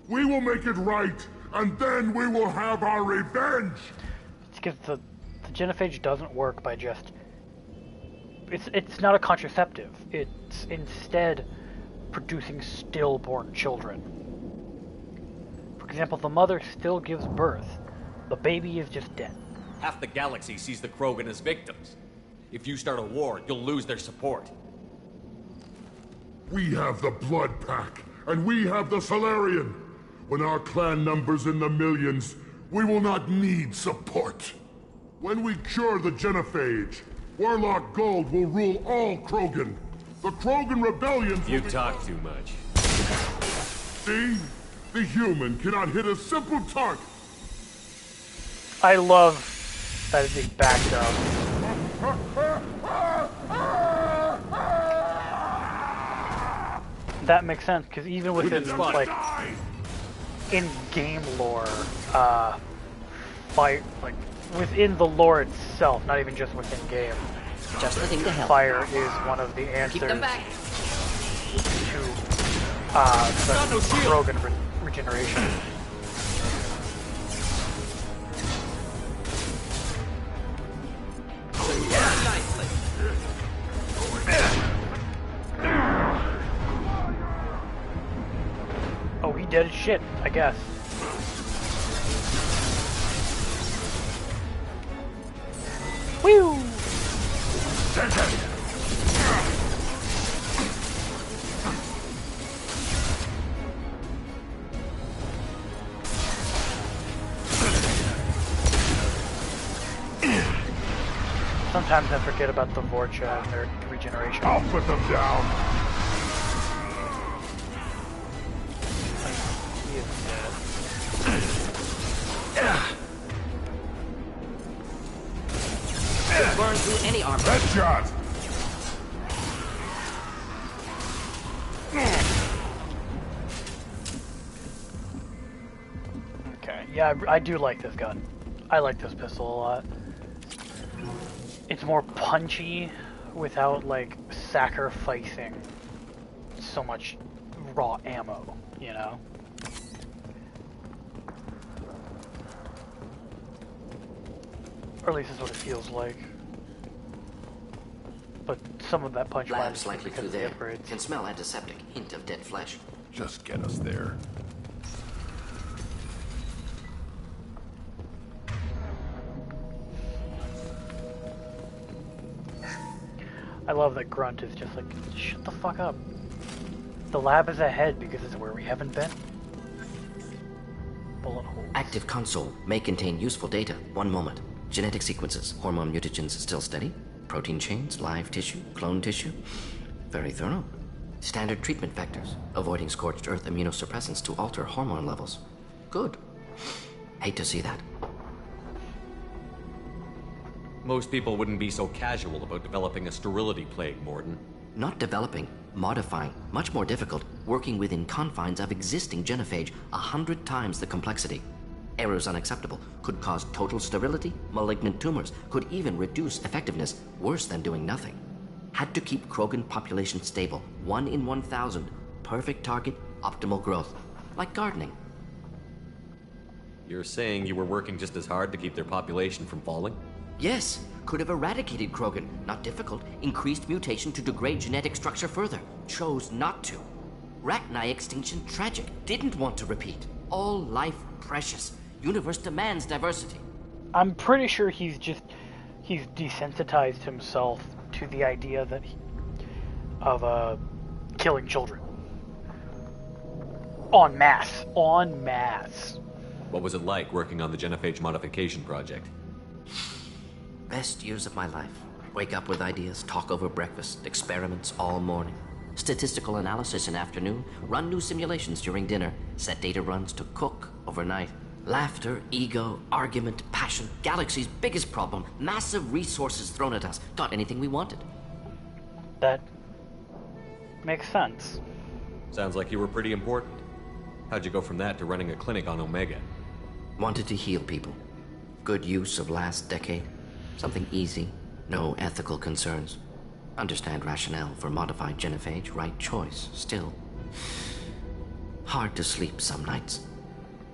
J: We will make it right, and then we will have our revenge.
A: It's because the genophage doesn't work by just... It's not a contraceptive. It's instead producing stillborn children. For example, the mother still gives birth. The baby is just dead.
E: Half the galaxy sees the Krogan as victims. If you start a war, you'll lose their support.
J: We have the Blood Pack, and we have the Solarian. When our clan numbers in the millions, we will not need support. When we cure the genophage, Werelock Gold will rule all Krogan. The Krogan rebellions
E: You talk too much.
J: See? The human cannot hit a simple target.
A: I love that it's backed up. That makes sense, because even within, like, in-game lore, within the lore itself, not even just within game,
H: just the thing to help.
A: Fire is one of the answers to the Krogan regeneration. Oh, he did shit, I guess. Woo! Sometimes I forget about the Vorcha and their regeneration.
J: I'll put them down.
A: He is dead.
H: Burn through any armor.
J: Headshot!
A: Okay, yeah, I do like this gun. I like this pistol a lot. It's more punchy without, like, sacrificing so much raw ammo, you know? Or at least that's what it feels like. But some of that punch
H: Lab
A: is
H: slightly
A: because
H: through
A: of the
H: there.
A: upgrades.
H: Can smell antiseptic. Hint of dead flesh.
K: Just get us there.
A: I love that Grunt is just like, shut the fuck up. The lab is ahead because it's where we haven't been. Bullet holes.
H: Active console may contain useful data. One moment. Genetic sequences. Hormone mutagens still steady. Protein chains, live tissue, clone tissue. Very thorough. Standard treatment vectors. Avoiding scorched earth immunosuppressants to alter hormone levels. Good. Hate to see that.
E: Most people wouldn't be so casual about developing a sterility plague, Mordin.
H: Not developing, modifying, much more difficult, working within confines of existing genophage, 100 times the complexity. Errors unacceptable, could cause total sterility, malignant tumors, could even reduce effectiveness, worse than doing nothing. Had to keep Krogan population stable, 1 in 1,000, perfect target, optimal growth. Like gardening.
E: You're saying you were working just as hard to keep their population from falling?
H: Yes, could have eradicated Krogan. Not difficult. Increased mutation to degrade genetic structure further. Chose not to. Rachni extinction tragic. Didn't want to repeat. All life precious. Universe demands diversity.
A: I'm pretty sure he's desensitized himself to the idea that of killing children. En masse. En masse.
E: What was it like working on the genophage modification project?
H: Best years of my life. Wake up with ideas, talk over breakfast, experiments all morning. Statistical analysis in afternoon, run new simulations during dinner, set data runs to cook overnight. Laughter, ego, argument, passion, galaxy's biggest problem, massive resources thrown at us. Got anything we wanted.
A: That makes sense.
E: Sounds like you were pretty important. How'd you go from that to running a clinic on Omega?
H: Wanted to heal people. Good use of last decade. Something easy, no ethical concerns. Understand rationale for modified genophage, right choice, still. Hard to sleep some nights.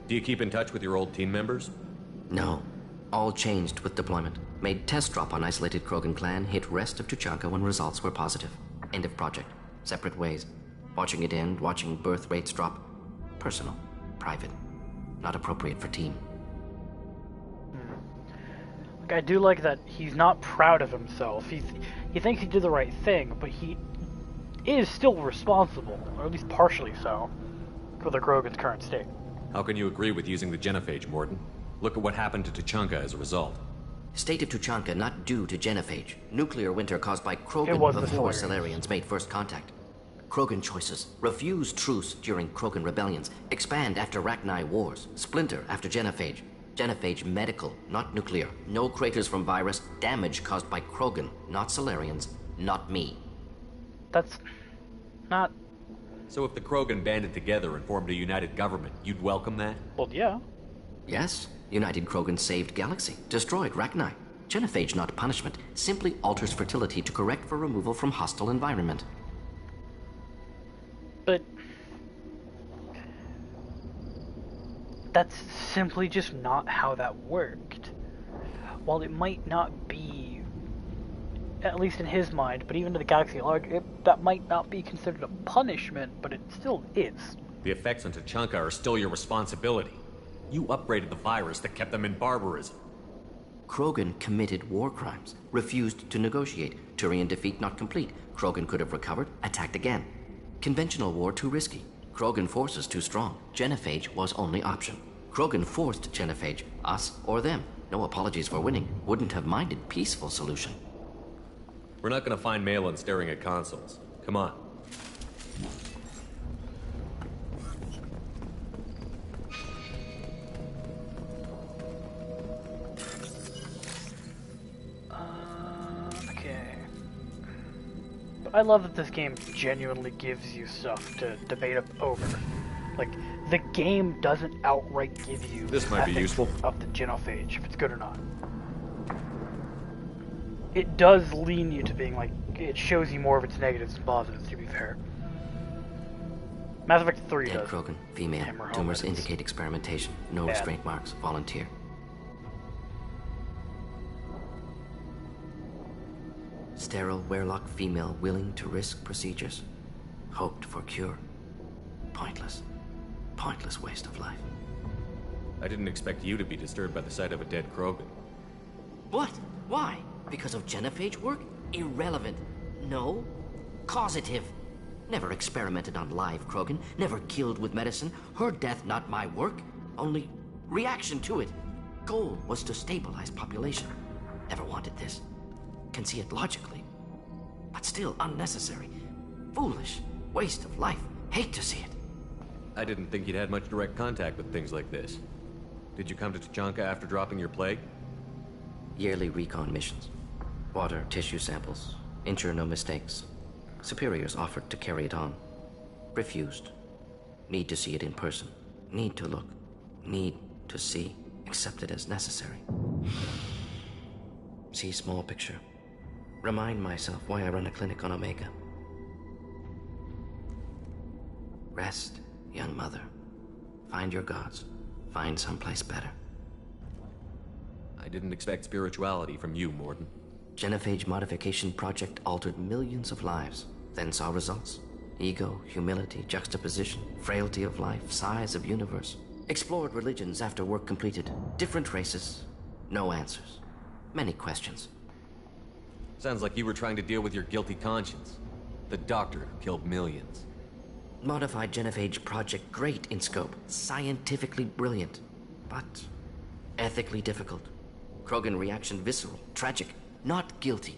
E: Do you keep in touch with your old team members?
H: No. All changed with deployment. Made test drop on isolated Krogan clan, hit rest of Tuchanka when results were positive. End of project. Separate ways. Watching it end, watching birth rates drop. Personal. Private. Not appropriate for team.
A: Like, I do like that he's not proud of himself. He thinks he did the right thing, but he is still responsible, or at least partially so, for the Krogan's current state.
E: How can you agree with using the genophage, Mordin? Look at what happened to Tuchanka as a result.
H: State of Tuchanka not due to genophage. Nuclear winter caused by Krogan before Salarians made first contact. Krogan choices. Refuse truce during Krogan rebellions. Expand after Rachni wars. Splinter after genophage. Genophage medical, not nuclear. No craters from virus. Damage caused by Krogan, not Salarians, not me.
A: That's not...
E: So if the Krogan banded together and formed a united government, you'd welcome that?
A: Well, yeah.
H: Yes. United Krogan saved Galaxy. Destroyed Rachni. Genophage not punishment. Simply alters fertility to correct for removal from hostile environment.
A: But... that's simply just not how that worked. While it might not be, at least in his mind, but even to the galaxy at large, that might not be considered a punishment, but it still is.
E: The effects on Tuchanka are still your responsibility. You upgraded the virus that kept them in barbarism.
H: Krogan committed war crimes, refused to negotiate. Turian defeat not complete. Krogan could have recovered, attacked again. Conventional war too risky. Krogan forces too strong. Genophage was only option. Krogan forced genophage, us or them. No apologies for winning. Wouldn't have minded peaceful solution.
E: We're not gonna find Malin staring at consoles. Come on.
A: Okay. But I love that this game genuinely gives you stuff to debate over. Like, the game doesn't outright give you
E: this might be useful
A: of the genophage, if it's good or not. It does lean you to being like, it shows you more of its negatives than positives, to be fair. Mass Effect 3
H: Dead
A: does.
H: Krogan, female. Tumors indicate experimentation. No restraint marks. Volunteer. Sterile, Werelock female willing to risk procedures. Hoped for cure. Pointless. Pointless waste of life.
E: I didn't expect you to be disturbed by the sight of a dead Krogan.
H: What? Why? Because of genophage work? Irrelevant. No. Causative. Never experimented on live Krogan. Never killed with medicine. Her death not my work. Only reaction to it. Goal was to stabilize population. Never wanted this. Can see it logically. But still unnecessary. Foolish. Waste of life. Hate to see it.
E: I didn't think you'd had much direct contact with things like this. Did you come to Tuchanka after dropping your plague?
H: Yearly recon missions. Water, tissue samples. Ensure no mistakes. Superiors offered to carry it on. Refused. Need to see it in person. Need to look. Need to see. Accepted as necessary. See small picture. Remind myself why I run a clinic on Omega. Rest, young mother. Find your gods. Find someplace better.
E: I didn't expect spirituality from you, Mordin.
H: Genophage modification project altered millions of lives, then saw results. Ego, humility, juxtaposition, frailty of life, size of universe. Explored religions after work completed. Different races. No answers. Many questions.
E: Sounds like you were trying to deal with your guilty conscience. The doctor who killed millions.
H: Modified genophage project great in scope. Scientifically brilliant. But ethically difficult. Krogan reaction visceral, tragic. Not guilty,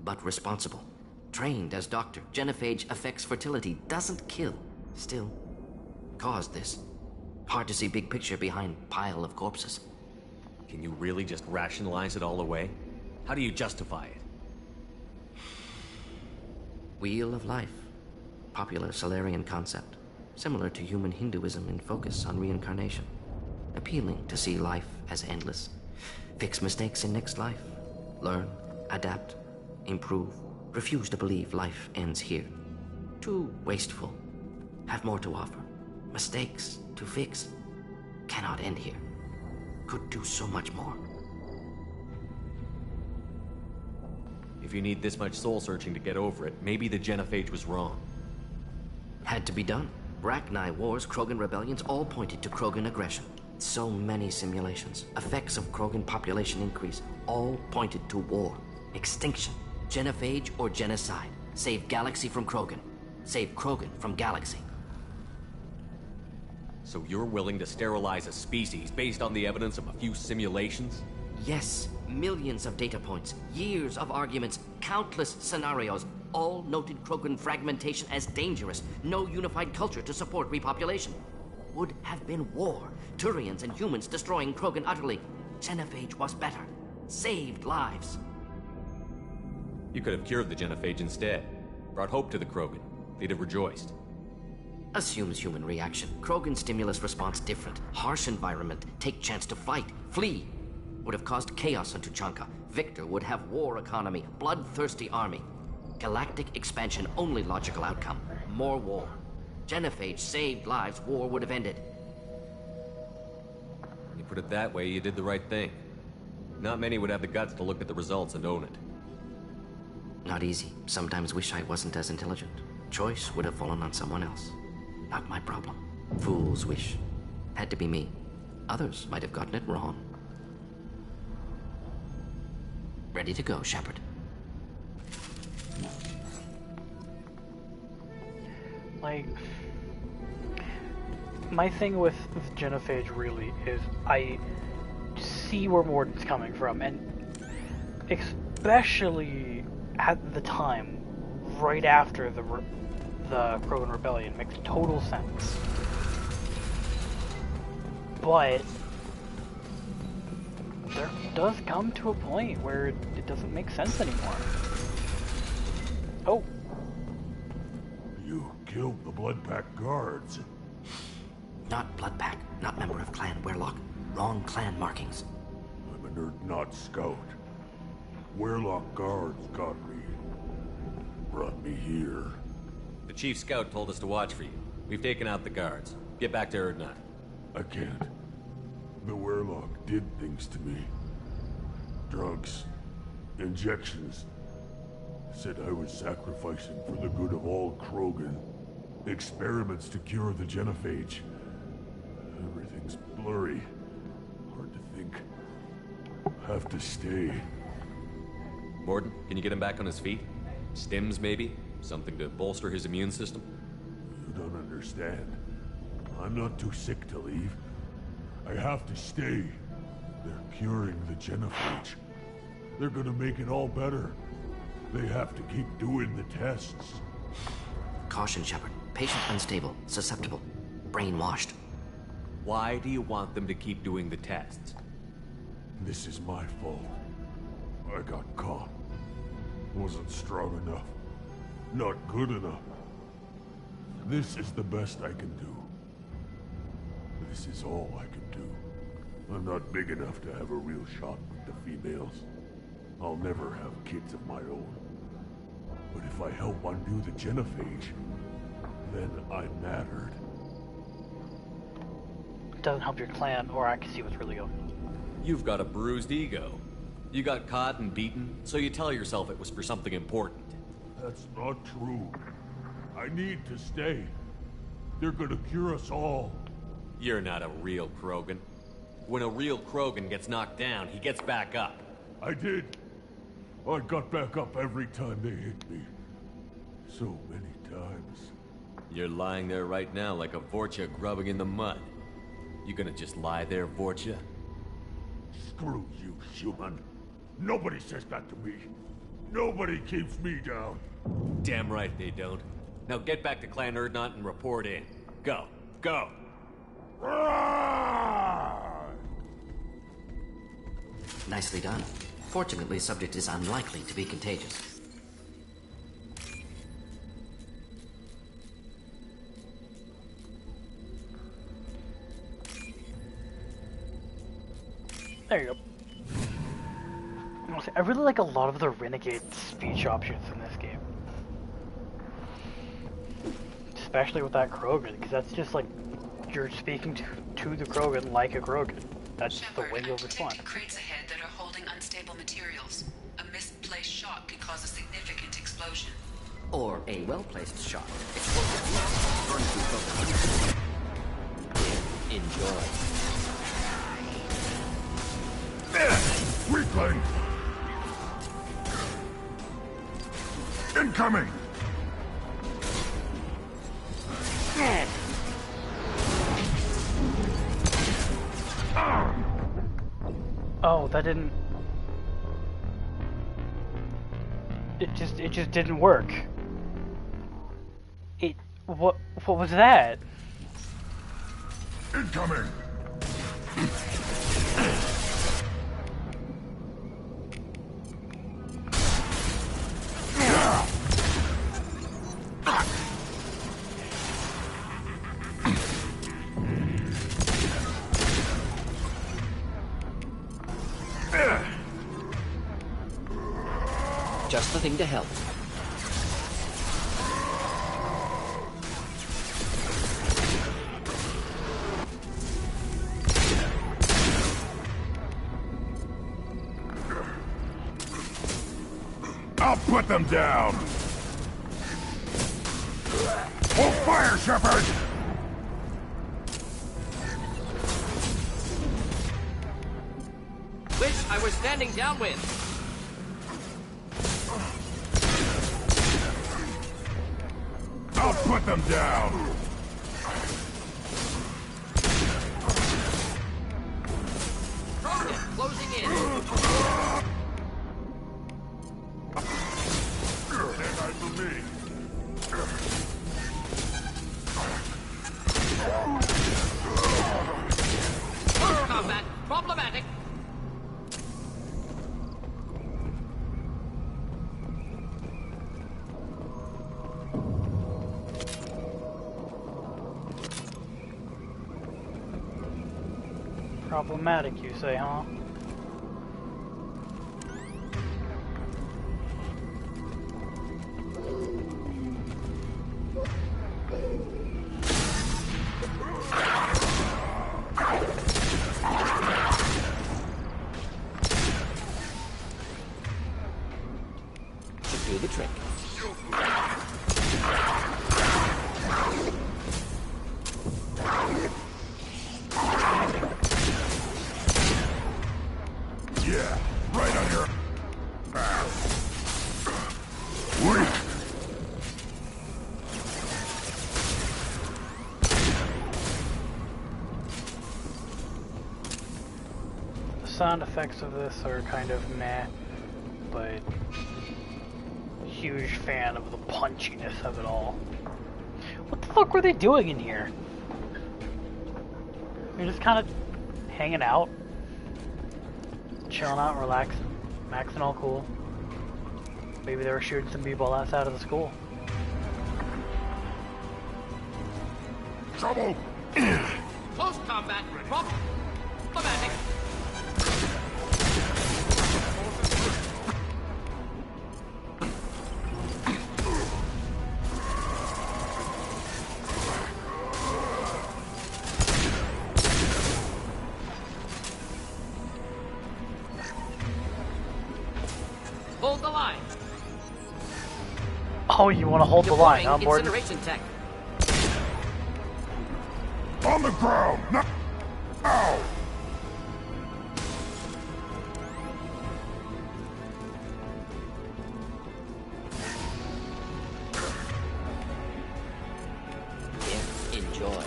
H: but responsible. Trained as doctor, genophage affects fertility, doesn't kill. Still, caused this. Hard to see big picture behind pile of corpses.
E: Can you really just rationalize it all away? How do you justify it?
H: Wheel of life. Popular Solarian concept. Similar to human Hinduism in focus on reincarnation. Appealing to see life as endless. Fix mistakes in next life. Learn, adapt, improve. Refuse to believe life ends here. Too wasteful. Have more to offer. Mistakes to fix. Cannot end here. Could do so much more.
E: If you need this much soul searching to get over it, maybe the genophage was wrong.
H: Had to be done. Rachni wars, Krogan rebellions, all pointed to Krogan aggression. So many simulations. Effects of Krogan population increase. All pointed to war. Extinction. Genophage or genocide. Save galaxy from Krogan. Save Krogan from galaxy.
E: So you're willing to sterilize a species based on the evidence of a few simulations?
H: Yes. Millions of data points. Years of arguments. Countless scenarios. All noted Krogan fragmentation as dangerous. No unified culture to support repopulation. Would have been war. Turians and humans destroying Krogan utterly. Genophage was better. Saved lives.
E: You could have cured the genophage instead. Brought hope to the Krogan. They'd have rejoiced.
H: Assumes human reaction. Krogan stimulus response different. Harsh environment. Take chance to fight. Flee. Would have caused chaos on Tuchanka. Victor would have war economy. Bloodthirsty army. Galactic expansion only logical outcome. More war. Genophage saved lives. War would have ended.
E: You put it that way, you did the right thing. Not many would have the guts to look at the results and own it.
H: Not easy. Sometimes wish I wasn't as intelligent. Choice would have fallen on someone else. Not my problem. Fool's wish. Had to be me. Others might have gotten it wrong. Ready to go, Shepard.
A: Like, my thing with genophage really is I see where Mordin's coming from, and especially at the time, right after the Krogan Rebellion, makes total sense. But there does come to a point where it doesn't make sense anymore. Oh.
L: You killed the Bloodpack guards.
H: Not Bloodpack, not member of Clan Werlock. Wrong clan markings.
L: I'm a nerd, not scout. Werlock guards got me. Brought me here.
E: The chief scout told us to watch for you. We've taken out the guards. Get back to Urdnot.
L: I can't. The Werlock did things to me. Drugs. Injections. Said I was sacrificing for the good of all Krogan. Experiments to cure the genophage. Everything's blurry. Hard to think. Have to stay.
E: Mordin, can you get him back on his feet? Stims, maybe? Something to bolster his immune system?
L: You don't understand. I'm not too sick to leave. I have to stay. They're curing the genophage. They're gonna make it all better. They have to keep doing the tests.
H: Caution, Shepard. Patient unstable, susceptible, brainwashed.
E: Why do you want them to keep doing the tests?
L: This is my fault. I got caught. Wasn't strong enough. Not good enough. This is the best I can do. This is all I can do. I'm not big enough to have a real shot with the females. I'll never have kids of my own. But if I help undo the genophage, then I'm mattered.
A: It doesn't help your clan, or I can see what's really going on.
E: You've got a bruised ego. You got caught and beaten, so you tell yourself it was for something important.
L: That's not true. I need to stay. They're gonna cure us all.
E: You're not a real Krogan. When a real Krogan gets knocked down, he gets back up.
L: I did. I got back up every time they hit me. So many times.
E: You're lying there right now like a Vorcha grubbing in the mud. You gonna just lie there, Vorcha?
L: Screw you, human. Nobody says that to me. Nobody keeps me down.
E: Damn right they don't. Now get back to Clan Urdnot and report in. Go. Go!
H: Nicely done. Fortunately, subject is unlikely to be contagious.
A: There you go. I really like a lot of the renegade speech options in this game. Especially with that Krogan, because that's just like, you're speaking to the Krogan like a Krogan. That's
G: Shepard,
A: the way you'll respond.
G: crates ahead that are holding unstable materials. A misplaced shot could cause a significant explosion.
H: Or a well-placed shot. Explosive burn through Krogan. Enjoy.
D: Weakling! Incoming!
A: Oh, that didn't... It just didn't work. What was that?
D: Incoming!
H: Just the thing to help.
D: I'll put them down! Hold fire, Shepard!
H: Wish I was standing downwind.
D: I'll put them down!
H: Krogan closing in.
L: Stand by for me.
H: Close combat. Problematic.
A: Problematic, you say, huh?
H: Should do the trick.
D: Yeah, right on your ass. Weak!
A: The sound effects of this are kind of meh, but huge fan of the punchiness of it all. What the fuck were they doing in here? They're just kind of hanging out, chilling out, relaxing. Max and all cool. Maybe they were shooting some people outside of the school.
J: Trouble!
O: Close combat. Problematic. Hold the line.
A: Oh, you want to hold the line, huh, Borden?
O: Incineration tech.
J: On the ground! Now! Ow!
H: Enjoy.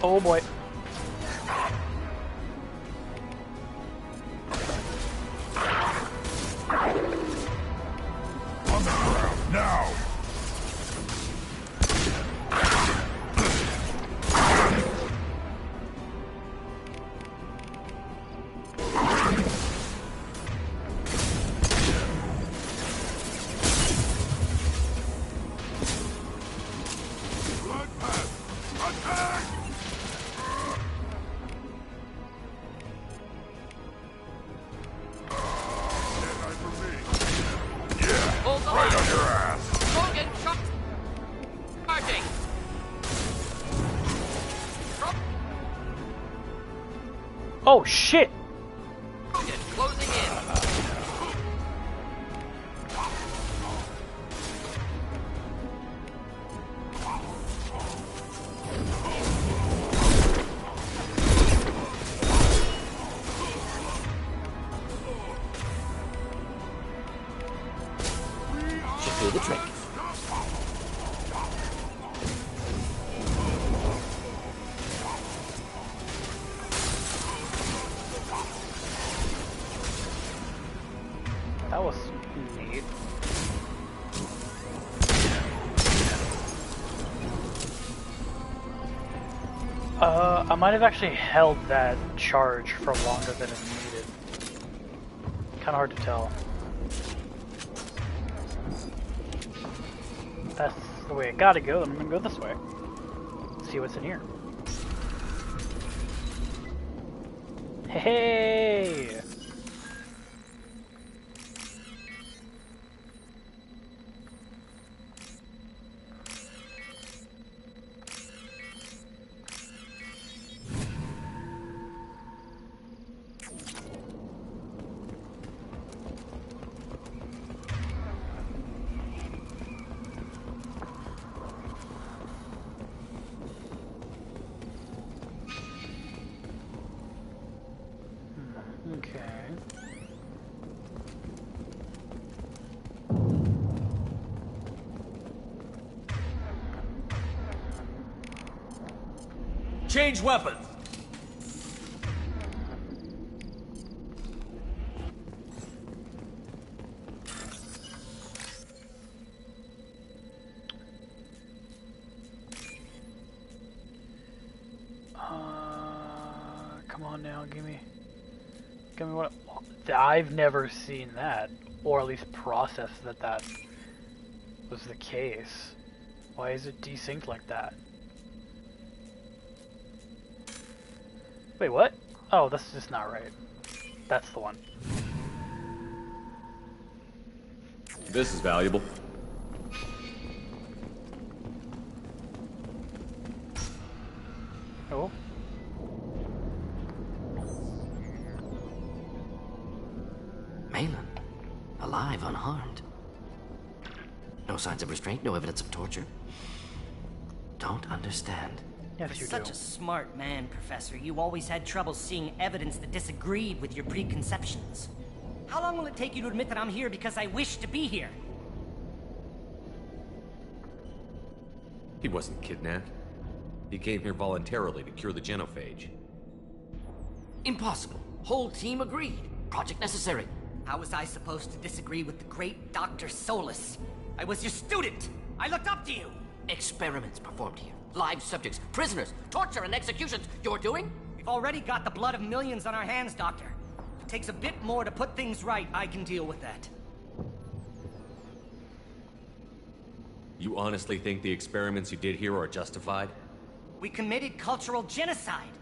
A: Oh boy.
J: On the ground, now!
O: Hold the
J: Right
O: line.
J: on your ass!
O: Krogan, charging.
A: Oh shit!
O: Krogan, closing in.
H: Should do the trick.
A: That was neat. I might have actually held that charge for longer than it needed. Kinda hard to tell. That's the way it gotta go, then I'm gonna go this way. See what's in here. Hey! Okay.
O: Change weapons.
A: Come on now, give me what. I've never seen that, or at least processed that was the case. Why is it desynced like that? Wait, what? Oh, that's just not right. That's the one.
E: This is valuable.
A: Oh.
H: Malin, alive, unharmed. No signs of restraint, no evidence of torture. Don't understand.
A: Yes,
P: You're such a smart man, Professor. You always had trouble seeing evidence that disagreed with your preconceptions. How long will it take you to admit that I'm here because I wish to be here?
E: He wasn't kidnapped. He came here voluntarily to cure the genophage.
H: Impossible. Whole team agreed. Project necessary.
P: How was I supposed to disagree with the great Dr. Solus? I was your student. I looked up to you.
H: Experiments performed here. Live subjects, prisoners, torture and executions. You're doing?
P: We've already got the blood of millions on our hands, Doctor. If it takes a bit more to put things right, I can deal with that.
E: You honestly think the experiments you did here are justified?
P: We committed cultural genocide.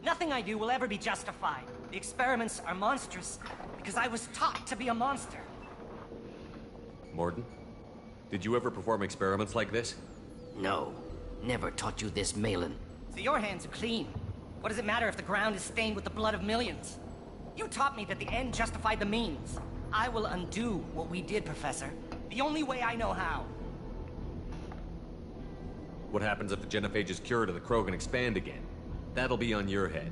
P: Nothing I do will ever be justified. The experiments are monstrous because I was taught to be a monster.
E: Mordin, did you ever perform experiments like this?
H: No. Never taught you this, Malin.
P: So your hands are clean. What does it matter if the ground is stained with the blood of millions? You taught me that the end justified the means. I will undo what we did, Professor. The only way I know how.
E: What happens if the genophage is cured and the Krogan expand again? That'll be on your head.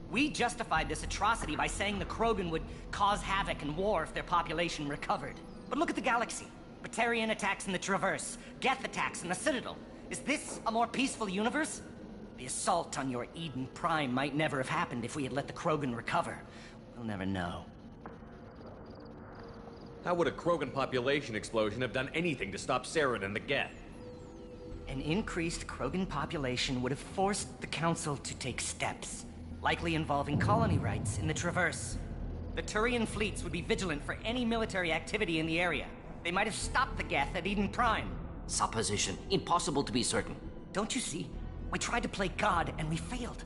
P: We justified this atrocity by saying the Krogan would cause havoc and war if their population recovered. But look at the galaxy. Batarian attacks in the Traverse, Geth attacks in the Citadel. Is this a more peaceful universe? The assault on your Eden Prime might never have happened if we had let the Krogan recover. We'll never know.
E: How would a Krogan population explosion have done anything to stop Saren and the Geth?
P: An increased Krogan population would have forced the Council to take steps, likely involving colony rights in the Traverse. The Turian fleets would be vigilant for any military activity in the area. They might have stopped the Geth at Eden Prime.
H: Supposition. Impossible to be certain.
P: Don't you see? We tried to play God and we failed.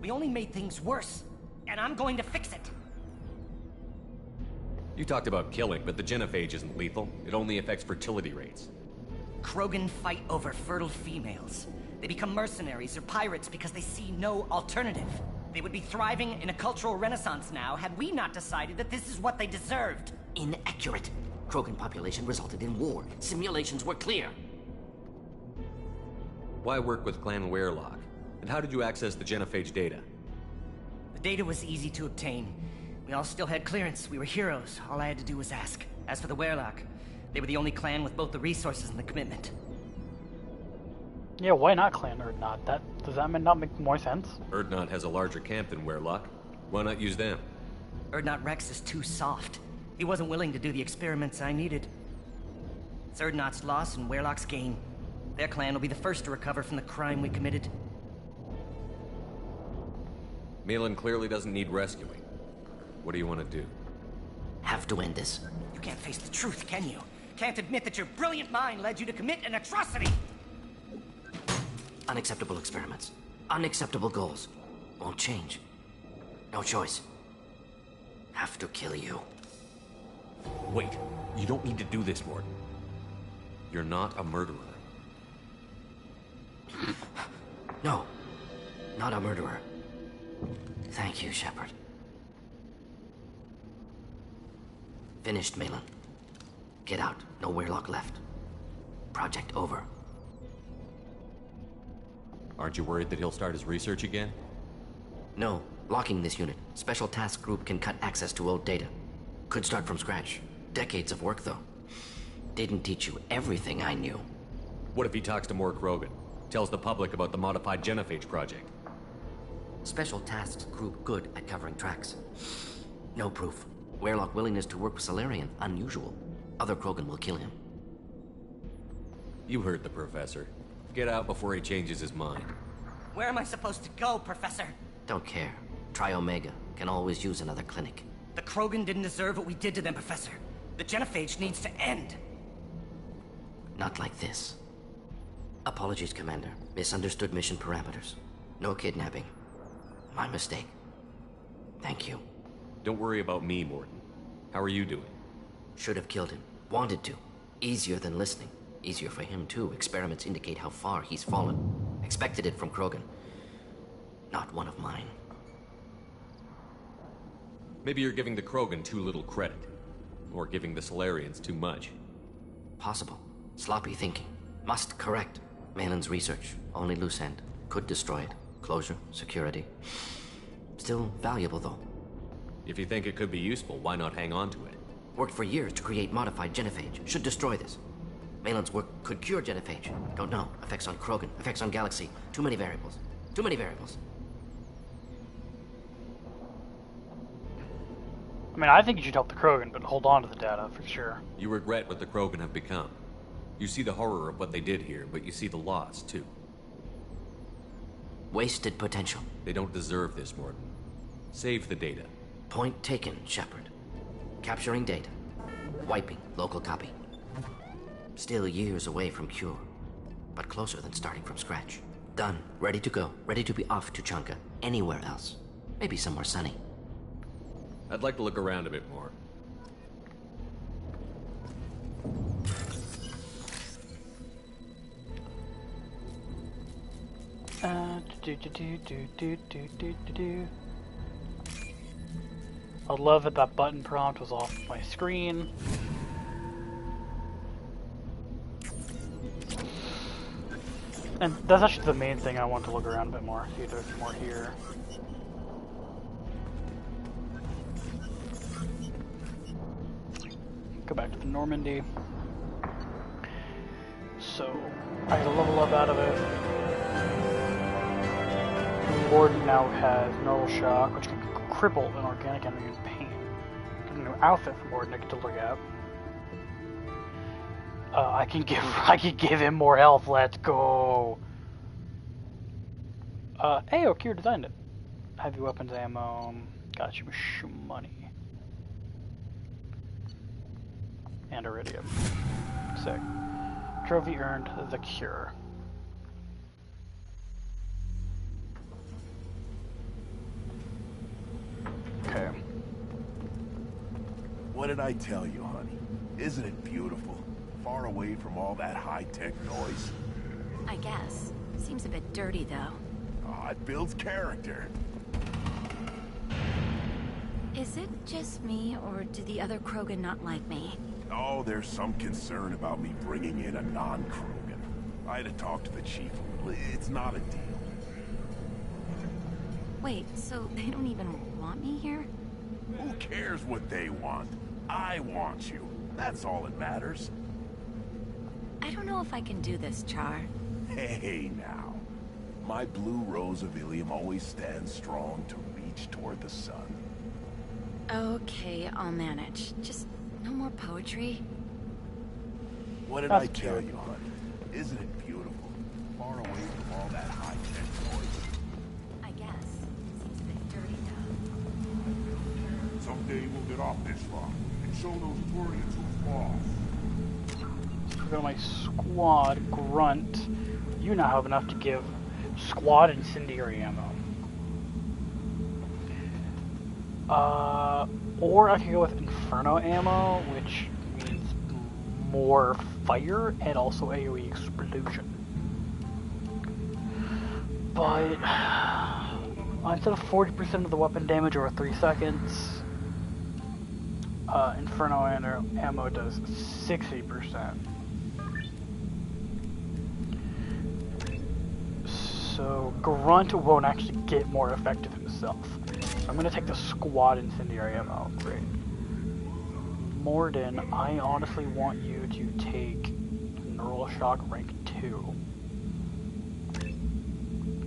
P: We only made things worse. And I'm going to fix it.
E: You talked about killing, but the genophage isn't lethal. It only affects fertility rates.
P: Krogan fight over fertile females. They become mercenaries or pirates because they see no alternative. They would be thriving in a cultural renaissance now had we not decided that this is what they deserved.
H: Inaccurate. Krogan population resulted in war. Simulations were clear.
E: Why work with Clan Weyrloc? And how did you access the genophage data?
P: The data was easy to obtain. We all still had clearance. We were heroes. All I had to do was ask. As for the Weyrloc, they were the only clan with both the resources and the commitment.
A: Yeah, why not Clan Urdnot? Does that not make more sense?
E: Urdnot has a larger camp than Weyrloc. Why not use them?
P: Urdnot Rex is too soft. He wasn't willing to do the experiments I needed. It's Urdnot's loss and Weyrloc's gain. Their clan will be the first to recover from the crime we committed.
E: Malin clearly doesn't need rescuing. What do you want to do?
H: Have to end this.
P: You can't face the truth, can you? Can't admit that your brilliant mind led you to commit an atrocity!
H: Unacceptable experiments. Unacceptable goals. Won't change. No choice. Have to kill you.
E: Wait, you don't need to do this, Mordin. You're not a murderer.
H: No. Not a murderer. Thank you, Shepard. Finished, Malin. Get out. No Weyrloc left. Project over.
E: Aren't you worried that he'll start his research again?
H: No. Locking this unit. Special task group can cut access to old data. Could start from scratch. Decades of work, though. Didn't teach you everything I knew.
E: What if he talks to more Krogan? Tells the public about the modified genophage project?
H: Special tasks group good at covering tracks. No proof. Weyrloc willingness to work with Salarian, unusual. Other Krogan will kill him.
E: You heard the professor. Get out before he changes his mind.
P: Where am I supposed to go, Professor?
H: Don't care. Try Omega. Can always use another clinic.
P: The Krogan didn't deserve what we did to them, Professor. The genophage needs to end.
H: Not like this. Apologies, Commander. Misunderstood mission parameters. No kidnapping. My mistake. Thank you.
E: Don't worry about me, Mordin. How are you doing?
H: Should have killed him. Wanted to. Easier than listening. Easier for him, too. Experiments indicate how far he's fallen. Expected it from Krogan. Not one of mine.
E: Maybe you're giving the Krogan too little credit. Or giving the Salarians too much.
H: Possible. Sloppy thinking. Must correct. Malin's research. Only loose end. Could destroy it. Closure. Security. Still valuable, though.
E: If you think it could be useful, why not hang on to it?
H: Worked for years to create modified genophage. Should destroy this. Malin's work could cure genophage. Don't know. Effects on Krogan. Effects on Galaxy. Too many variables. Too many variables.
A: mean, I think you should help the Krogan, but hold on to the data, for sure.
E: You regret what the Krogan have become. You see the horror of what they did here, but you see the loss, too.
H: Wasted potential.
E: They don't deserve this, Mordin. Save the data.
H: Point taken, Shepard. Capturing data. Wiping local copy. Still years away from cure, but closer than starting from scratch. Done. Ready to go. Ready to be off to Chunka. Anywhere else. Maybe somewhere sunny.
E: I'd like to look around a bit more.
A: I love that that button prompt was off my screen. And that's actually the main thing I want to look around a bit more. See if there's more here. Go back to the Normandy. So, I get a level up out of it. Mordin now has Neural Shock, which can cripple an organic enemy in pain. Get a new outfit for Mordin I get to look at. I can give him more health. Let's go. Hey, Okeer designed it. Heavy weapons ammo. Got you money. And iridium. Sick. Trophy earned. The cure. Okay.
L: What did I tell you, honey? Isn't it beautiful? Far away from all that high-tech noise.
C: I guess. Seems a bit dirty, though.
L: Oh, it builds character.
C: Is it just me, or do the other Krogan not like me?
L: Oh, there's some concern about me bringing in a non-Krogan. I had to talk to the chief. It's not a deal.
C: Wait, so they don't even want me here?
L: Who cares what they want? I want you. That's all that matters.
C: I don't know if I can do this, Char.
L: Hey, now. My blue rose of Ilium always stands strong to reach toward the sun.
C: Okay, I'll manage. Just no more poetry.
L: What did I tell you, honey? Isn't it beautiful? Far away from all that high-tech noise.
C: I guess. Seems a bit dirty, though.
J: Someday we'll get off this rock and show those Turians who's boss.
A: Go to my squad, Grunt. You now have enough to give squad incendiary ammo. Or I could go with Inferno ammo, which means more fire and also AoE explosion. But instead of 40% of the weapon damage over 3 seconds, Inferno ammo does 60%. So Grunt won't actually get more effective himself. So I'm going to take the squad incendiary ammo upgrade. Mordin, I honestly want you to take Neural Shock rank 2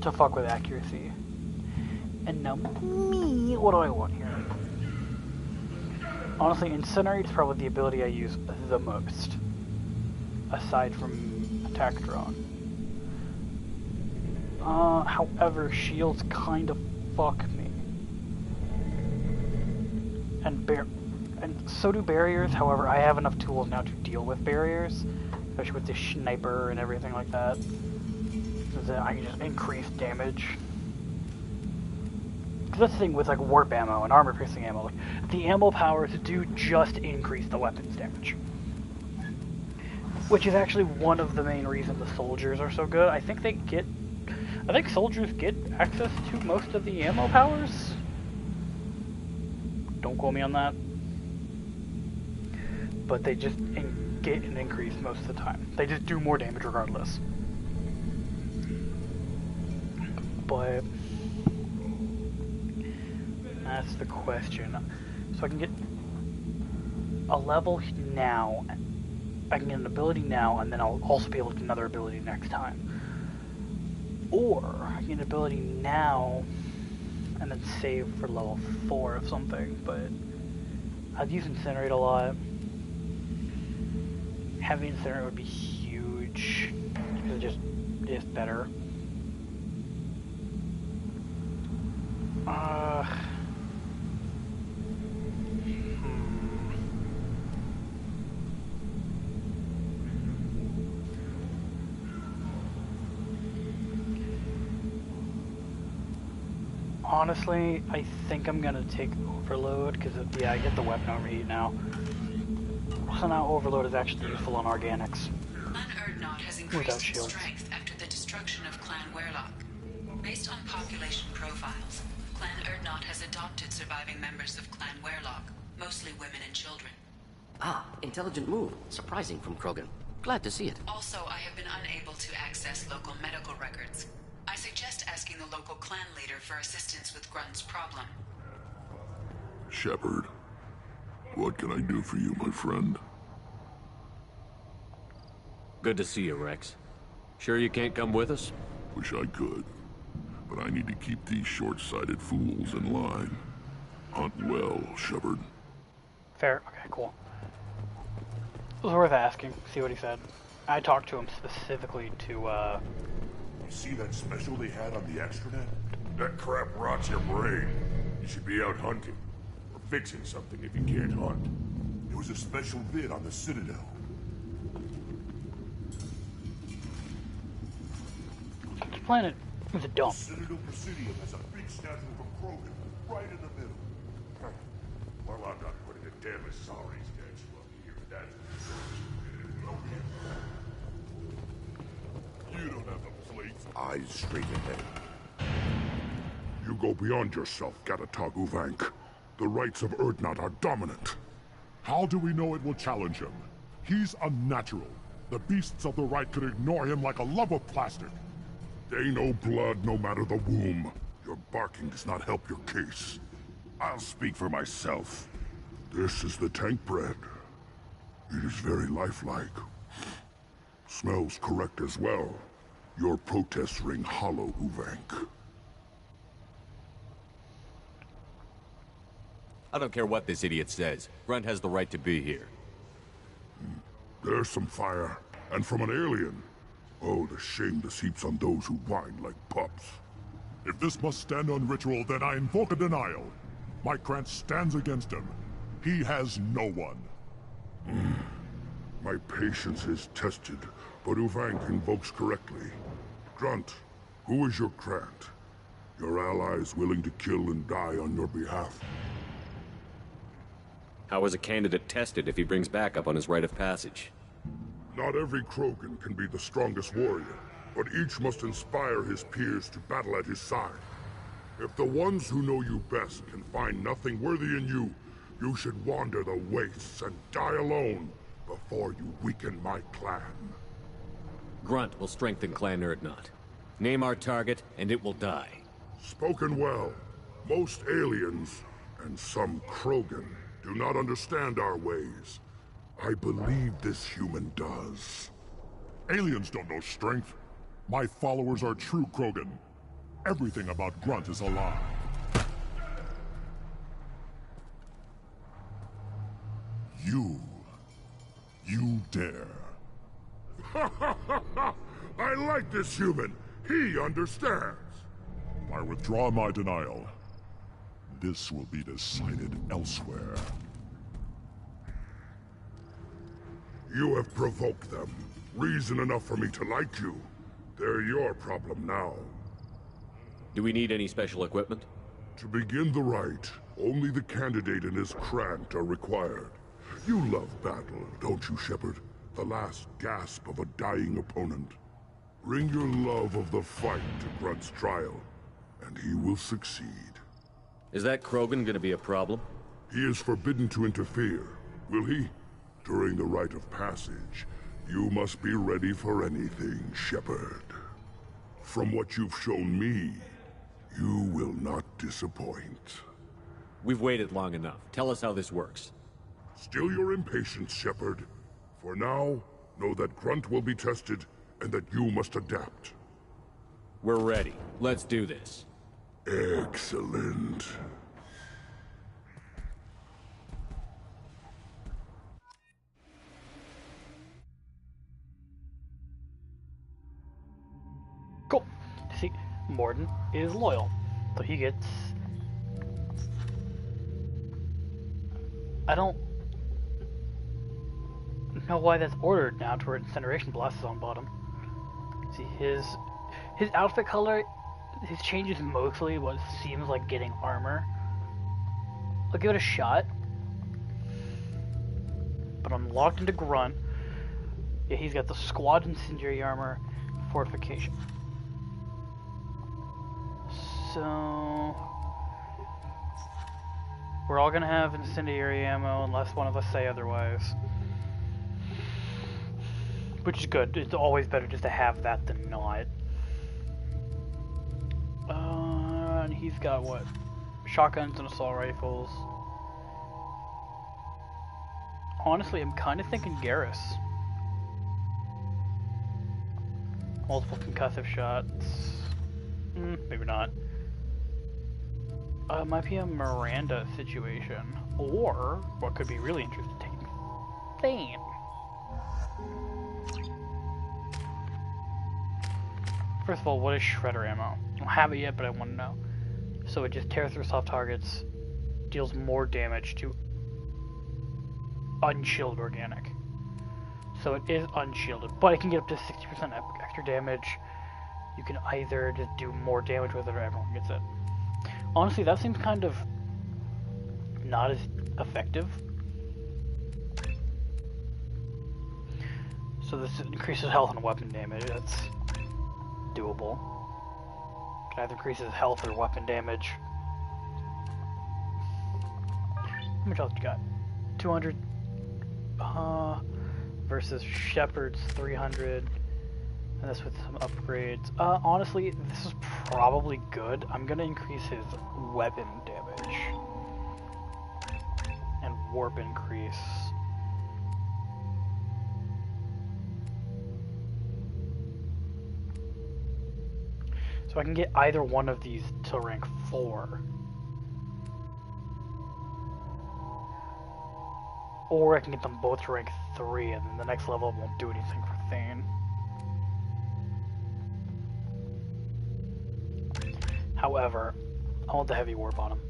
A: to fuck with accuracy. And now me, what do I want here? Honestly, Incinerate is probably the ability I use the most, aside from Attack Drone. However, shields kind of fuck me. And so do barriers, however, I have enough tools now to deal with barriers, especially with the sniper and everything like that, so that I can just increase damage. Because that's the thing with like warp ammo and armor piercing ammo, like, the ammo powers do just increase the weapon's damage. Which is actually one of the main reasons the soldiers are so good. I think soldiers get access to most of the ammo powers. Don't quote me on that. But they just get an increase most of the time. They just do more damage regardless. But that's the question. So I can get a level now. I can get an ability now, and then I'll also be able to get another ability next time. Or I can get an ability now and then save for level 4 of something, but I've used Incinerate a lot. Having Incinerate would be huge, because it just is better. Honestly, I think I'm gonna take Overload, because yeah, I get the weapon overheat now. So now Overload is actually useful on organics.
G: Clan Urdnot has increased in strength after the destruction of Clan Werlock. Based on population profiles, Clan Urdnot has adopted surviving members of Clan Werlock, mostly women and children.
H: Ah, intelligent move. Surprising from Krogan. Glad to see it.
G: Also, I have been unable to access local medical records. I suggest asking the local clan leader for assistance with Grunt's problem.
D: Shepard, what can I do for you, my friend?
E: Good to see you, Rex. Sure you can't come with us?
D: Wish I could, but I need to keep these short-sighted fools in line. Hunt well, Shepard.
A: Fair. Okay, cool. It was worth asking. See what he said. I talked to him specifically to,
J: You see that special they had on the extranet? That crap rots your brain. You should be out hunting. Or fixing something if you can't hunt. There was a special vid on the Citadel.
A: this planet is a dump.
J: Citadel Presidium has a big statue of a Krogan right in the middle. Well, I'm not putting a damn Asari's statue up here, that's You don't have the plates. Eyes straight ahead. You go beyond yourself, Gatatog Uvank. The rights of Urdnot are dominant.
L: How do we know it will challenge him? He's unnatural. The beasts of the right could ignore him like a lump of plastic.
J: They know blood no matter the womb. Your barking does not help your case. I'll speak for myself. This is the tank bread. It is very lifelike. Smells correct as well. Your protests ring hollow, Uvank.
E: I don't care what this idiot says. Grunt has the right to be here.
J: There's some fire, and from an alien. Oh, the shame this heaps on those who whine like pups.
L: If this must stand on ritual, then I invoke a denial. My Krantz stands against him. He has no one.
J: My patience is tested, but Uvank invokes correctly. Grunt, who is your Krant? Your allies willing to kill and die on your behalf?
E: How is a candidate tested if he brings backup on his rite of passage?
J: Not every Krogan can be the strongest warrior, but each must inspire his peers to battle at his side. If the ones who know you best can find nothing worthy in you, you should wander the wastes and die alone before you weaken my clan.
E: Grunt will strengthen Clan Urdnot. Name our target, and it will die.
J: Spoken well. Most aliens, and some Krogan, do not understand our ways. I believe this human does.
L: Aliens don't know strength. My followers are true Krogan. Everything about Grunt is a lie. You dare.
J: I like this human. He understands.
L: I withdraw my denial. This will be decided elsewhere.
J: You have provoked them. Reason enough for me to like you. They're your problem now.
E: Do we need any special equipment?
J: To begin the rite, only the candidate and his Krant are required. You love battle, don't you, Shepard? The last gasp of a dying opponent. Bring your love of the fight to Grunt's trial, and he will succeed.
E: Is that Krogan gonna be a problem?
J: He is forbidden to interfere, will he? During the rite of passage, you must be ready for anything, Shepard. From what you've shown me, you will not disappoint.
E: We've waited long enough. Tell us how this works.
J: Still your impatience, Shepard. For now, know that Grunt will be tested, and that you must adapt.
E: We're ready. Let's do this.
J: Excellent.
A: Cool. See, Mordin is loyal, so he gets... I don't know why that's ordered now to where Incineration Blast is on bottom. See, his outfit color, his changes mostly what seems like getting armor. I'll give it a shot. But I'm locked into Grunt. Yeah, he's got the Squad Incendiary Armor Fortification. So... we're all gonna have Incendiary ammo unless one of us say otherwise. Which is good. It's always better just to have that than not. And he's got what? Shotguns and assault rifles. Honestly, I'm kind of thinking Garrus. Multiple concussive shots. Maybe not. It might be a Miranda situation. Or, what could be really interesting, taking Thane. First of all, what is Shredder ammo? I don't have it yet, but I want to know. So it just tears through soft targets, deals more damage to unshielded organic. So it is unshielded, but it can get up to 60% extra damage. You can either just do more damage with it or everyone gets it. Honestly, that seems kind of not as effective. So this increases health and weapon damage. That's doable. Can either increases health or weapon damage. How much health you got? 200 versus Shepard's 300. And that's with some upgrades. Honestly, this is probably good. I'm gonna increase his weapon damage. And warp increase. So I can get either one of these to rank 4. Or I can get them both to rank 3, and then the next level won't do anything for Thane. However, I want the heavy warp on him.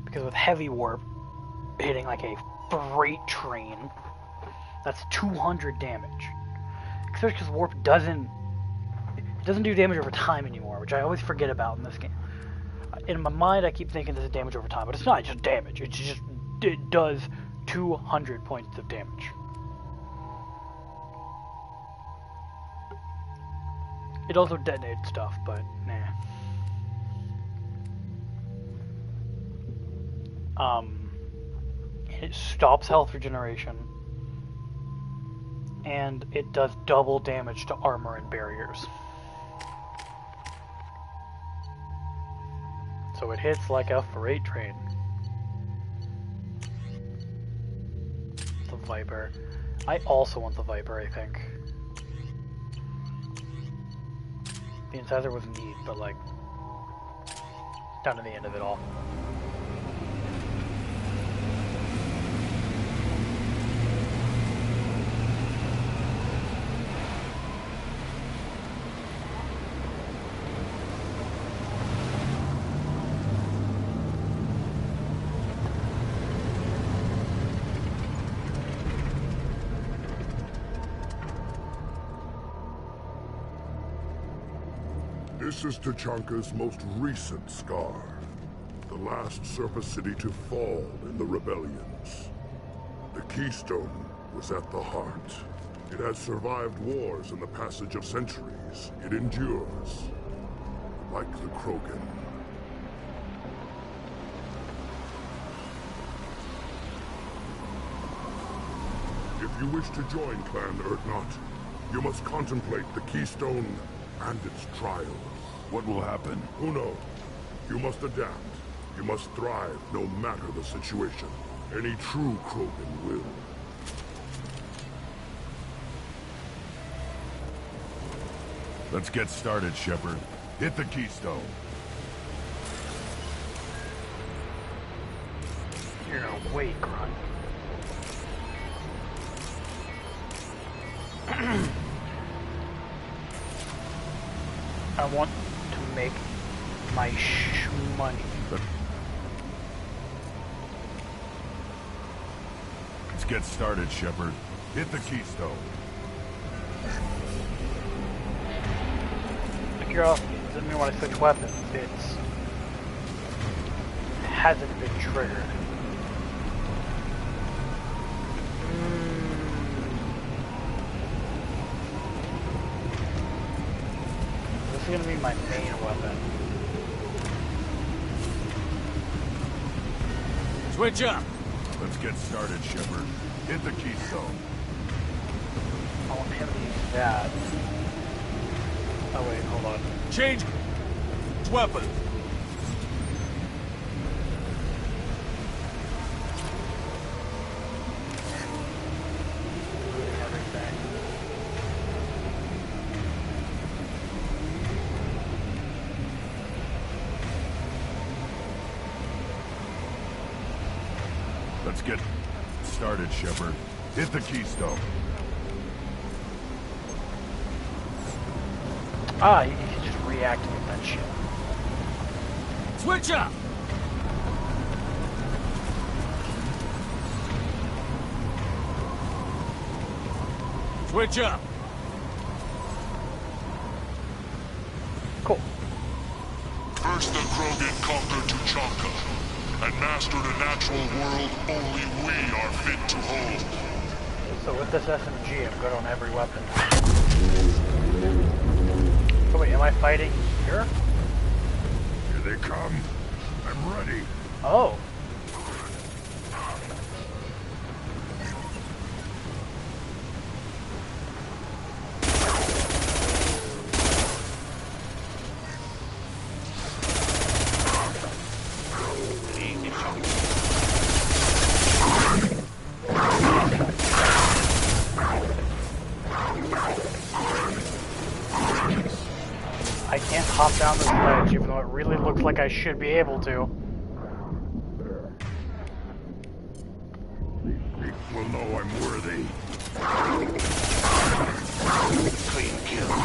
A: Because with heavy warp, hitting like a freight train, that's 200 damage. Especially because warp doesn't do damage over time anymore, which I always forget about in this game. In my mind, I keep thinking this is damage over time, but it's not. It's just damage. It does 200 points of damage. It also detonates stuff, but nah. It stops health regeneration. And it does double damage to armor and barriers. So it hits like a freight train. The Viper. I also want the Viper, I think. The Incisor was neat, but like, down to the end of it all.
J: This is Tachanka's most recent scar. The last surface city to fall in the rebellions. The Keystone was at the heart. It has survived wars and the passage of centuries. It endures. Like the Krogan. If you wish to join Clan Urdnot, you must contemplate the Keystone and its trials.
K: What will happen?
J: Who knows? You must adapt. You must thrive no matter the situation. Any true Krogan will.
K: Let's get started, Shepard. Hit the Keystone.
A: You're gonna wait, Grunt. I want to make my money.
F: Let's get started, Shepard. Hit the keystone.
A: Secure off doesn't mean when I switch weapons, it hasn't been triggered. This is gonna be my main weapon.
E: Switch up!
F: Let's get started, Shepard. Hit the keystone.
A: I want him to use that. Oh wait, hold on.
E: Change weapon.
F: Let's get started, Shepard. Hit the keystone.
A: Ah, you can just reactivate that shit.
E: Switch up! Switch up!
A: Cool.
J: First the Krogan conquered Tuchanka, and mastered a natural world only we are fit to hold.
A: So with this SMG, I'm good on every weapon. Oh wait, am I fighting here?
F: Here they come. I'm ready.
A: Oh. I can't hop down this ledge, even though it really looks like I should be able to.
F: Will know I'm worthy.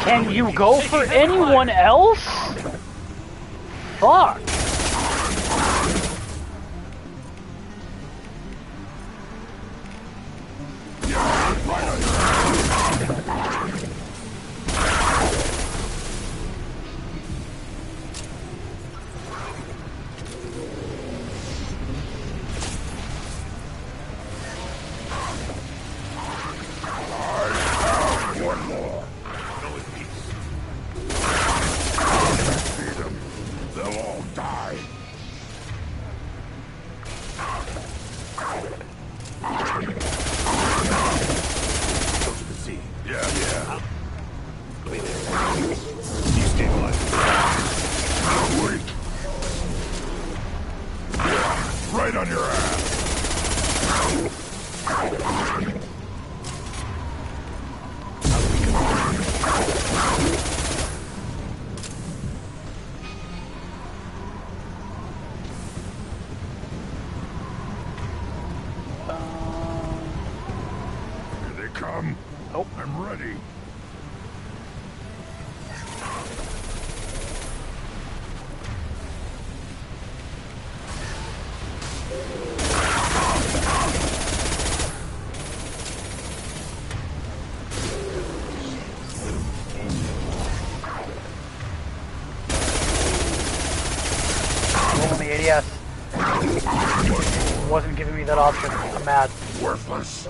A: Can you go for anyone else? Fuck.
F: Right on your ass. Here they come.
A: Oh,
F: I'm ready.
A: Rolling the ADS. Wasn't giving me that option. I'm mad.
F: Worthless.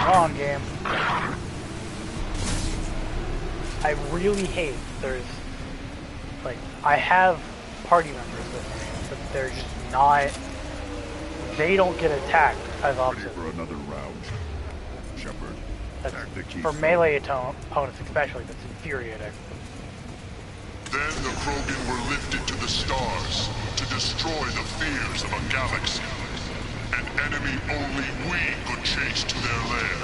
A: Wrong game. I really hate there's, like, I have party members with me, but they're just not, they don't get attacked as often.
F: Ready for another round, Shepard.
A: That's, for melee opponents especially, that's infuriating.
J: Then the Krogan were lifted to the stars to destroy the fears of a galaxy. An enemy only we could chase to their lair.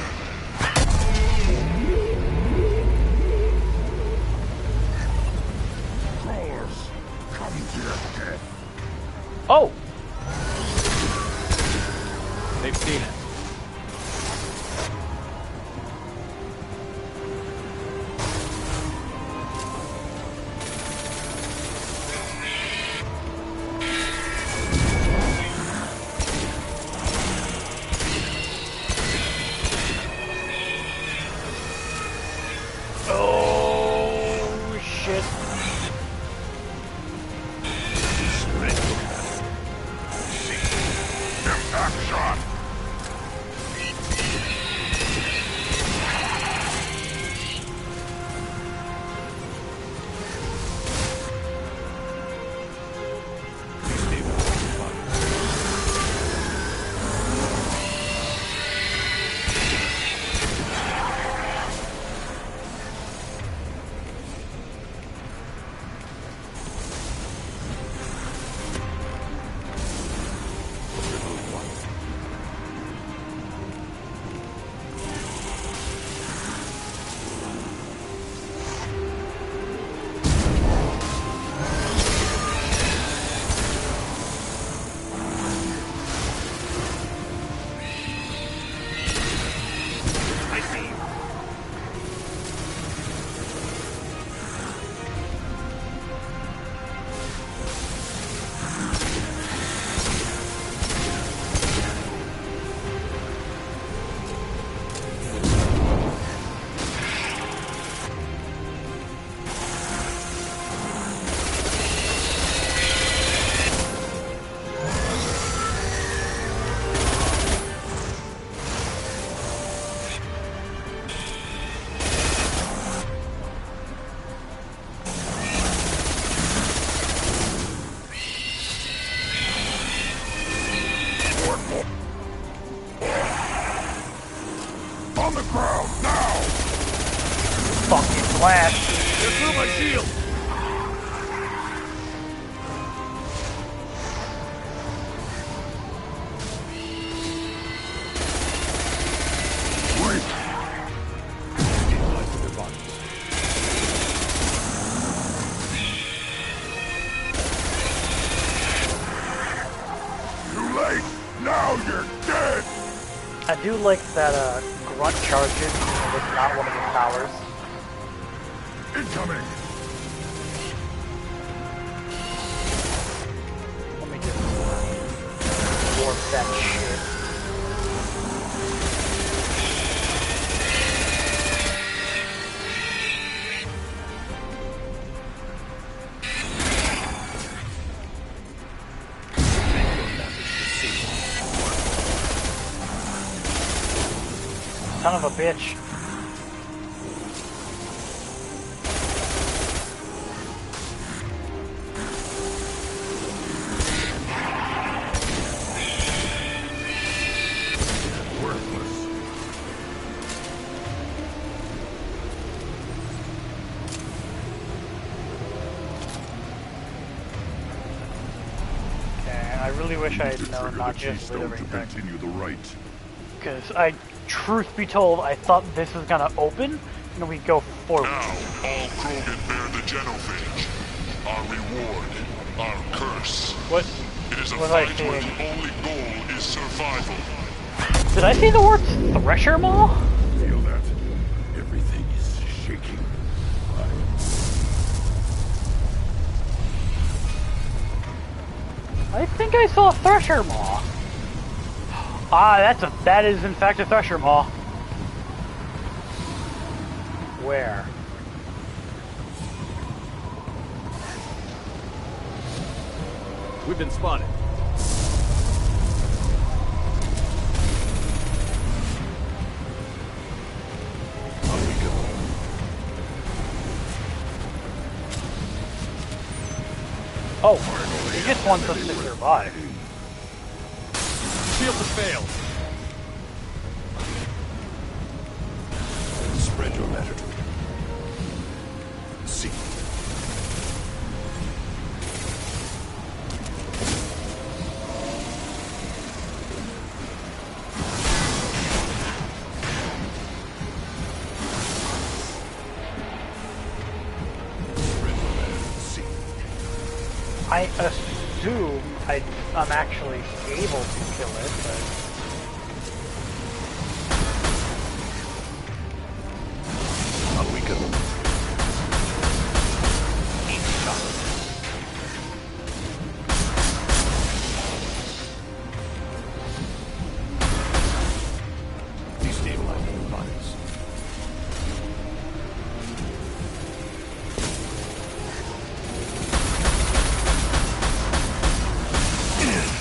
L: Crawlers, come to your death.
A: Oh!
E: They've seen it.
A: Oh, shit.
L: Impact shot. On the ground, now!
A: Fucking blast.
O: They're through my shield!
L: Wait! Too late! Now you're dead!
A: I do like that, grunt charges, even if it's not one of his powers.
L: Incoming!
A: Let me just warp that shit. Son of a bitch. I really wish I had known not just loot everything.
J: Continue the right.
A: Because truth be told, I thought this was gonna open and we'd go forward.
J: Now, all Krogan bear the genophage. Our reward, our curse.
A: What?
J: It is a
A: Was I
J: fight where
A: seeing?
J: the only goal is survival.
A: Did I see the word Thresher Maw?
L: Feel that? Everything is shaking.
A: I think I saw a Thresher Maw. Ah, that is in fact a Thresher Maw. Where?
E: We've been spotted.
A: Oh, he just wants us to survive.
E: Shield has failed.
K: understand your letter to me. See.
A: I assume I'm actually able to kill it, but...
K: Unweakened. Each shot. Destabilize their bodies.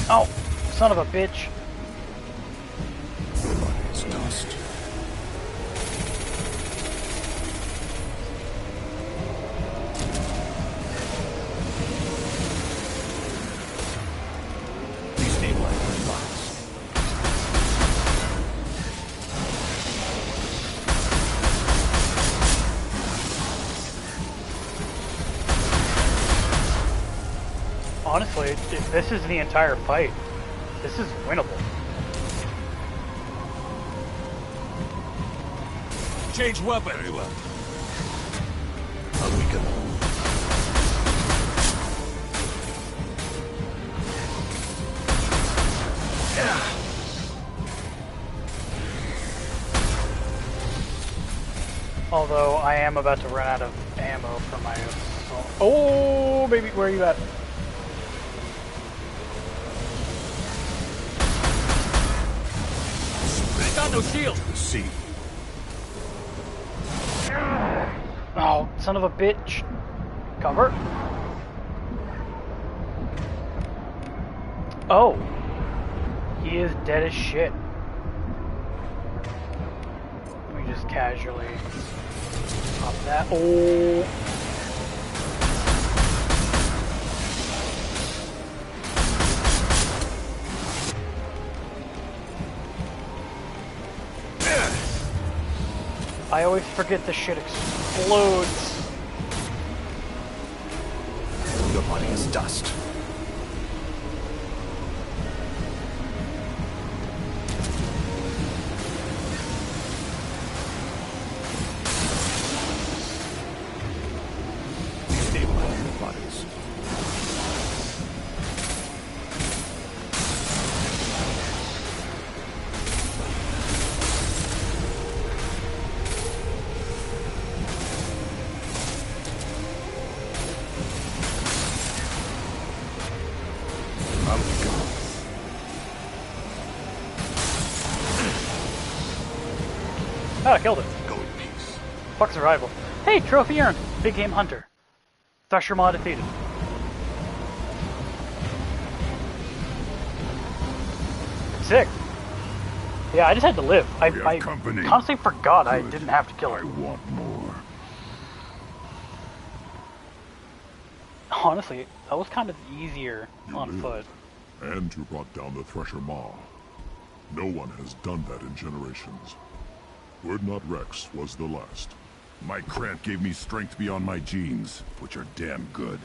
A: Oh, son of a bitch.
K: Your body is dust. Destabilize their bodies.
A: Honestly, if this is the entire fight, this is winnable.
O: Change weapon.
K: Very well. Unweakened.
A: Although I am about to run out of ammo for my assault. Oh, baby, where are you at?
O: Got no shield.
K: To the sea.
A: Oh, son of a bitch. Cover. Oh. He is dead as shit. Let me just casually pop that. Oh. I always forget the shit explodes.
K: Your body is dust. Destabilize your bodies.
A: Oh, I killed it.
K: Go in peace.
A: Fuck survival. Hey, trophy earned. Big game hunter. Thresher Maw defeated. Sick. Yeah, I just had to live. I constantly forgot I didn't have to kill her.
D: I want more.
A: Honestly, that was kind of easier on foot.
J: And you brought down the Thresher Maw. No one has done that in generations. Urdnot Rex was the last.
D: My Krant gave me strength beyond my genes, which are damn good.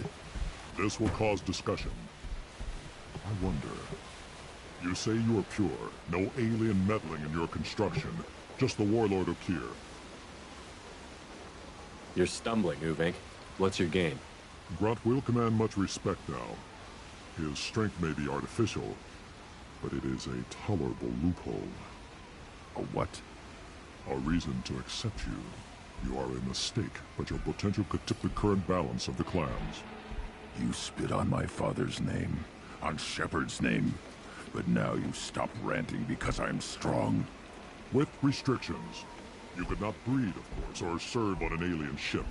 J: This will cause discussion. I wonder... You say you are pure, no alien meddling in your construction, just the Warlord Okeer.
E: You're stumbling, Uvink. What's your game?
J: Grunt will command much respect now. His strength may be artificial, but it is a tolerable loophole.
D: A what?
J: A reason to accept you. You are a mistake, but your potential could tip the current balance of the clans.
D: You spit on my father's name, on Shepard's name, but now you stop ranting because I'm strong.
J: With restrictions. You could not breed, of course, or serve on an alien ship,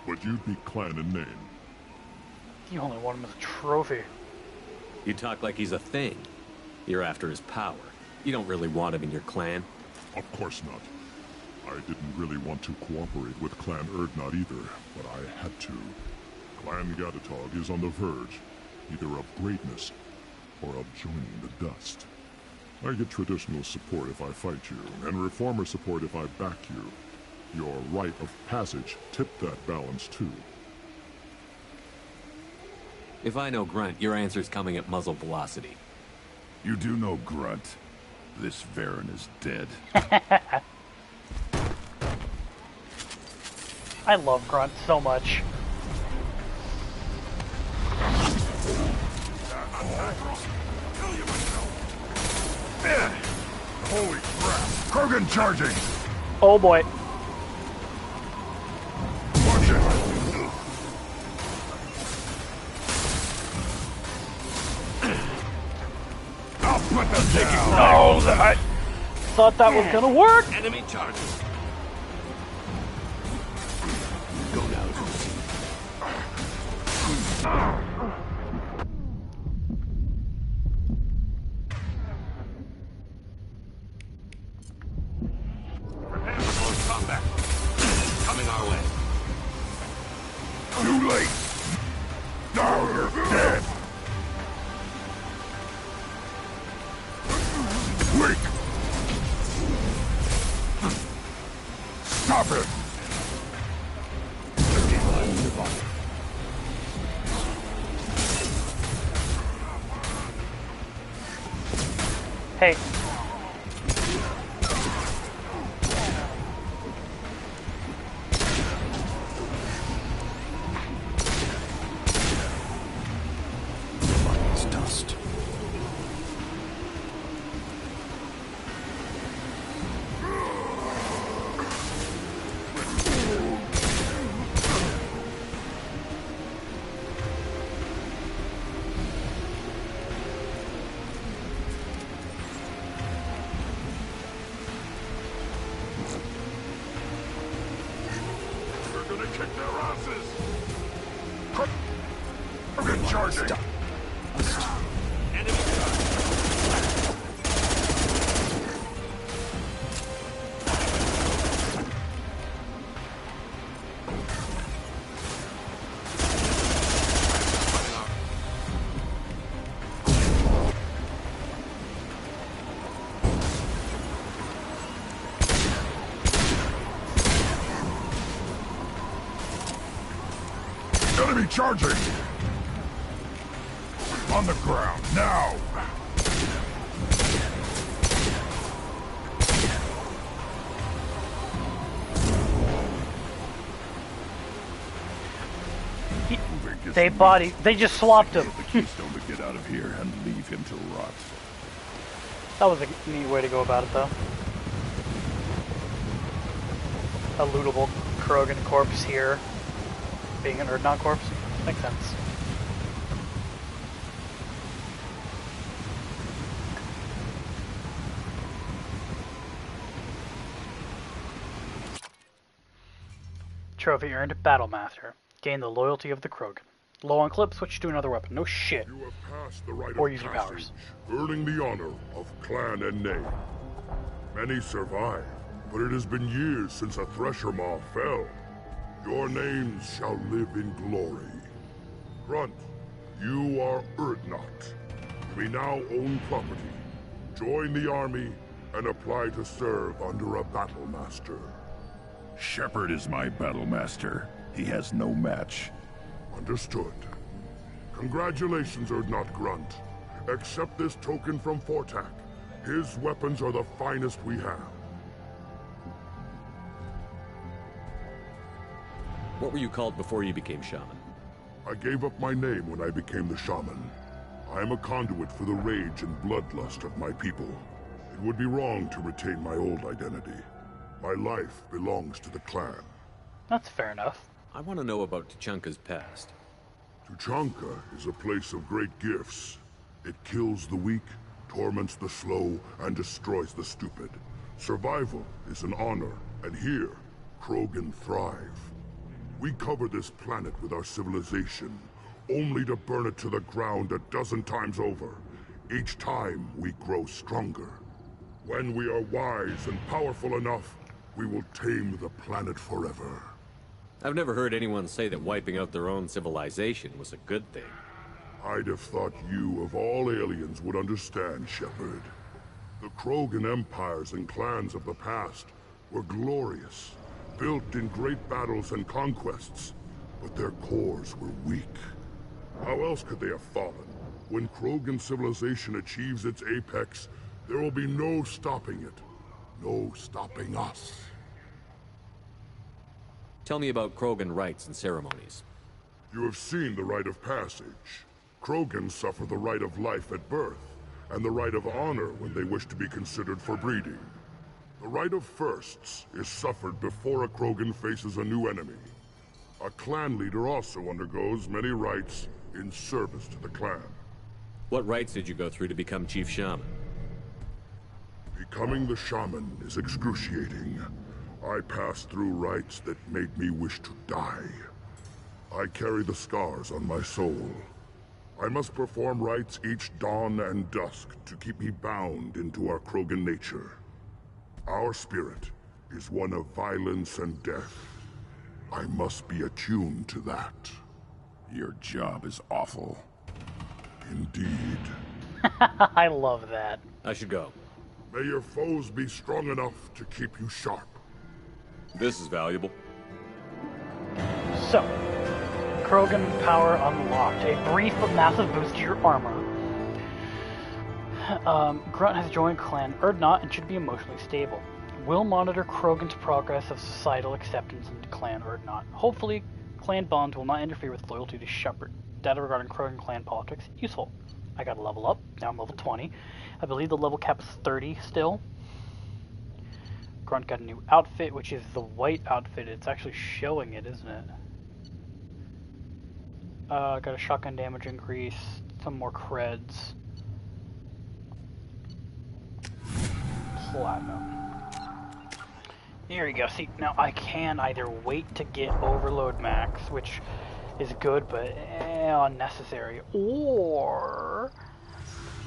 J: but you'd be clan in name.
A: You only want him as a trophy.
E: You talk like he's a thing. You're after his power. You don't really want him in your clan.
J: Of course not. I didn't really want to cooperate with Clan Urdnot either, but I had to. Clan Gatatog is on the verge, either of greatness or of joining the dust. I get traditional support if I fight you, and reformer support if I back you.
L: Your rite of passage tipped that balance too.
E: If I know Grunt, your answer's coming at muzzle velocity.
K: You do know Grunt. This Varen is dead.
A: I love Grunt so much.
K: Holy crap! Krogan charging!
A: Oh boy.
K: Watch it! I'll put them down!
A: No, I thought that was gonna work!
O: Enemy charges.
K: Go now.
O: Prepare for close combat. Coming our way.
K: Too late! Now you're dead! Weak! Stop it!
A: Hey.
K: It's dust.
J: We're gonna kick their asses!
K: Krogan charging!
O: Enemy charges.
K: Enemy charging! On the ground, now!
A: They just swapped him.
K: The Keystone to get out of here and leave him to rot.
A: That was a neat way to go about it, though. A lootable Krogan corpse here. Being an Urdnot corpse. Makes sense. Trophy earned, Battlemaster. Gain the loyalty of the Krogan. Low on clip, switch to another weapon. No shit.
J: You have passed the rite
A: Or
J: of
A: use your
J: passage,
A: powers.
J: earning the honor of Clan and name. Many survive, but it has been years since a Thresher Maw fell. Your names shall live in glory. Grunt, you are Urdnot. You may now own property. Join the army and apply to serve under a Battlemaster.
K: Shepard is my Battlemaster. He has no match.
J: Understood. Congratulations, Urdnot Grunt. Accept this token from Fortak. His weapons are the finest we have.
E: What were you called before you became shaman?
J: I gave up my name when I became the shaman. I am a conduit for the rage and bloodlust of my people. It would be wrong to retain my old identity. My life belongs to the clan.
A: That's fair enough.
E: I want to know about Tuchanka's past.
J: Tuchanka is a place of great gifts. It kills the weak, torments the slow, and destroys the stupid. Survival is an honor, and here, Krogan thrive. We cover this planet with our civilization, only to burn it to the ground a dozen times over. Each time, we grow stronger. When we are wise and powerful enough, we will tame the planet forever.
E: I've never heard anyone say that wiping out their own civilization was a good thing.
J: I'd have thought you, of all aliens, would understand, Shepard. The Krogan empires and clans of the past were glorious. built in great battles and conquests, but their cores were weak. How else could they have fallen? When Krogan civilization achieves its apex, there will be no stopping it. No stopping us.
E: Tell me about Krogan rites and ceremonies.
J: You have seen the rite of passage. Krogans suffer the rite of life at birth, and the rite of honor when they wish to be considered for breeding. The rite of firsts is suffered before a Krogan faces a new enemy. A clan leader also undergoes many rites in service to the clan.
E: What rites did you go through to become Chief Shaman?
J: Becoming the shaman is excruciating. I passed through rites that made me wish to die. I carry the scars on my soul. I must perform rites each dawn and dusk to keep me bound into our Krogan nature. Our spirit is one of violence and death. I must be attuned to that.
K: Your job is awful.
J: Indeed.
A: I love that.
E: I should go.
J: May your foes be strong enough to keep you sharp.
E: This is valuable.
A: So, Krogan power unlocked. A brief but massive boost to your armor. Grunt has joined Clan Urdnot and should be emotionally stable. Will monitor Krogan's progress of societal acceptance into Clan Urdnot. Hopefully, clan bonds will not interfere with loyalty to Shepard. Data regarding Krogan clan politics, useful. I got a level up, now I'm level 20. I believe the level cap is 30 still. Grunt got a new outfit, which is the white outfit. It's actually showing it, isn't it? Got a shotgun damage increase, some more creds. Platinum. Here you go. See, now I can either wait to get Overload Max, which is good, but unnecessary, or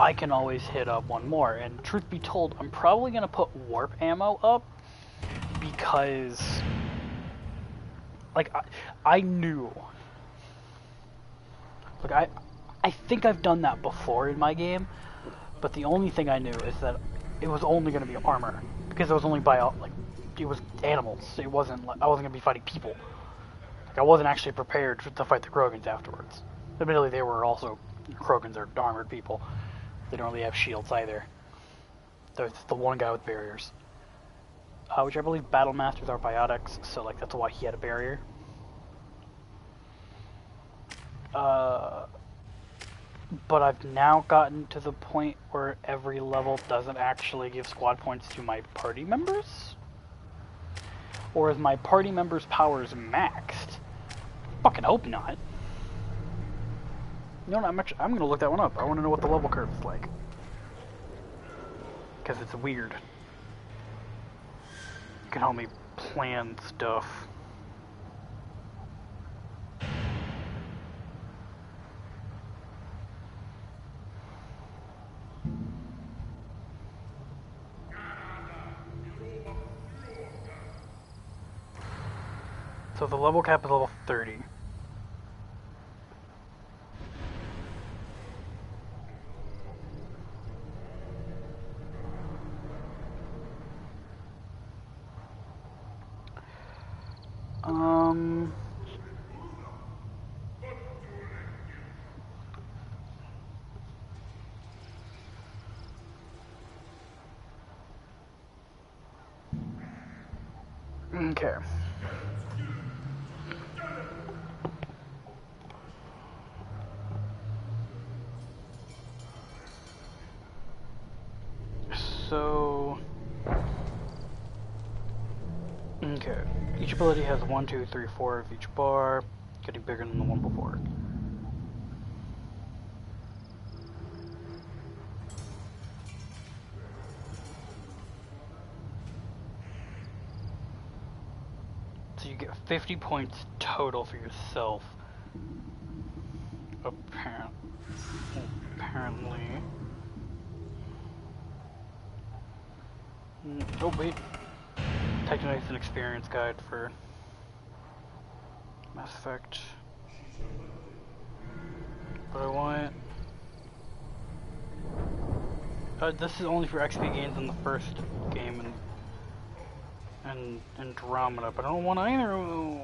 A: I can always hit up one more. And truth be told, I'm probably going to put warp ammo up because, like, I knew. Look, I think I've done that before in my game, but the only thing I knew is that it was only going to be armor, because it was only by, like, it was animals. It wasn't, like, I wasn't going to be fighting people. Like, I wasn't actually prepared to fight the Krogans afterwards. Admittedly, they were also, Krogans are armored people. They don't really have shields either. There's the one guy with barriers. Which I believe Battle Masters are biotics, so, like, that's why he had a barrier. But I've now gotten to the point where every level doesn't actually give squad points to my party members? Or is my party members' powers maxed? Fucking hope not. You know what, I'm gonna look that one up. I wanna know what the level curve is like. Because it's weird. You can help me plan stuff. So the level cap is level 30. Okay. So, okay, each ability has 1, 2, 3, 4 of each bar, getting bigger than the one before. So you get 50 points total for yourself. Apparently. Oh wait, technically it's an experience guide for Mass Effect. But I want... this is only for XP gains in the first game, and and Andromeda, but I don't want either of those.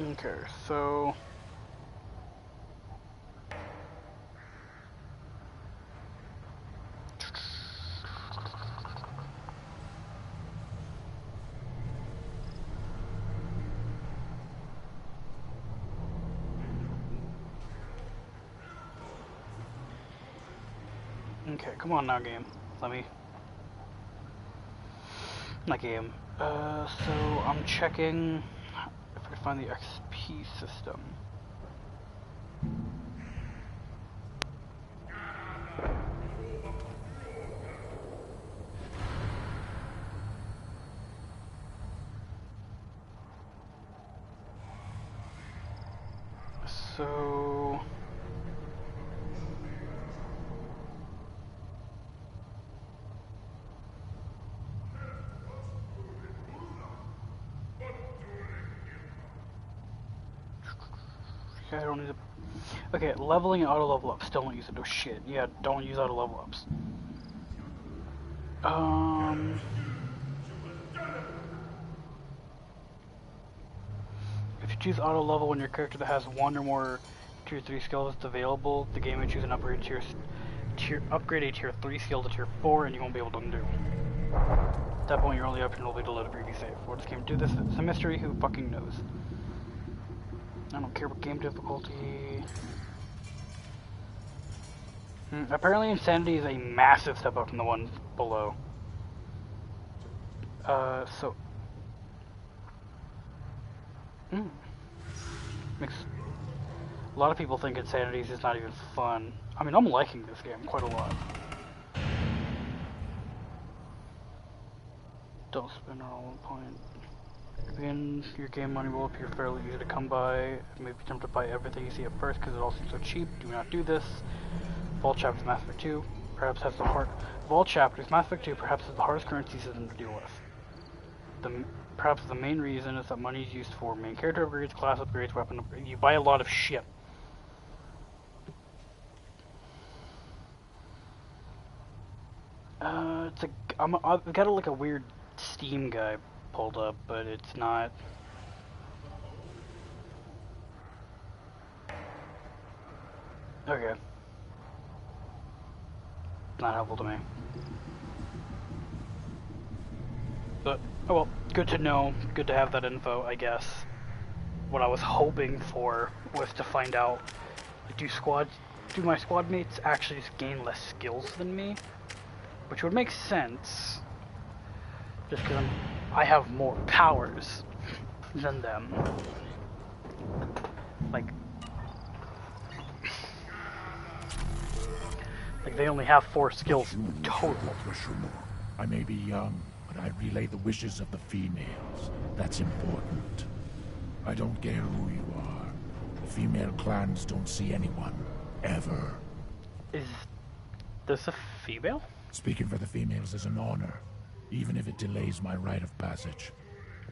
A: Okay, so okay, come on now, game. Let me. Not game. So I'm checking if I can find the XP system. So I don't need to. Okay, leveling and auto level ups. Still don't use it. Oh shit. Yeah, don't use auto level ups. If you choose auto level when your character that has one or more tier 3 skills available, the game will choose an upgrade upgrade a tier 3 skill to tier 4, and you won't be able to undo. At that point, your only option will be to let a preview save. Will this game do this? It's a mystery. Who fucking knows? I don't care about game difficulty. Apparently Insanity is a massive step up from the one below. So... Makes... A lot of people think Insanity is just not even fun. I mean, I'm liking this game quite a lot. Don't spend all 1 point. Again, your game money will appear fairly easy to come by. You may be tempted to buy everything you see at first because it all seems so cheap. Do not do this. Vault Chapters Mass Effect 2 perhaps has the Vault Chapters Mass Effect 2 perhaps has the hardest currency system to deal with. Perhaps the main reason is that money is used for main character upgrades, class upgrades, weapon upgrades. You buy a lot of shit. I've got like a weird Steam guy pulled up, but it's not. Okay. Not helpful to me. But, oh well, good to know. Good to have that info, I guess. What I was hoping for was to find out, do my squad mates actually just gain less skills than me? Which would make sense. Just because I have more powers than them. Like they only have 4 skills total.
M: I may be young, but I relay the wishes of the females. That's important. I don't care who you are. The female clans don't see anyone, ever.
A: Is this a female?
M: Speaking for the females is an honor, even if it delays my rite of passage.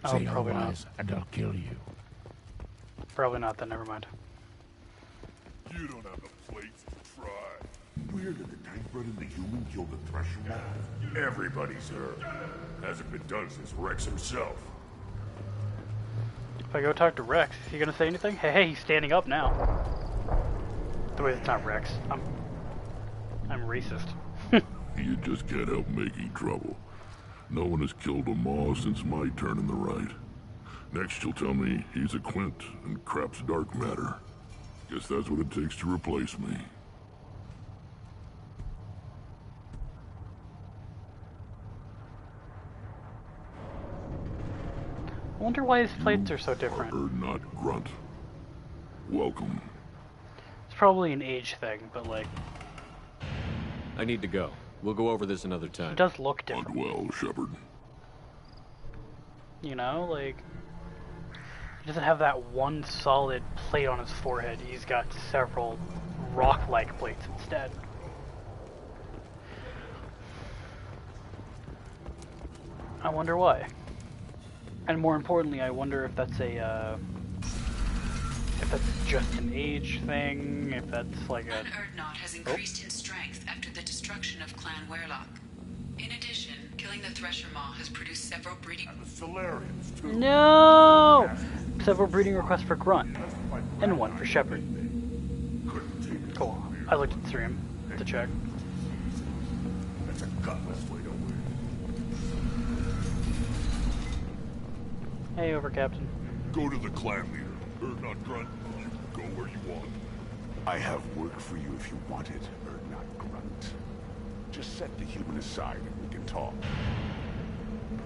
A: Oh,
M: Say
A: probably
M: otherwise,
A: not.
M: and I'll kill you.
A: Probably not, then never mind.
J: You don't have the plates to try. Where did the Tankbred and the human kill the Threshold? Everybody's heard. Hasn't been done since Rex himself.
A: If I go talk to Rex, is he gonna say anything? Hey, he's standing up now. The way it's not Rex. I'm racist.
D: You just can't help making trouble. No one has killed a Maw since my turn in the right. Next you'll tell me he's a Quint and crap's dark matter. Guess that's what it takes to replace me.
A: I wonder why his plates are so different.
D: Not Grunt. Welcome.
A: It's probably an age thing, but like...
E: I need to go. We'll go over this another time.
A: He does look different.
D: Hunt well, Shepard.
A: You know, like... He doesn't have that one solid plate on his forehead. He's got several rock-like plates instead. I wonder why. And more importantly, I wonder if that's if that's just an age thing, if that's like a...
G: Clan Urdnot has increased in strength after the destruction of Clan Werlock. In addition, killing the Thresher Maw has produced several breeding...
J: And the Solarians, too.
A: No! Several breeding requests for Grunt, and one for Shepard. Cool. I looked at the stream to check.
J: That's a gutless way to win.
A: Hey, over, Captain.
J: Go to the clan leader. Urdnot Grunt, you can go where you want.
L: I have work for you if you want it, Urdnot Grunt. Just set the human aside and we can talk.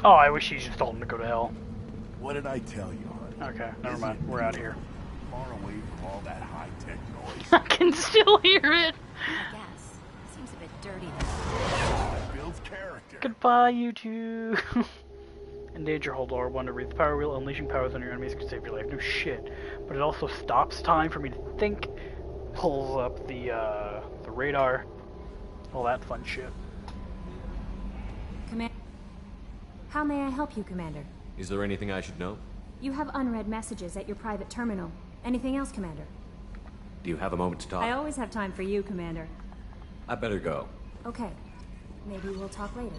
A: Oh, I wish he just told him to go to hell.
L: What did I tell you, honey?
A: Okay, never mind. We're out of here.
L: Far away from all that high-tech noise.
A: I can still hear it!
N: I guess. Seems a bit dirty though.
L: That builds character.
A: Goodbye, you two! Endanger hold R1 to read the power wheel. Unleashing powers on your enemies can save your life. No shit. But it also stops time for me to think. Pulls up the radar. All that fun shit.
N: How may I help you, Commander?
E: Is there anything I should know?
N: You have unread messages at your private terminal. Anything else, Commander?
E: Do you have a moment to talk?
N: I always have time for you, Commander.
E: I better go.
N: Okay. Maybe we'll talk later.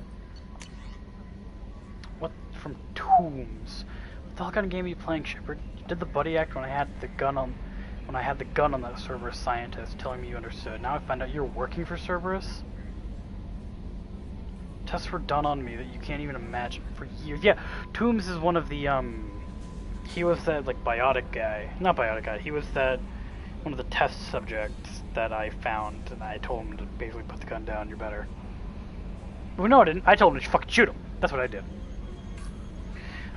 A: What from Tombs? What the hell kind of game are you playing, Shepard? You did the buddy act when I had the gun on that Cerberus scientist, telling me you understood. Now I find out you're working for Cerberus. Tests were done on me that you can't even imagine for years. Yeah, Tombs is one of the he was that like biotic guy. Not biotic guy. He was that one of the test subjects that I found, and I told him to basically put the gun down. You're better. Well, no, I didn't. I told him to fucking shoot him. That's what I did.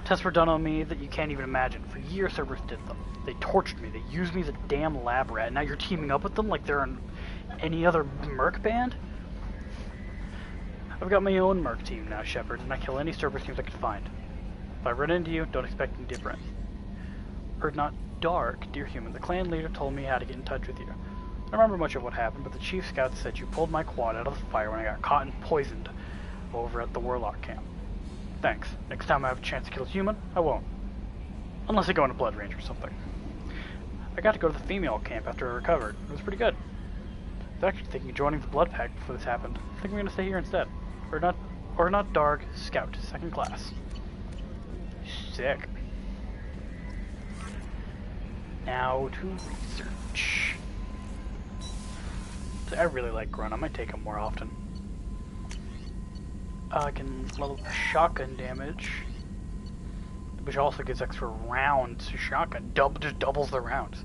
A: Tests were done on me that you can't even imagine. For years, Cerberus did them. They tortured me. They used me as a damn lab rat. Now you're teaming up with them like they're in any other merc band? I've got my own merc team now, Shepard, and I kill any Cerberus teams I can find. If I run into you, don't expect any different. Urdnot Dark, dear human, the clan leader told me how to get in touch with you. I don't remember much of what happened, but the chief scout said you pulled my quad out of the fire when I got caught and poisoned over at the Warlock camp. Thanks. Next time I have a chance to kill a human, I won't. Unless I go into Blood Range or something. I got to go to the female camp after I recovered. It was pretty good. I was actually thinking of joining the Blood Pact before this happened. I think I'm going to stay here instead. Urdnot Dark, Scout, 2nd class. Sick. Now to research. I really like Grunt. I might take him more often. I can level up shotgun damage, which also gives extra rounds to shotgun. Just doubles the rounds.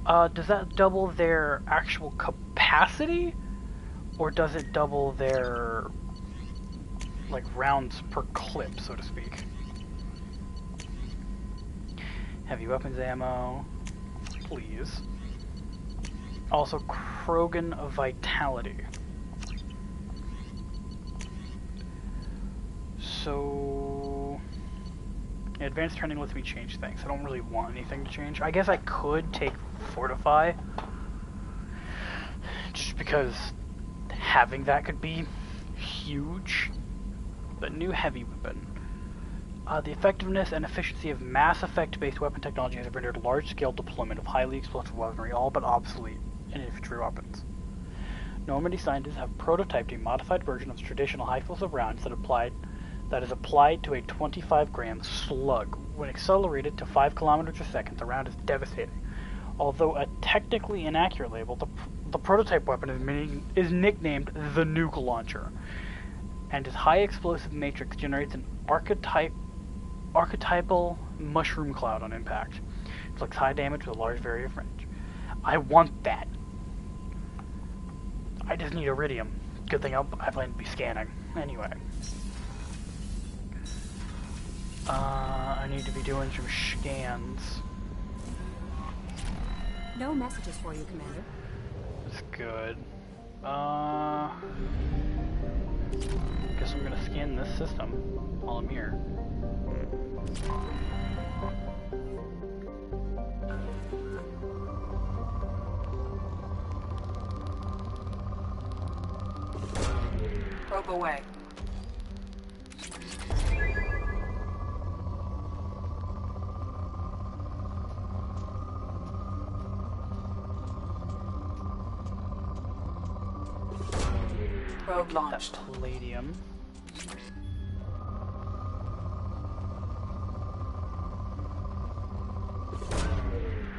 A: Does that double their actual capacity, or does it double their like rounds per clip, so to speak? Heavy weapons ammo, please. Also, Krogan Vitality. So, advanced training lets me change things. I don't really want anything to change. I guess I could take Fortify, just because having that could be huge. But new heavy weapon. The effectiveness and efficiency of Mass Effect-based weapon technology has rendered large-scale deployment of highly explosive weaponry all but obsolete in infantry weapons. Normandy scientists have prototyped a modified version of traditional high-explosive rounds that is applied to a 25-gram slug. When accelerated to 5 kilometers a second, the round is devastating. Although a technically inaccurate label, the prototype weapon is nicknamed the Nuke Launcher, and its high explosive matrix generates an archetypal mushroom cloud on impact. It inflicts high damage with a large variety of range. I want that. I just need iridium. Good thing I plan to be scanning. Anyway. I need to be doing some scans.
N: No messages for you, Commander.
A: That's good. Guess I'm gonna scan this system while I'm here.
G: Probe away. Probe launched.
A: That palladium.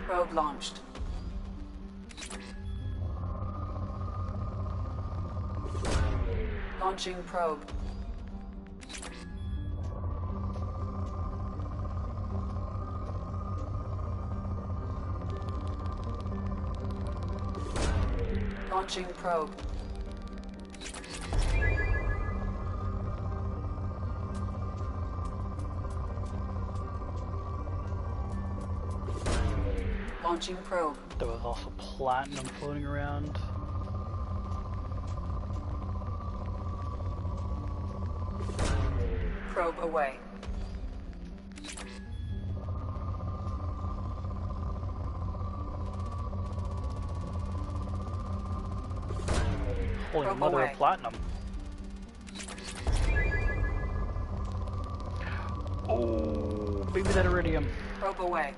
G: Probe launched. Launching probe. Launching probe. Launching probe.
A: There was also platinum floating around.
G: Probe away.
A: Holy
G: Probe
A: mother
G: away.
A: of platinum. Oh, baby, that iridium.
G: Probe away.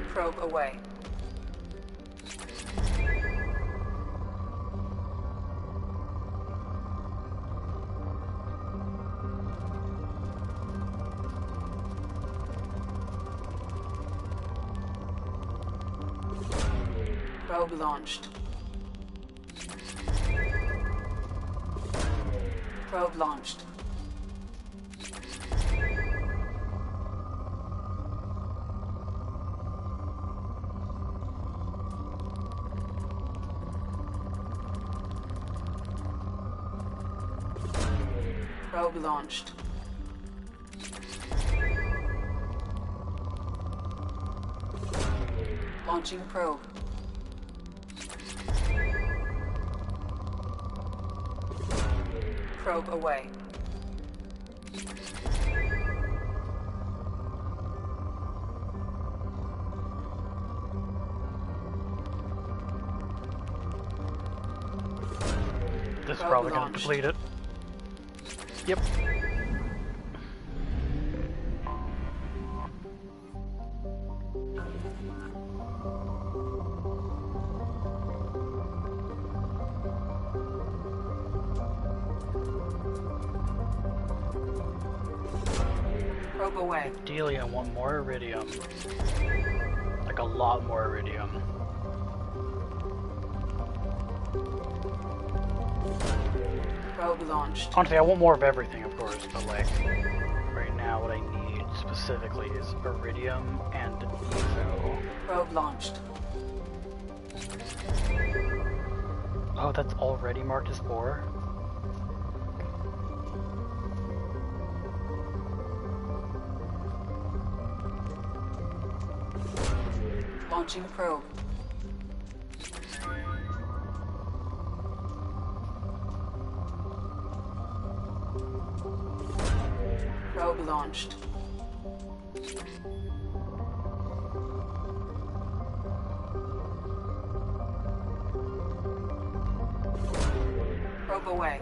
G: Probe away. Probe launched. Probe launched. Probe launched. Launching probe. Probe away.
A: This is
G: Probe
A: probably going to
G: launched.
A: deplete it. Yep.
G: Probe away.
A: Ideally, I want more iridium. Like a lot more iridium.
G: Probe launched.
A: Honestly, I want more of everything, of course, but like, right now what I need specifically is iridium and evo.
G: Probe launched.
A: Oh, that's already marked as 4?
G: Launching probe. Probe launched. Probe away.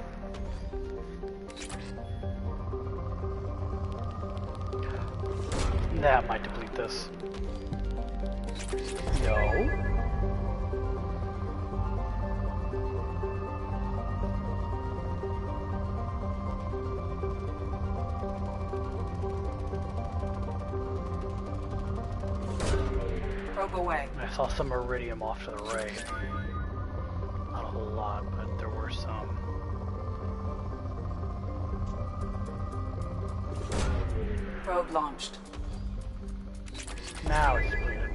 A: That might deplete this. No.
G: Probe away.
A: I saw some iridium off to the right. Not a whole lot, but there were some.
G: Probe launched.
A: Now it's depleted.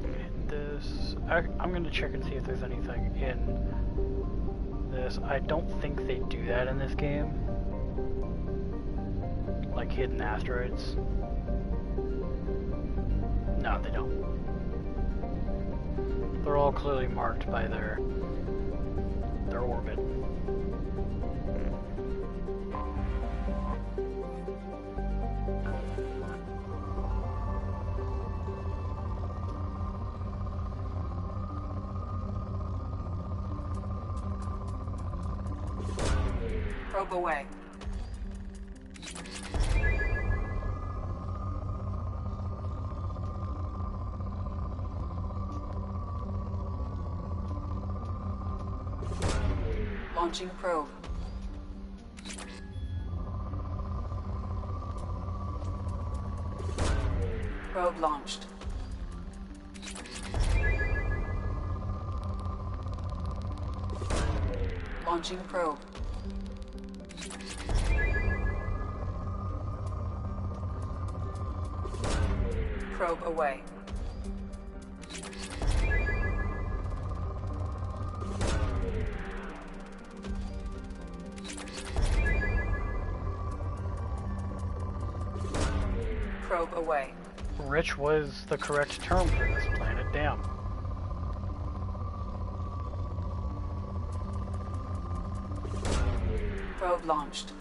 A: Hit this. I'm gonna check and see if there's anything in this. I don't think they do that in this game. Like hidden asteroids. No, they don't. They're all clearly marked by their orbit.
G: Probe away. Launching probe. Probe launched. Launching probe. Probe away. Probe away.
A: Rich was the correct term for this planet, damn.
G: Probe launched.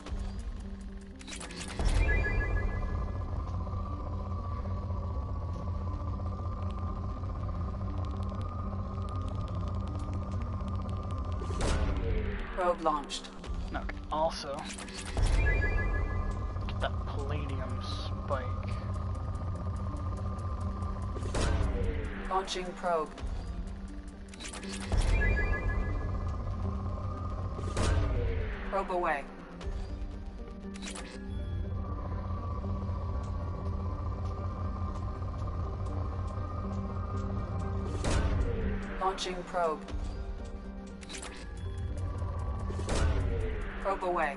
G: Probe launched.
A: Okay, also, get that palladium spike.
G: Launching probe. Probe away. Launching probe. Probe away.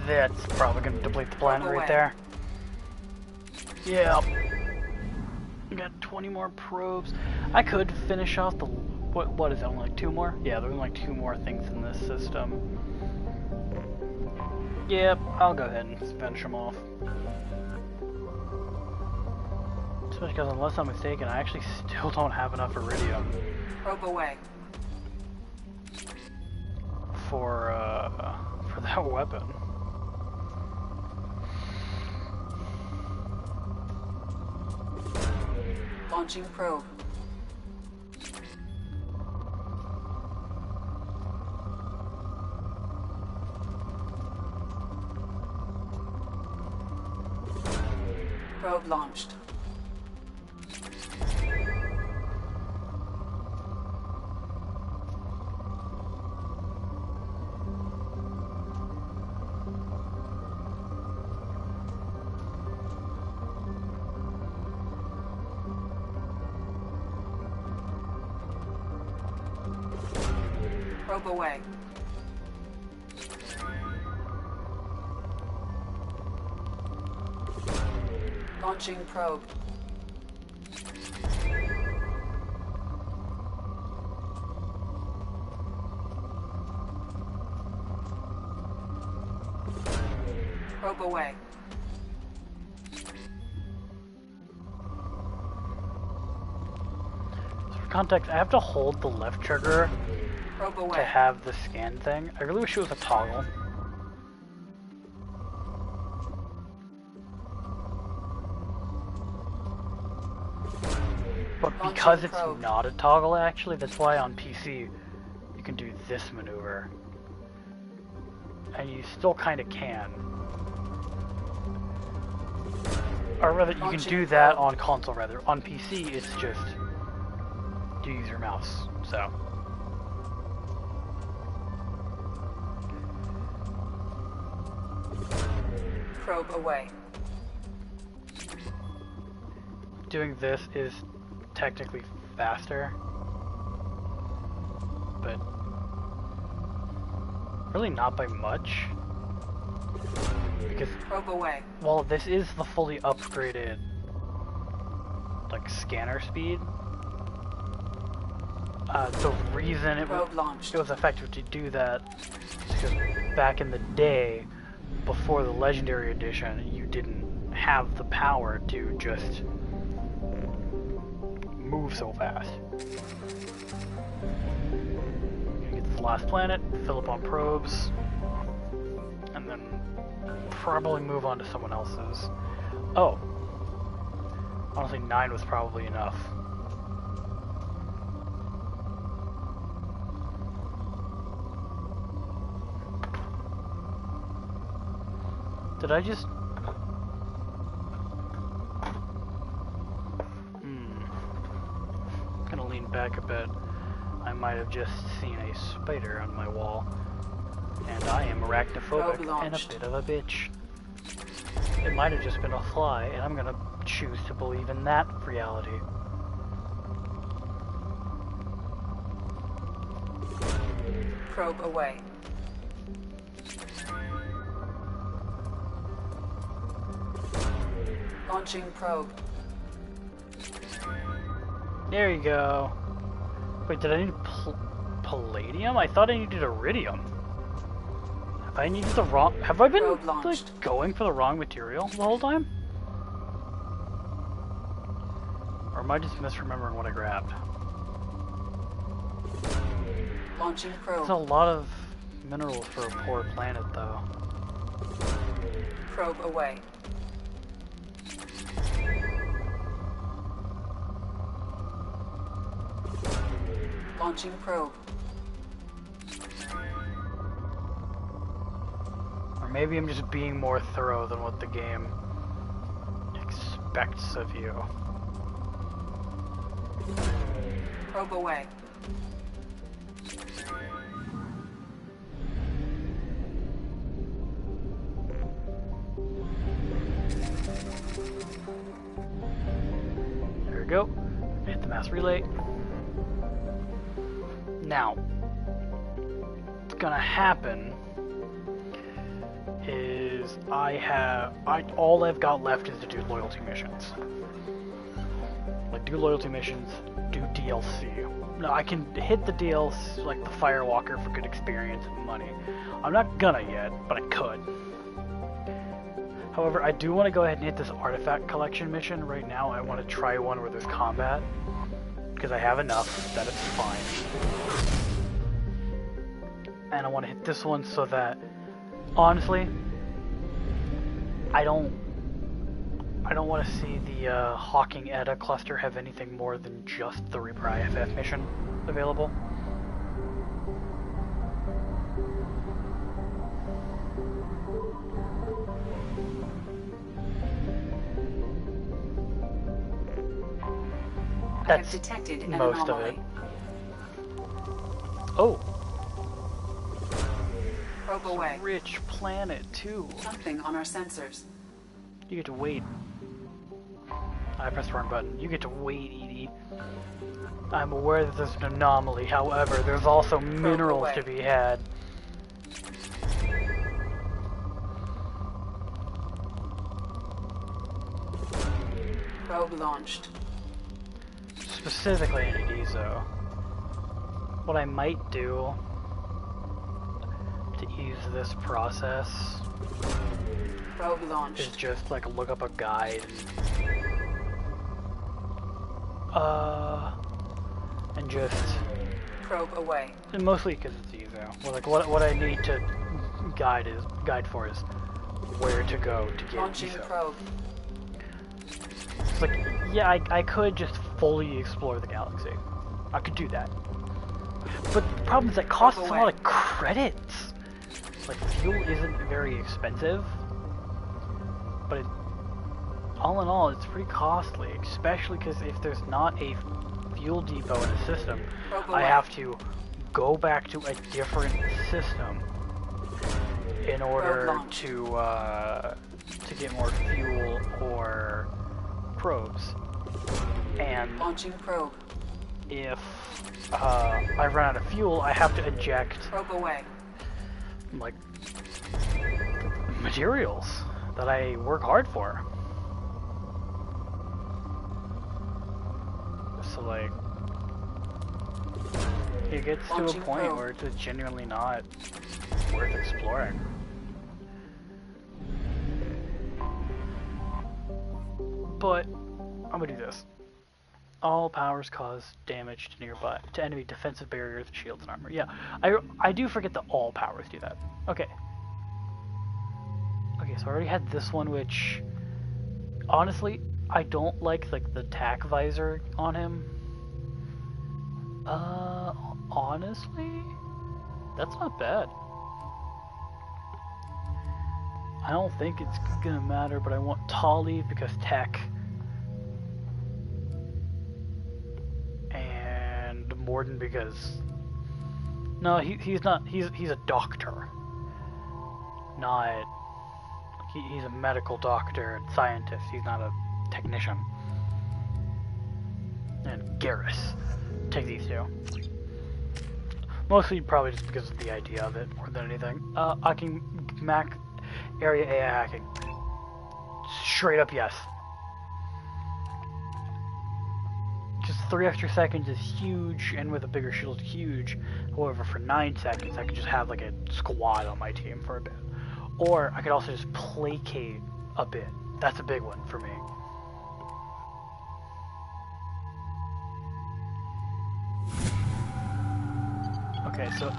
A: That's probably going to deplete the planet right there. Yeah. We got 20 more probes. I could finish off the... What is it, only like 2 more? Yeah, there's only like 2 more things in this system. Yep, I'll go ahead and finish them off. Especially because unless I'm mistaken, I actually still don't have enough iridium.
G: Probe away.
A: For that weapon.
G: Launching probe. Probe launched. Probe away. Launching probe. Probe away.
A: So for context, I have to hold the left trigger
G: Probe away.
A: to have the scan thing. I really wish it was a toggle. But because it's not a toggle actually, that's why on PC you can do this maneuver. And you still kind of can. Or rather, you can do that on console rather. On PC, it's just you use your mouse, so.
G: Probe away.
A: Doing this is technically faster, but really not by much. Because
G: probe away.
A: While this is the fully upgraded like scanner speed, the reason it was effective to do that is because back in the day, before the Legendary Edition, you didn't have the power to just move so fast. Gonna get this last planet, fill up on probes, and then probably move on to someone else's. Oh. Honestly, 9 was probably enough. Did I just... Gonna lean back a bit. I might have just seen a spider on my wall. And I am arachnophobic and a bit of a bitch. It might have just been a fly, and I'm gonna choose to believe in that reality.
G: Probe away. Launching probe.
A: There you go. Wait, did I need palladium? I thought I needed iridium. Have I needed the wrong... Have I been like, going for the wrong material the whole time? Or am I just misremembering what I grabbed?
G: Launching probe.
A: There's a lot of minerals for a poor planet, though.
G: Probe away. Launching probe.
A: Or maybe I'm just being more thorough than what the game expects of you.
G: Probe away.
A: There we go. Hit the mass relay. Now, what's gonna happen is all I've got left is to do loyalty missions. Like, do loyalty missions, do DLC. Now, I can hit the DLC, like the Firewalker, for good experience and money. I'm not gonna yet, but I could. However, I do want to go ahead and hit this artifact collection mission right now. I want to try one where there's combat, because I have enough that it's fine. And I want to hit this one so that, honestly, I don't want to see the Hawking Edda cluster have anything more than just the Reaper IFF mission available. That's
G: detected an
A: most
G: anomaly.
A: of it. Oh.
G: Probe away.
A: Rich planet too.
G: Something on our sensors.
A: You get to wait. I pressed the wrong button. You get to wait, Edie. I'm aware that there's an anomaly. However, there's also minerals to be had.
G: Probe launched.
A: Specifically in Edizo. What I might do to ease this process
G: Probe launched.
A: is just like look up a guide and just
G: probe away.
A: And mostly because it's Ezo. Well, like what I need to guide for is where to go to get
G: Launching
A: Ezo.
G: probe.
A: It's like, yeah, I could just fully explore the galaxy. I could do that. But the problem is that costs a lot of credits. Like, fuel isn't very expensive, but all in all, it's pretty costly, especially because if there's not a fuel depot in the system, I have to go back to a different system in order to get more fuel or probes. And
G: launching probe.
A: If I run out of fuel, I have to eject
G: probe away.
A: Like materials that I work hard for. So like it gets to a point where it's genuinely not worth exploring. But I'm gonna do this. All powers cause damage to enemy defensive barriers, shields, and armor. Yeah, I do forget that all powers do that. Okay. Okay, so I already had this one, which honestly I don't like the tack visor on him. Honestly, that's not bad. I don't think it's gonna matter, but I want Tali because tech. And Morden because... No, he's not, he's a doctor. Not... He's a medical doctor and scientist, he's not a technician. And Garrus. Take these two. Mostly probably just because of the idea of it, more than anything. I can Mac area AI hacking. Straight up yes. Just 3 extra seconds is huge, and with a bigger shield is huge. However, for 9 seconds, I could just have like a squad on my team for a bit. Or I could also just placate a bit. That's a big one for me. Okay, so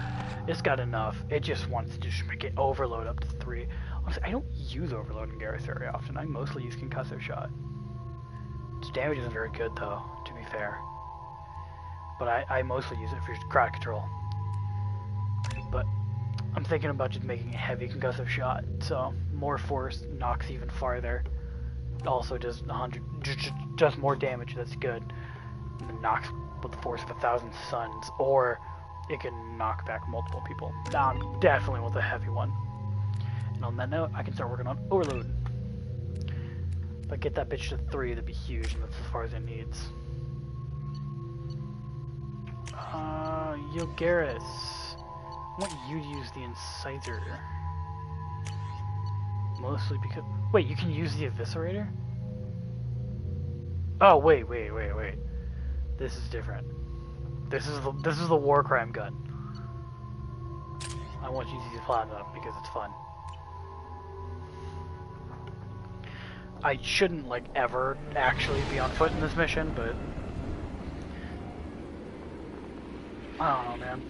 A: it's got enough. It just wants to just make it overload up to 3. Honestly, I don't use overload in Garrus very often. I mostly use concussive shot. Its damage isn't very good though, to be fair. But I mostly use it for crowd control. But I'm thinking about just making a heavy concussive shot, so more force knocks even farther. Also does 100, just more damage. That's good. And it knocks with the force of 1,000 suns, or it can knock back multiple people. Now I'm definitely with a heavy one. And on that note, I can start working on overload. If I get that bitch to 3, that'd be huge, and that's as far as it needs. Yo, Garrus. I want you to use the Incisor. Mostly because... Wait, you can use the Eviscerator? Oh, wait. This is different. This is the war crime gun. I want you to use Platinum because it's fun. I shouldn't, like, ever actually be on foot in this mission, but... I don't know, man.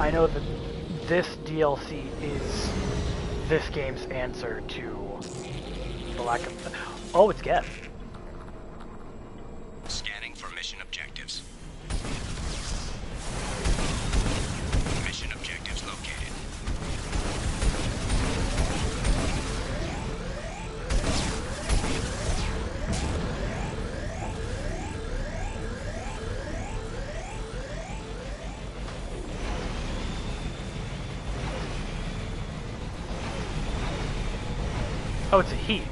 A: I know that this DLC is this game's answer to the lack of... Oh, it's Geth.
B: Scanning for mission objectives. Mission objectives located.
A: Oh, it's a heat.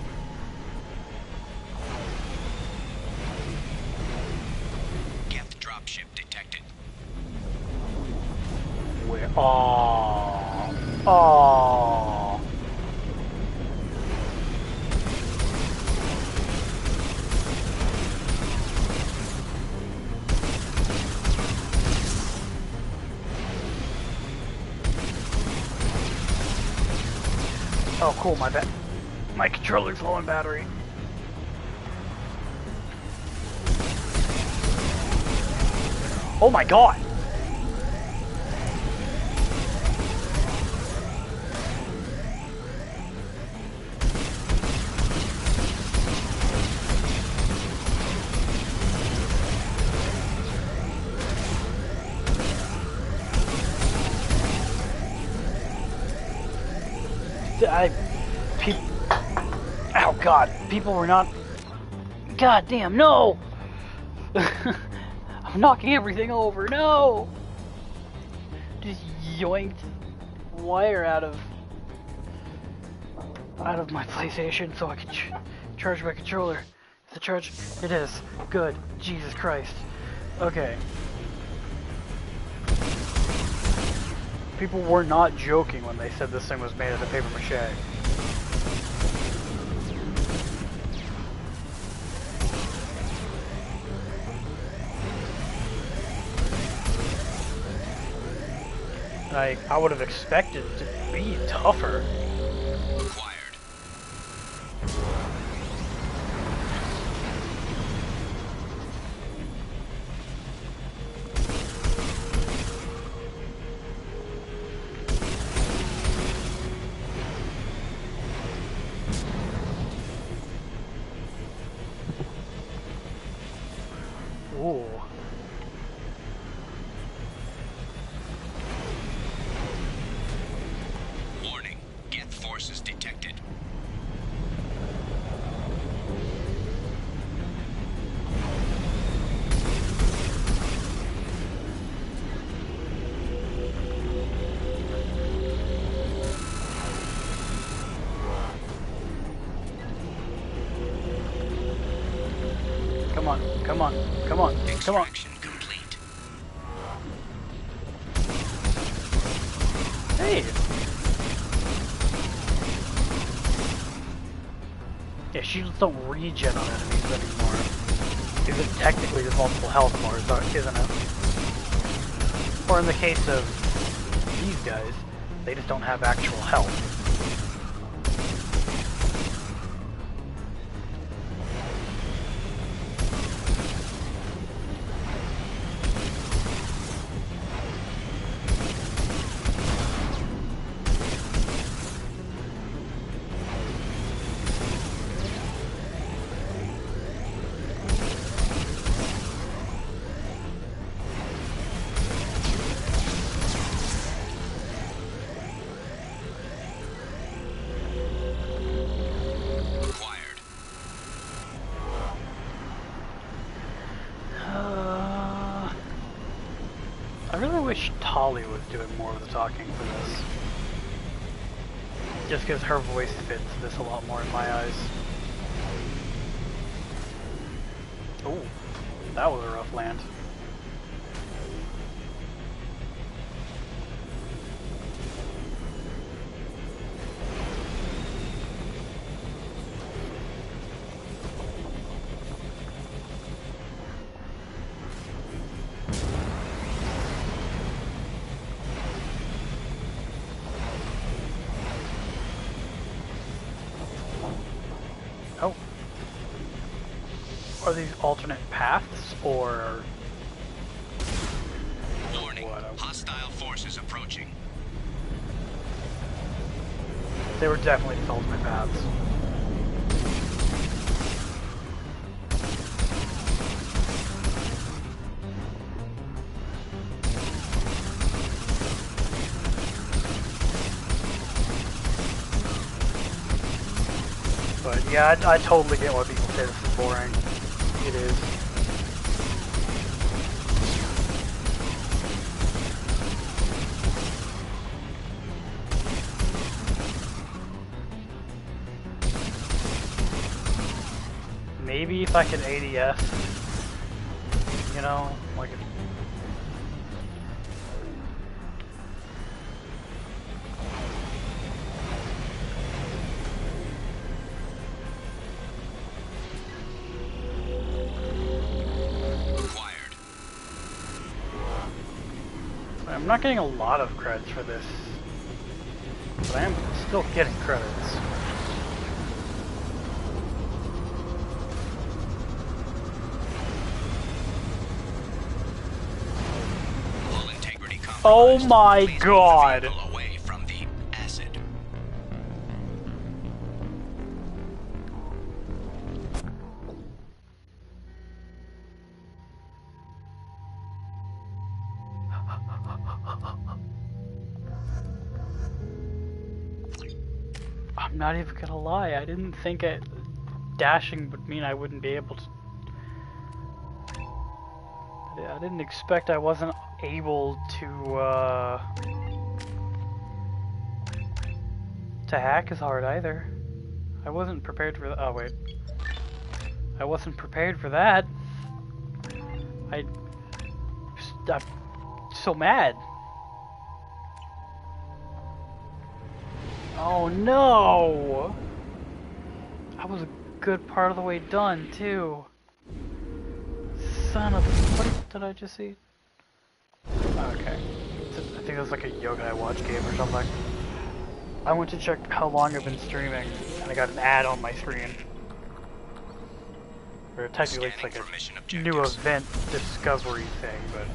B: Geth dropship detected.
A: Where? Oh. Oh, cool. My controller's low on battery. Oh my god! Oh god, people were not... God damn, no! I'm knocking everything over, no! Just yoinked wire out of my PlayStation so I could charge my controller. Is it charged? It is. Good. Jesus Christ. Okay. People were not joking when they said this thing was made out of paper mache. Like, I would have expected it to be tougher. Ooh. on, come on, come on, come on.
B: Complete.
A: Hey! Yeah, shields don't regen on enemies anymore. Because technically there's multiple health bars, isn't it? Or in the case of these guys, they just don't have actual health. I really wish Tali was doing more of the talking for this. Just because her voice fits this a lot more in my eyes. Oh, that was a rough land. Oh. Are these alternate paths, or...
B: Warning, hostile forces approaching.
A: They were definitely the alternate paths. But yeah, I totally get why people say this is boring. It is. Maybe if I could ADS, you know, like if I'm not getting a lot of credits for this, but I am still getting credits. Oh my god!
B: Away from the acid.
A: I'm not even gonna lie, I didn't think dashing would mean I wouldn't be able to... I didn't expect I wasn't able to hack as hard either. I wasn't prepared for oh wait. I wasn't prepared for that. I'm so mad. Oh no! I was a good part of the way done too. Son of a... What did I just see? Okay. I think it was like a Yoga I Watch game or something. I went to check how long I've been streaming, and I got an ad on my screen. Or technically it's like a new event discovery thing, but...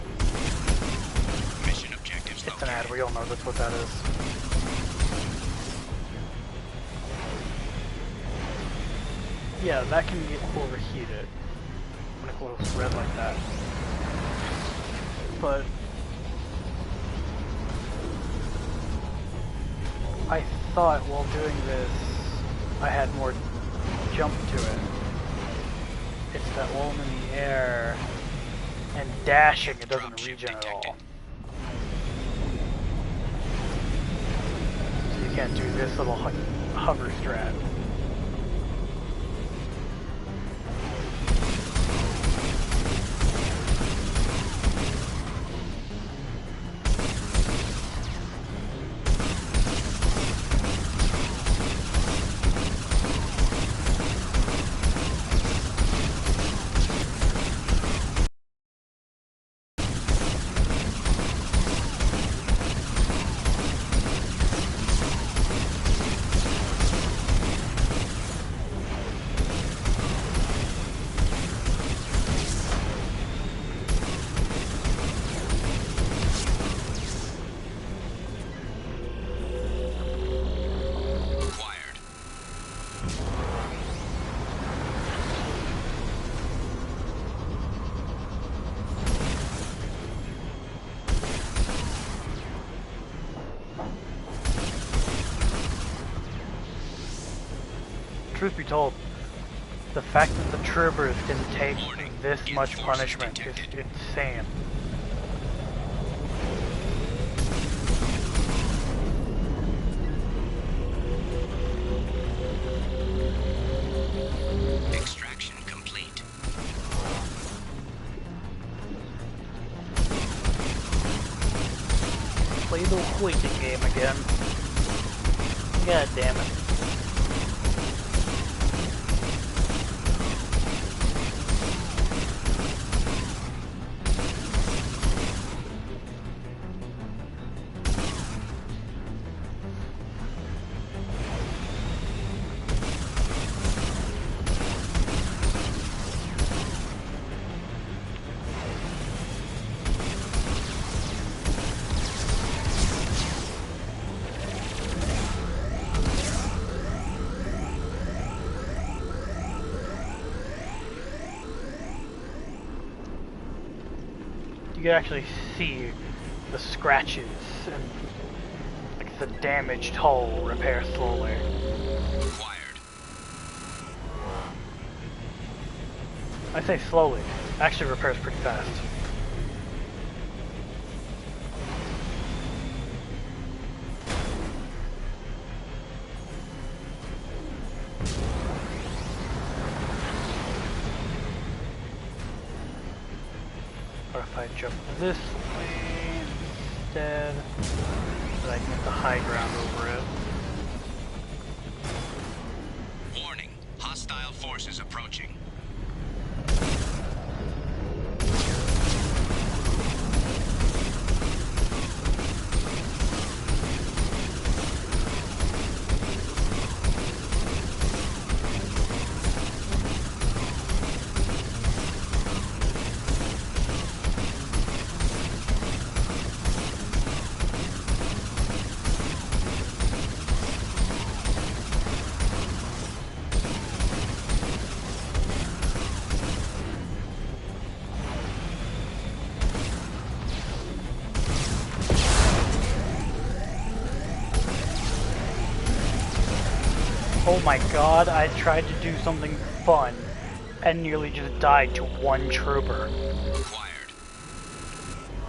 A: It's an ad, we all know that's what that is. Yeah, that can get overheated when it glows red like that. But I thought while doing this I had more jump to it. It's that while I'm in the air and dashing, it doesn't regen at all. So you can't do this little hover strat. truth be told, the fact that the troopers didn't take this much punishment is insane.
B: Extraction complete.
A: Play the waiting game again. God damn it. You can actually see the scratches and like the damaged hull repair slowly. I say slowly. Actually repairs pretty fast. Or if I jump this way instead, so I can get the high ground over it.
B: Warning, hostile forces approaching.
A: Oh my god, I tried to do something fun and nearly just died to one trooper.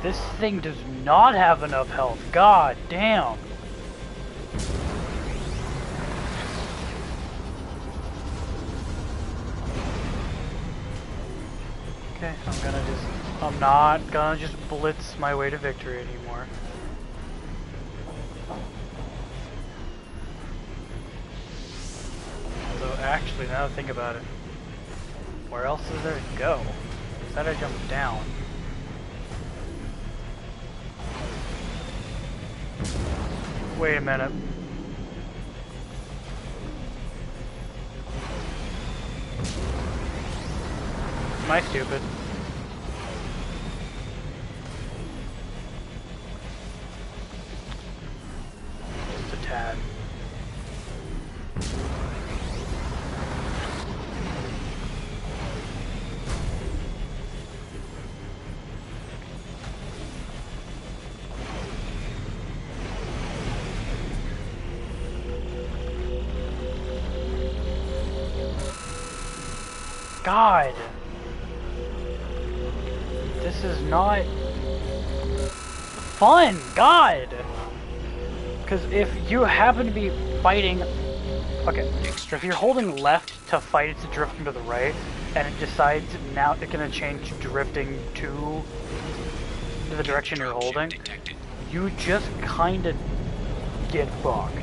A: This thing does not have enough health. God damn. Okay, I'm not gonna just blitz my way to victory anymore. So actually, now that I think about it, where else is there to go? Instead I jump down. Wait a minute. Am I stupid? Just a tad. God! This is not fun! God! Because if you happen to be fighting... Okay, so if you're holding left to fight it to drift into the right, and it decides now it's going to change drifting to the direction you're holding, you just kind of get fucked.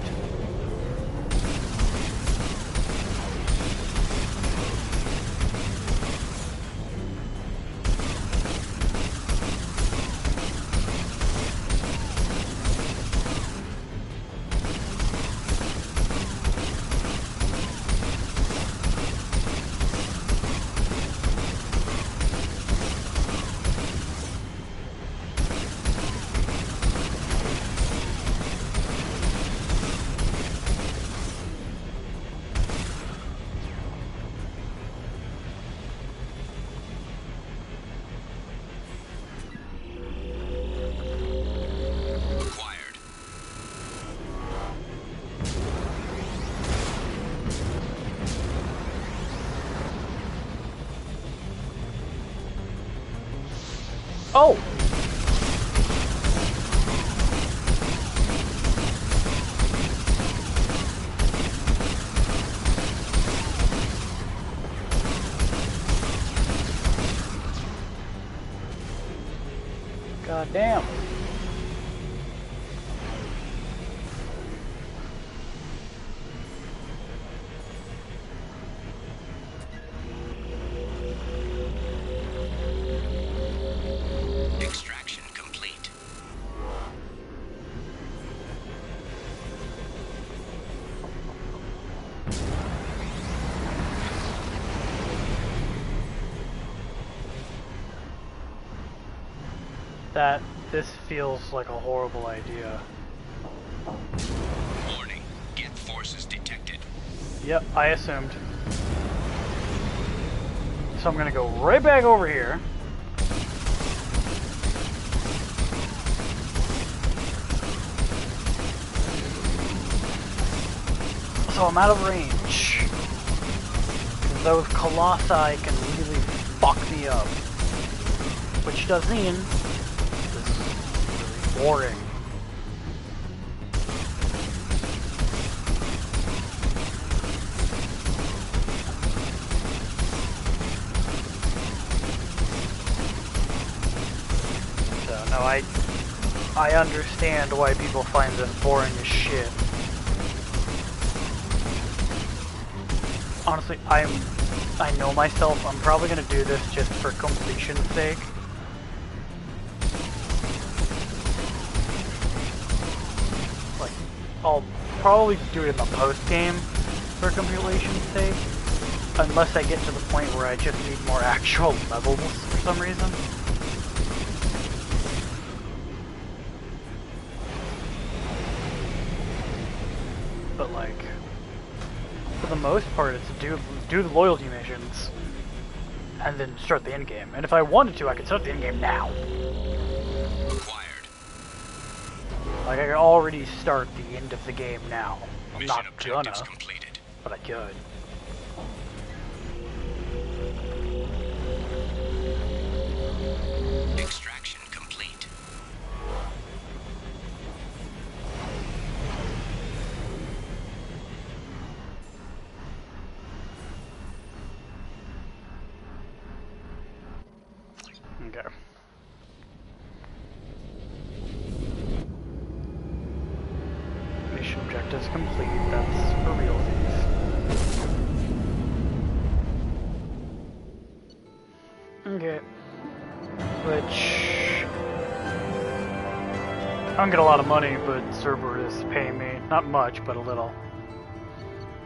A: Oh! God damn.
B: Extraction complete.
A: This feels like a horrible idea.
B: Warning. Geth forces detected.
A: Yep, I assumed. So I'm gonna go right back over here. So I'm out of range. Those colossi can really fuck me up. Which does mean this is really boring. So no, I understand why people find this boring as shit. Honestly, I know myself, I'm probably gonna do this just for completion's sake. Like, I'll probably do it in the post-game for completion's sake, unless I get to the point where I just need more actual levels for some reason. But like, for the most part, it's do the loyalty missions, and then start the end game. And if I wanted to, I could start the end game now.
B: Acquired.
A: Like, I could already start the end of the game now. I'm
B: Mission
A: not gonna,
B: objectives completed.
A: but I could.
B: Extraction complete.
A: Okay. Mission objectives complete. That's for realsies. Okay. Which I don't get a lot of money, but Cerberus is paying me not much, but a little.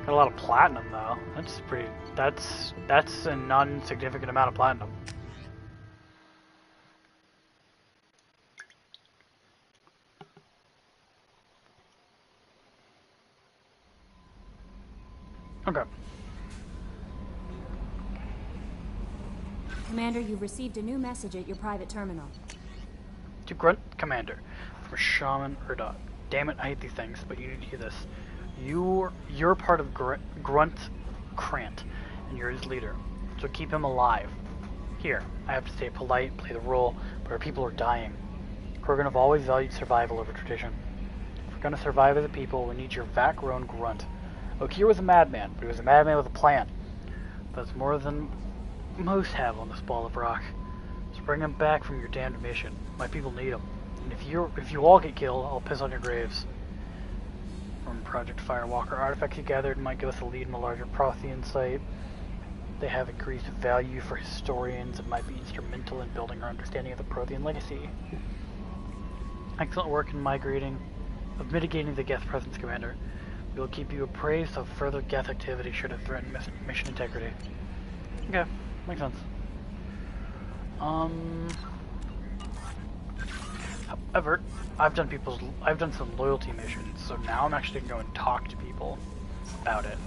A: Got a lot of platinum though. That's pretty. That's a non-significant amount of platinum. Okay.
N: Commander, you've received a new message at your private terminal.
A: To Grunt Commander, from Shaman Urdok. Damn it, I hate these things, but you need to hear this. You're part of Grunt Krant, and you're his leader. So keep him alive. Here, I have to stay polite, play the role, but our people are dying. Krogan have always valued survival over tradition. If we're gonna survive as a people, we need your Vakron Grunt. Okeer was a madman, but he was a madman with a plan. That's more than most have on this ball of rock. So bring him back from your damned mission. My people need him. And if you all get killed, I'll piss on your graves. From Project Firewalker, artifacts you gathered might give us a lead in a larger Prothean site. They have increased value for historians and might be instrumental in building our understanding of the Prothean legacy. Excellent work in mitigating the Geth presence, Commander. We will keep you appraised of further Geth activity should it threaten mission integrity. Okay, makes sense. However, I've done some loyalty missions, so now I'm actually going to go and talk to people about it.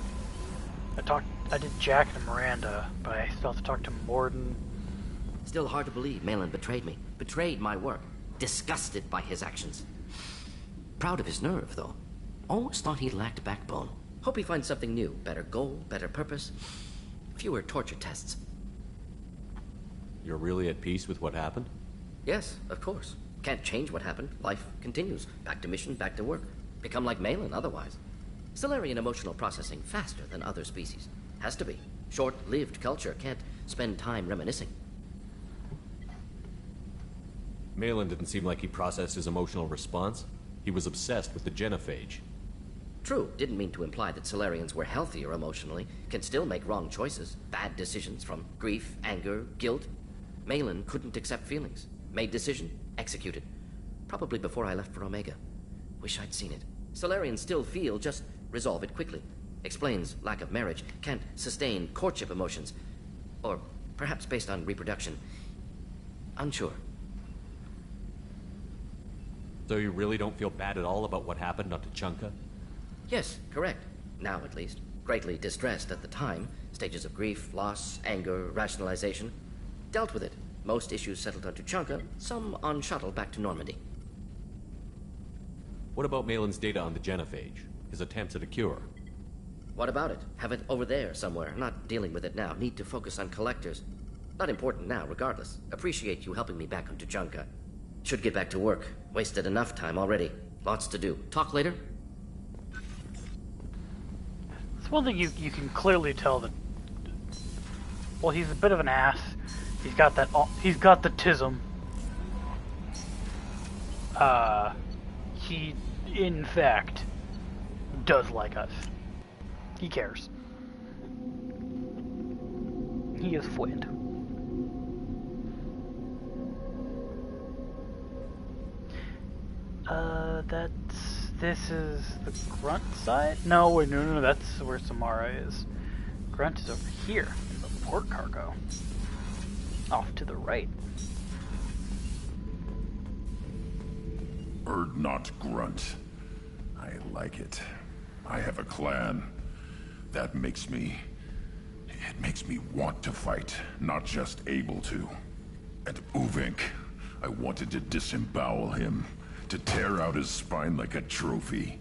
A: I did Jack and Miranda, but I still have to talk to Mordin.
H: Still hard to believe Malin betrayed me. Betrayed my work. Disgusted by his actions. Proud of his nerve, though. Almost thought he lacked backbone. Hope he finds something new. Better goal, better purpose. Fewer torture tests.
E: You're really at peace with what happened?
H: Yes, of course. Can't change what happened. Life continues. Back to mission, back to work. Become like Malin otherwise. Salarian emotional processing faster than other species. Has to be. Short-lived culture can't spend time reminiscing.
E: Malin didn't seem like he processed his emotional response. He was obsessed with the genophage.
H: True, didn't mean to imply that Salarians were healthier emotionally, can still make wrong choices, bad decisions from grief, anger, guilt. Malin couldn't accept feelings. Made decision, executed. Probably before I left for Omega. Wish I'd seen it. Salarians still feel, just resolve it quickly. Explains lack of marriage, can't sustain courtship emotions. Or perhaps based on reproduction. Unsure.
E: So you really don't feel bad at all about what happened on Tuchanka?
H: Yes, correct. Now at least. Greatly distressed at the time. Stages of grief, loss, anger, rationalization. Dealt with it. Most issues settled on Tuchanka, some on shuttle back to Normandy.
E: What about Malin's data on the genophage? His attempts at a cure?
H: What about it? Have it over there somewhere. Not dealing with it now. Need to focus on collectors. Not important now, regardless. Appreciate you helping me back on Tuchanka. Should get back to work. Wasted enough time already. Lots to do. Talk later?
A: It's one thing you can clearly tell that... Well, he's a bit of an ass. He's got that... He's got the tism. He, in fact, does like us. He cares. He is fluent. This is the Grunt side? No, wait, no, that's where Samara is. Grunt is over here, in the port cargo. Off to the right.
K: Urdnot Grunt. I like it. I have a clan. That makes me... It makes me want to fight, not just able to. And Uvink, I wanted to disembowel him. To tear out his spine like a trophy.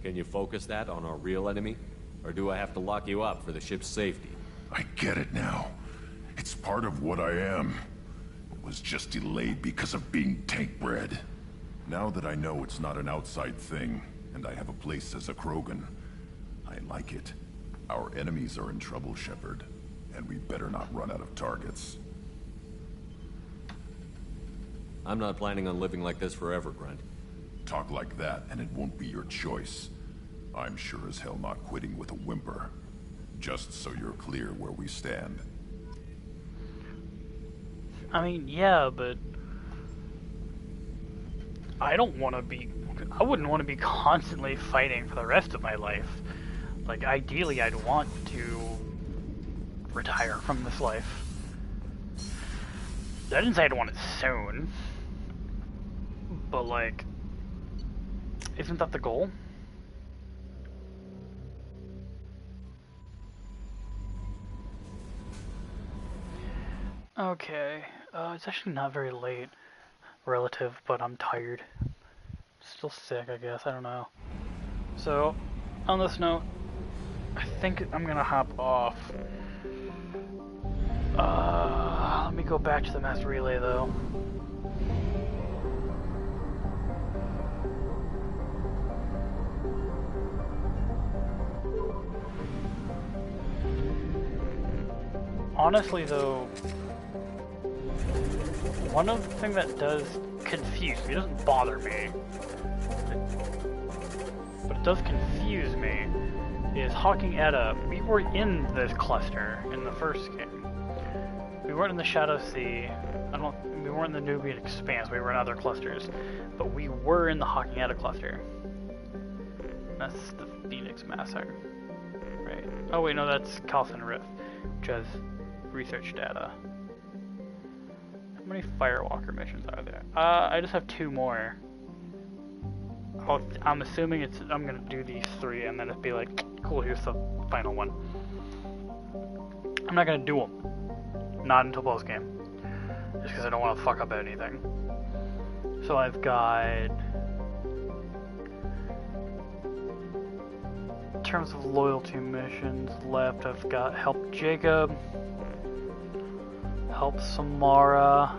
E: Can you focus that on our real enemy? Or do I have to lock you up for the ship's safety?
K: I get it now. It's part of what I am. It was just delayed because of being tank-bred. Now that I know it's not an outside thing, and I have a place as a Krogan, I like it. Our enemies are in trouble, Shepard, and we better not run out of targets.
E: I'm not planning on living like this forever, Grunt.
K: Talk like that, and it won't be your choice. I'm sure as hell not quitting with a whimper. Just so you're clear where we stand.
A: I mean, yeah, but... I don't want to be... I wouldn't want to be constantly fighting for the rest of my life. Like, ideally, I'd want to retire from this life. I didn't say I'd want it soon. But, like, isn't that the goal? Okay, it's actually not very late, relative, but I'm tired. Still sick, I guess, I don't know. So, on this note, I think I'm gonna hop off. Let me go back to the mass relay, though. Honestly, though, one of the things that does confuse me, it doesn't bother me, but it does confuse me, is Hawking Edda. We were in this cluster in the first game. We weren't in the Shadow Sea. We weren't in the Nubian Expanse. We were in other clusters, but we were in the Hawking Edda cluster. That's the Phoenix Massacre, right? Oh wait, no, that's Khalsan Rift, which has research data. How many Firewalker missions are there? I just have 2 more. I'm assuming I'm gonna do these 3 and then it'd be like, cool, here's the final one. I'm not gonna do them. Not until post game. Just because I don't want to fuck up anything. So I've got... In terms of loyalty missions left, I've got Help Jacob, Help Samara,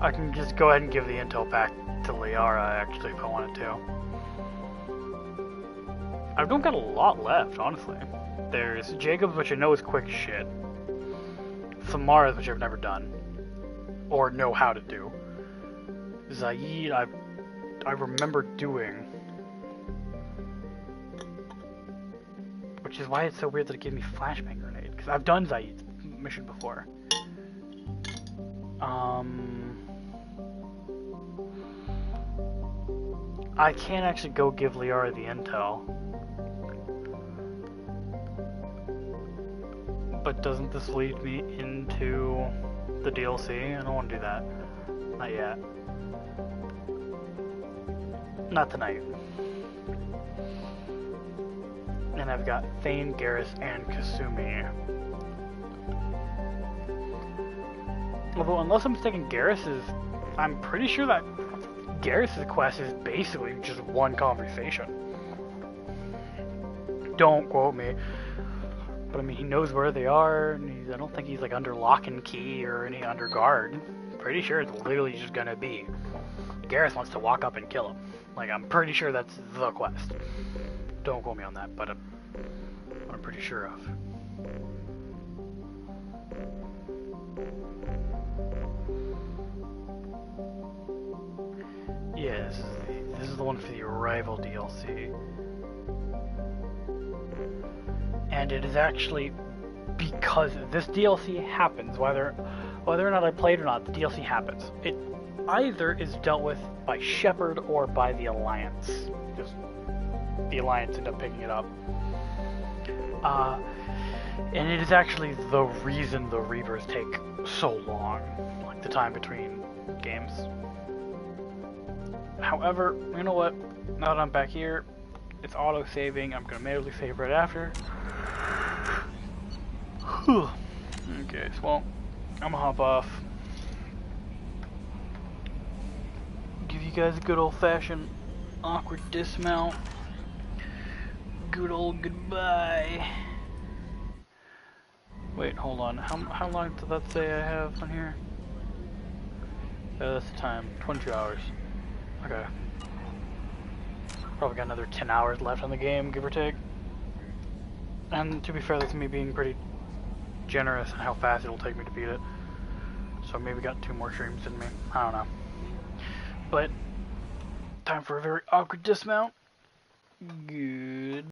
A: I can just go ahead and give the intel back to Liara, actually, if I wanted to. I don't got a lot left, honestly. There's Jacobs, which I know is quick as shit. Samara's, which I've never done. Or know how to do. Zaid, I remember doing. Which is why it's so weird that it gave me flashbang grenade. Because I've done Zaid's mission before. I can't actually go give Liara the intel. But doesn't this lead me into the DLC? I don't want to do that. Not yet. Not tonight. And I've got Thane, Garrus, and Kasumi. Although, unless I'm mistaken, I'm pretty sure that Garrus' quest is basically just one conversation. Don't quote me. But I mean, he knows where they are, and I don't think he's like under lock and key or any under guard. Pretty sure it's literally just gonna be Garrus wants to walk up and kill him. Like, I'm pretty sure that's the quest. Don't quote me on that, but I'm pretty sure of. Yeah, this is the one for the Arrival DLC. And it is actually because this DLC happens, whether or not I played or not, the DLC happens. It either is dealt with by Shepard or by the Alliance. Just the Alliance end up picking it up. And it is actually the reason the Reavers take so long, like the time between games. However, you know what? Now that I'm back here, it's auto-saving. I'm gonna manually save right after. Okay, so well, I'm gonna hop off. Give you guys a good old-fashioned awkward dismount. Good old goodbye. Wait, hold on. How long did that say I have on here? That's the time. 22 hours. Okay. Probably got another 10 hours left on the game, give or take. And to be fair, that's me being pretty generous in how fast it'll take me to beat it. So maybe got 2 more streams in me. I don't know. But time for a very awkward dismount. Good.